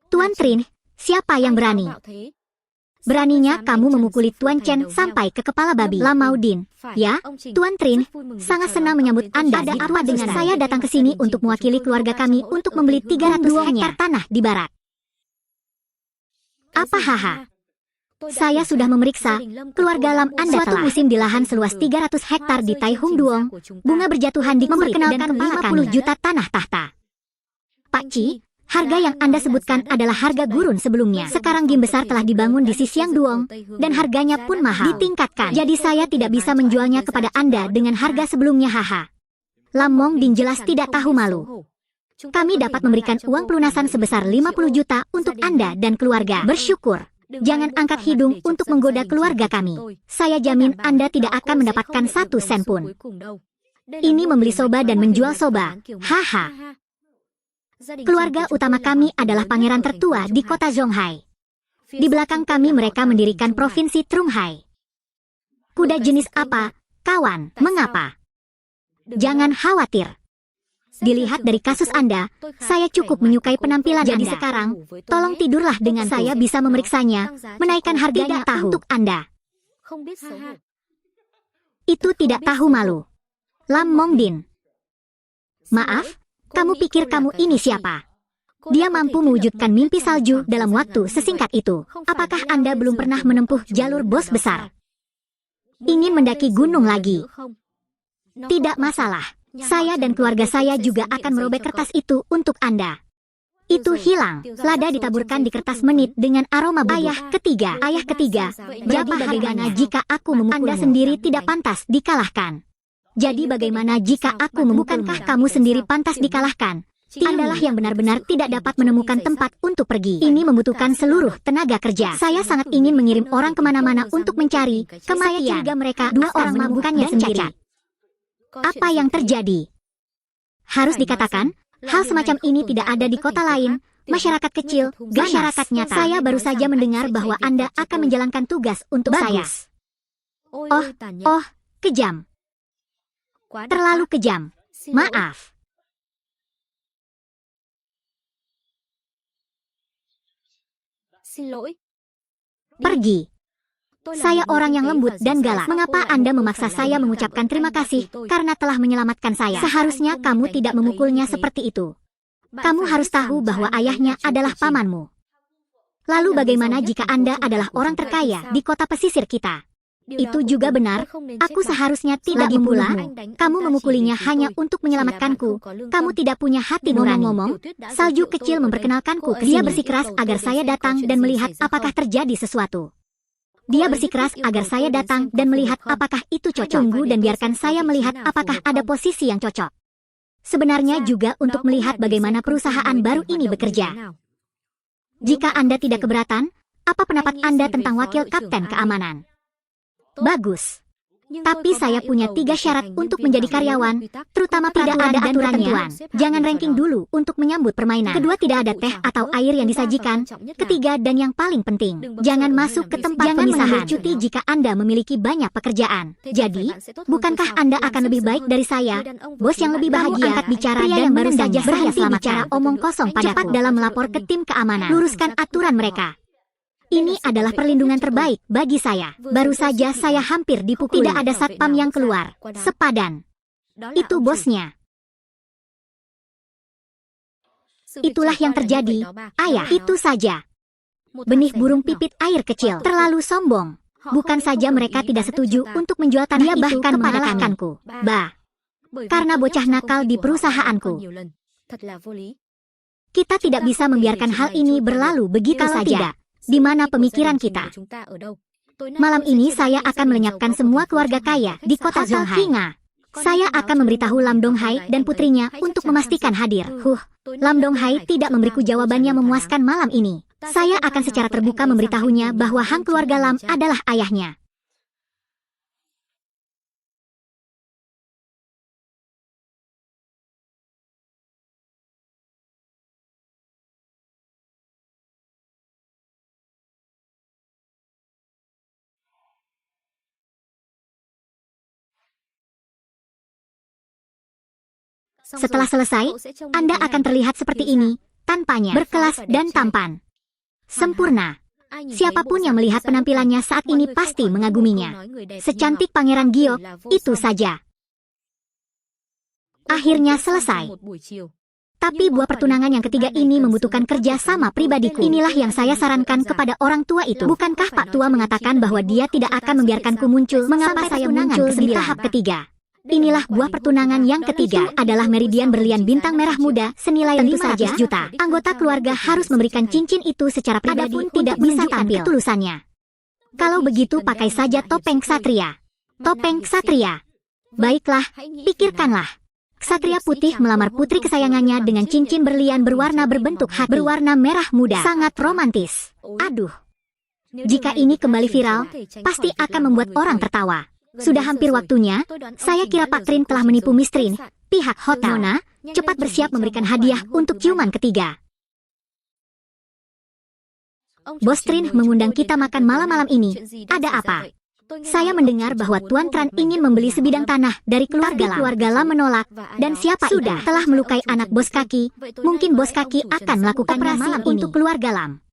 Tuan Trin, siapa yang berani? Beraninya kamu memukuli Tuan Chen sampai ke kepala babi. Lamaudin. Ya, Tuan Trin, sangat senang menyambut Anda. Ada apa dengan saya datang ke sini untuk mewakili keluarga kami untuk membeli 300 hektar tanah di barat. Apa haha? Saya sudah memeriksa, keluarga Lam Anda suatu musim di lahan seluas 300 hektar di Taihung Duong, bunga berjatuhan di memperkenalkan 50 juta tanah tahta. Pak Ci, harga yang Anda sebutkan adalah harga gurun sebelumnya. Sekarang game besar telah dibangun di Xisiang Duong, dan harganya pun mahal. Ditingkatkan. Jadi saya tidak bisa menjualnya kepada Anda dengan harga sebelumnya haha. Lam Mongdin jelas tidak tahu malu. Kami dapat memberikan uang pelunasan sebesar 50 juta untuk Anda dan keluarga. Bersyukur. Jangan angkat hidung untuk menggoda keluarga kami. Saya jamin Anda tidak akan mendapatkan 1 sen pun. Ini membeli soba dan menjual soba. Haha. Keluarga utama kami adalah pangeran tertua di kota Zhonghai. Di belakang kami mereka mendirikan provinsi Trunghai. Kuda jenis apa, kawan? Mengapa? Jangan khawatir. Dilihat dari kasus Anda, saya cukup menyukai penampilan Anda. Jadi sekarang, tolong tidurlah dengan saya bisa memeriksanya, menaikkan harganya untuk Anda. Itu tidak tahu malu. Lam Mongdin. Maaf, kamu pikir kamu ini siapa? Dia mampu mewujudkan mimpi salju dalam waktu sesingkat itu. Apakah Anda belum pernah menempuh jalur bos besar? Ingin mendaki gunung lagi? Tidak masalah. Saya dan keluarga saya juga akan merobek kertas itu untuk Anda. Itu hilang. Lada ditaburkan di kertas menit dengan aroma buruk. Ayah ketiga. Jadi bagaimana jika aku memukulmu? Anda sendiri tidak pantas dikalahkan. Jadi bagaimana jika aku bukankah kamu sendiri pantas dikalahkan? Andalah yang benar-benar tidak dapat menemukan tempat untuk pergi. Ini membutuhkan seluruh tenaga kerja. Saya sangat ingin mengirim orang kemana-mana untuk mencari kematian. Saya curiga mereka 2 orang menemukannya sendiri. Apa yang terjadi? Harus dikatakan, hal semacam ini tidak ada di kota lain. Masyarakat kecil, masyarakat nyata. Saya baru saja mendengar bahwa Anda akan menjalankan tugas untuk saya. Oh, kejam. Terlalu kejam. Maaf. Pergi. Saya orang yang lembut dan galak. Mengapa Anda memaksa saya mengucapkan terima kasih karena telah menyelamatkan saya? Seharusnya kamu tidak memukulnya seperti itu. Kamu harus tahu bahwa ayahnya adalah pamanmu. Lalu bagaimana jika Anda adalah orang terkaya di kota pesisir kita? Itu juga benar. Aku seharusnya tidak membunuhmu. Kamu memukulinya hanya untuk menyelamatkanku. Kamu tidak punya hati nurani. Ngomong-ngomong, salju kecil memperkenalkanku ke sini. Dia bersikeras agar saya datang dan melihat apakah terjadi sesuatu. Dia bersikeras agar saya datang dan melihat apakah itu cocok. Tunggu dan biarkan saya melihat apakah ada posisi yang cocok. Sebenarnya juga untuk melihat bagaimana perusahaan baru ini bekerja. Jika Anda tidak keberatan, apa pendapat Anda tentang wakil kapten keamanan? Bagus. Tapi saya punya 3 syarat untuk menjadi karyawan, terutama tidak ada aturannya. Jangan ranking dulu untuk menyambut permainan. Kedua, tidak ada teh atau air yang disajikan. Ketiga, dan yang paling penting, jangan masuk ke tempat pemisahan. Cuti jika Anda memiliki banyak pekerjaan. Jadi, bukankah Anda akan lebih baik dari saya? Bos yang lebih bahagia. Angkat bicara dan baru saja berhenti bicara omong kosong padaku. Cepat dalam melapor ke tim keamanan. Luruskan aturan mereka. Ini adalah perlindungan terbaik bagi saya. Baru saja saya hampir dipukul. Tidak ada satpam yang keluar. Sepadan. Itu bosnya. Itulah yang terjadi. Ayah, itu saja. Benih burung pipit air kecil. Terlalu sombong. Bukan saja mereka tidak setuju untuk menjual tanah itu bahkan mengalahkanku. Karena bocah nakal di perusahaanku. Kita tidak bisa membiarkan hal ini berlalu begitu saja. Di mana pemikiran kita? Malam ini saya akan melenyapkan semua keluarga kaya di kota Zhonghai. Saya akan memberitahu Lam Donghai dan putrinya untuk memastikan hadir. Lam Donghai tidak memberiku jawaban yang memuaskan malam ini. Saya akan secara terbuka memberitahunya bahwa Hang keluarga Lam adalah ayahnya. Setelah selesai, Anda akan terlihat seperti ini, tanpanya, berkelas dan tampan. Sempurna. Siapapun yang melihat penampilannya saat ini pasti mengaguminya. Secantik Pangeran Giok, itu saja. Akhirnya selesai. Tapi buah pertunangan yang ketiga ini membutuhkan kerja sama pribadiku. Inilah yang saya sarankan kepada orang tua itu. Bukankah Pak Tua mengatakan bahwa dia tidak akan membiarkanku muncul? Mengapa saya muncul di tahap ketiga? Inilah buah pertunangan yang ketiga adalah meridian berlian bintang merah muda senilai 500 juta. Anggota keluarga harus memberikan cincin itu secara pribadi pun tidak bisa tampil ketulusannya. Kalau begitu pakai saja topeng ksatria. Topeng ksatria. Baiklah, pikirkanlah. Ksatria putih melamar putri kesayangannya dengan cincin berlian berwarna berbentuk hati, berwarna merah muda. Sangat romantis. Aduh. Jika ini kembali viral, pasti akan membuat orang tertawa. Sudah hampir waktunya. Saya kira Pak Trin telah menipu Miss Trin. Pihak hotel. Nona, cepat bersiap memberikan hadiah untuk ciuman ketiga. Bos Trin mengundang kita makan malam-malam ini. Ada apa? Saya mendengar bahwa Tuan Tran ingin membeli sebidang tanah dari keluarga Lam menolak. Dan siapa sudah telah melukai anak bos kaki. Mungkin bos kaki akan melakukan operasi untuk keluarga Lam.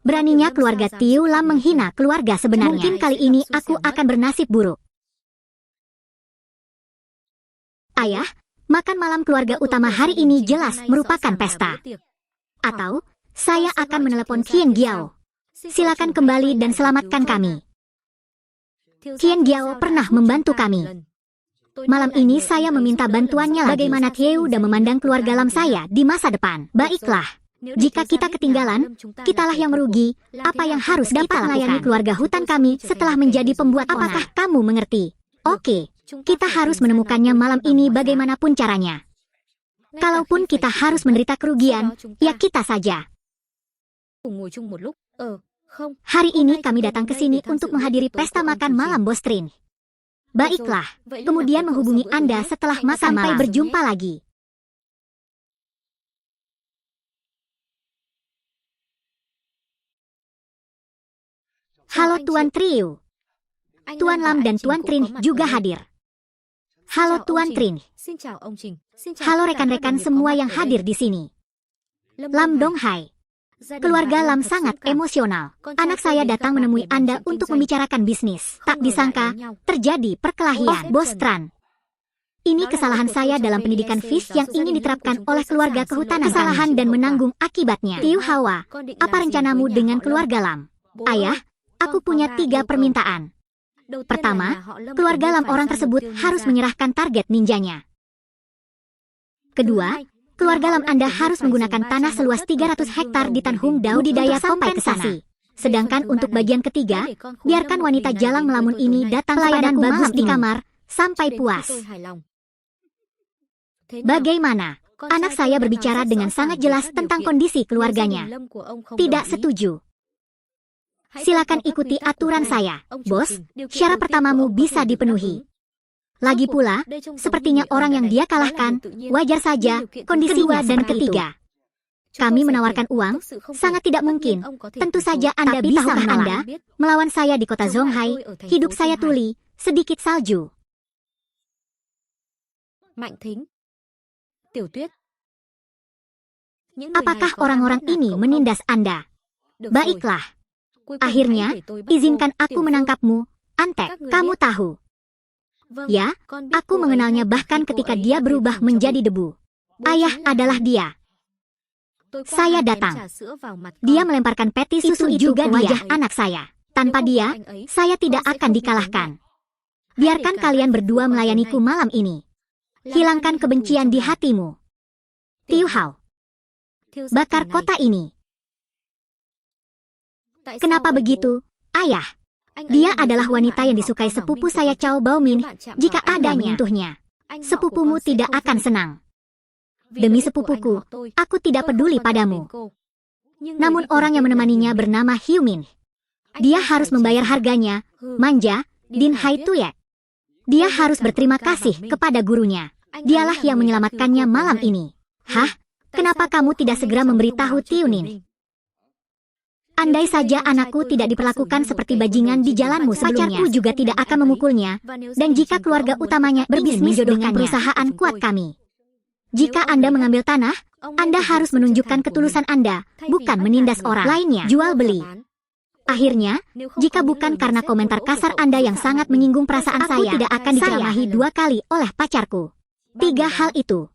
Beraninya keluarga Tiu Lam menghina keluarga sebenarnya. Mungkin kali ini aku akan bernasib buruk. Ayah, makan malam keluarga utama hari ini jelas merupakan pesta. Atau, saya akan menelepon Qian Giao. Silakan kembali dan selamatkan kami. Qian Giao pernah membantu kami. Malam ini saya meminta bantuannya lagi. Bagaimana Thieu udah memandang keluarga Lam saya di masa depan. Baiklah, jika kita ketinggalan, kitalah yang merugi. Apa yang harus dapat melayani keluarga hutan kami setelah menjadi pembuat onar? Apakah kamu mengerti? Oke, kita harus menemukannya malam ini bagaimanapun caranya. Kalaupun kita harus menderita kerugian, ya kita saja. Hari ini kami datang ke sini untuk menghadiri pesta makan malam Bos Trin. Baiklah, kemudian menghubungi Anda setelah makan malam. Sampai berjumpa lagi. Halo Tuan Triu. Tuan Lam dan Tuan Trin juga hadir. Halo Tuan Trin. Halo rekan-rekan semua yang hadir di sini. Lam Donghai. Keluarga Lam sangat emosional. Anak saya datang menemui Anda untuk membicarakan bisnis. Tak disangka, terjadi perkelahian. Bos Tran. Ini kesalahan saya dalam pendidikan Fish yang ingin diterapkan oleh keluarga kehutanan. Kesalahan dan menanggung akibatnya. Tiu Hawa, apa rencanamu dengan keluarga Lam? Ayah, aku punya 3 permintaan. Pertama, keluarga Lam orang tersebut harus menyerahkan target ninjanya. Kedua, keluarga Lam Anda harus menggunakan tanah seluas 300 hektar di Tan Hung Dao budidaya sampai ke sana. Sedangkan untuk bagian ketiga, biarkan wanita jalang melamun ini datang pelayanan bagus di kamar sampai puas. Bagaimana? Anak saya berbicara dengan sangat jelas tentang kondisi keluarganya. Tidak setuju. Silakan ikuti aturan saya, Bos. Syarat pertamamu bisa dipenuhi. Lagi pula, sepertinya orang yang dia kalahkan, wajar saja, kondisinya dan ketiga. Kami menawarkan uang, sangat tidak mungkin. Tentu saja Anda bisa menolak. Melawan saya di kota Zonghai, hidup saya tuli, sedikit salju. Apakah orang-orang ini menindas Anda? Baiklah. Akhirnya, izinkan aku menangkapmu, Antek, kamu tahu. Ya, aku mengenalnya bahkan ketika dia berubah menjadi debu. Ayah adalah dia. Saya datang. Dia melemparkan peti susu itu juga ke wajah anak saya. Tanpa dia, saya tidak akan dikalahkan. Biarkan kalian berdua melayaniku malam ini. Hilangkan kebencian di hatimu. Tiu Hao. Bakar kota ini. Kenapa begitu, Ayah? Dia adalah wanita yang disukai sepupu saya Cao Baomin. Jika ada menyentuhnya, sepupumu tidak akan senang. Demi sepupuku, aku tidak peduli padamu. Namun orang yang menemaninya bernama Hiu Min. Dia harus membayar harganya, manja, Din Hai Tuyek. Dia harus berterima kasih kepada gurunya. Dialah yang menyelamatkannya malam ini. Hah? Kenapa kamu tidak segera memberitahu Tiunin? Andai saja anakku tidak diperlakukan seperti bajingan di jalanmu sebelumnya, pacarku juga tidak akan memukulnya. Dan jika keluarga utamanya berbisnis dengan perusahaan kuat kami. Jika Anda mengambil tanah, Anda harus menunjukkan ketulusan Anda, bukan menindas orang lainnya. Jual beli. Akhirnya, jika bukan karena komentar kasar Anda yang sangat menyinggung perasaan saya, tidak akan diceramahi 2 kali oleh pacarku. 3 hal itu.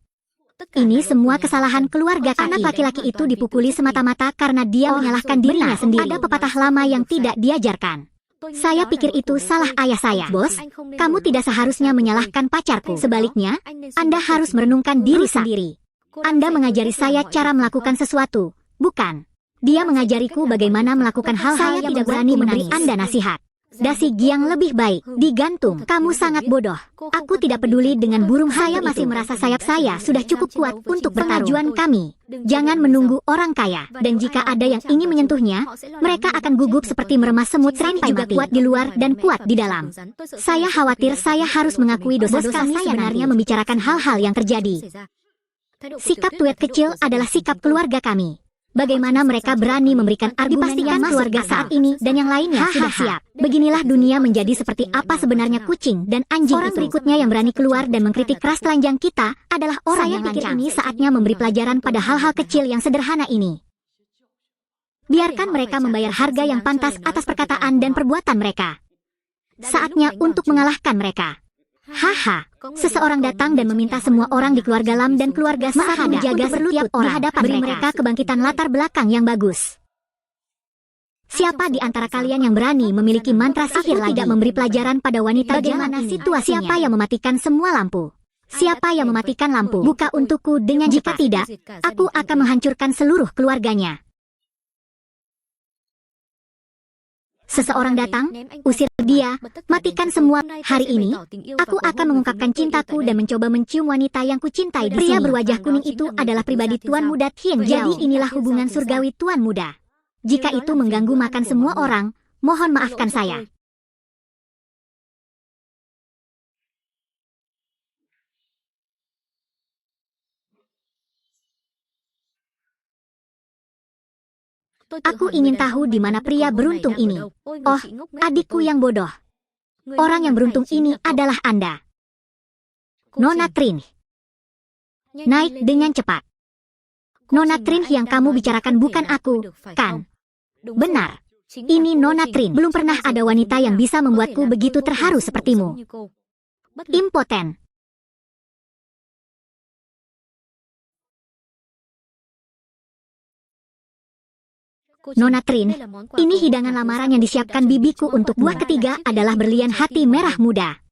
Ini semua kesalahan keluarga kaki. Anak laki-laki itu dipukuli semata-mata karena dia menyalahkan dirinya sendiri. Ada pepatah lama yang tidak diajarkan. Saya pikir itu salah ayah saya. Bos, kamu tidak seharusnya menyalahkan pacarku. Sebaliknya, Anda harus merenungkan diri sendiri. Anda mengajari saya cara melakukan sesuatu, bukan. Dia mengajariku bagaimana melakukan hal-hal yang tidak berani memberi Anda nasihat. Dasi Giang lebih baik digantung. Kamu sangat bodoh. Aku tidak peduli dengan burung. Saya masih merasa sayap saya sudah cukup kuat untuk bertarung. Kami jangan menunggu orang kaya. Dan jika ada yang ingin menyentuhnya, mereka akan gugup seperti meremas semut. Kami juga kuat di luar dan kuat di dalam. Saya khawatir saya harus mengakui dosa-dosa saya sebenarnya membicarakan hal-hal yang terjadi. Sikap tuet kecil adalah sikap keluarga kami. Bagaimana mereka berani memberikan argumen yang keluarga saat ini dan yang lainnya sudah siap. Beginilah dunia menjadi seperti apa sebenarnya kucing dan anjing. Orang berikutnya yang berani keluar dan mengkritik keras telanjang kita adalah orang yang pikir ini saatnya memberi pelajaran pada hal-hal kecil yang sederhana ini. Biarkan mereka membayar harga yang pantas atas perkataan dan perbuatan mereka. Saatnya untuk mengalahkan mereka. Haha, seseorang datang dan meminta semua orang di keluarga Lam dan keluarga Saha menjaga setiap orang di hadapan mereka kebangkitan latar belakang yang bagus. Siapa di antara kalian yang berani memiliki mantra sihir lagi? Tidak memberi pelajaran pada wanita? Bagaimana situasinya? Siapa yang mematikan semua lampu? Siapa yang mematikan lampu? Buka untukku dengan jika tidak, aku akan menghancurkan seluruh keluarganya. Seseorang datang, usir dia, matikan semua. Hari ini, aku akan mengungkapkan cintaku dan mencoba mencium wanita yang kucintai. Pria berwajah kuning itu adalah pribadi Tuan Muda Tien. Jadi inilah hubungan surgawi Tuan Muda. Jika itu mengganggu makan semua orang, mohon maafkan saya. Aku ingin tahu di mana pria beruntung ini. Oh, adikku yang bodoh. Orang yang beruntung ini adalah Anda. Nona Trin. Naik dengan cepat. Nona Trin yang kamu bicarakan bukan aku, kan? Benar. Ini Nona Trin. Belum pernah ada wanita yang bisa membuatku begitu terharu sepertimu. Impoten. Nona Trin, ini hidangan lamaran yang disiapkan bibiku untuk buah ketiga adalah berlian hati merah muda.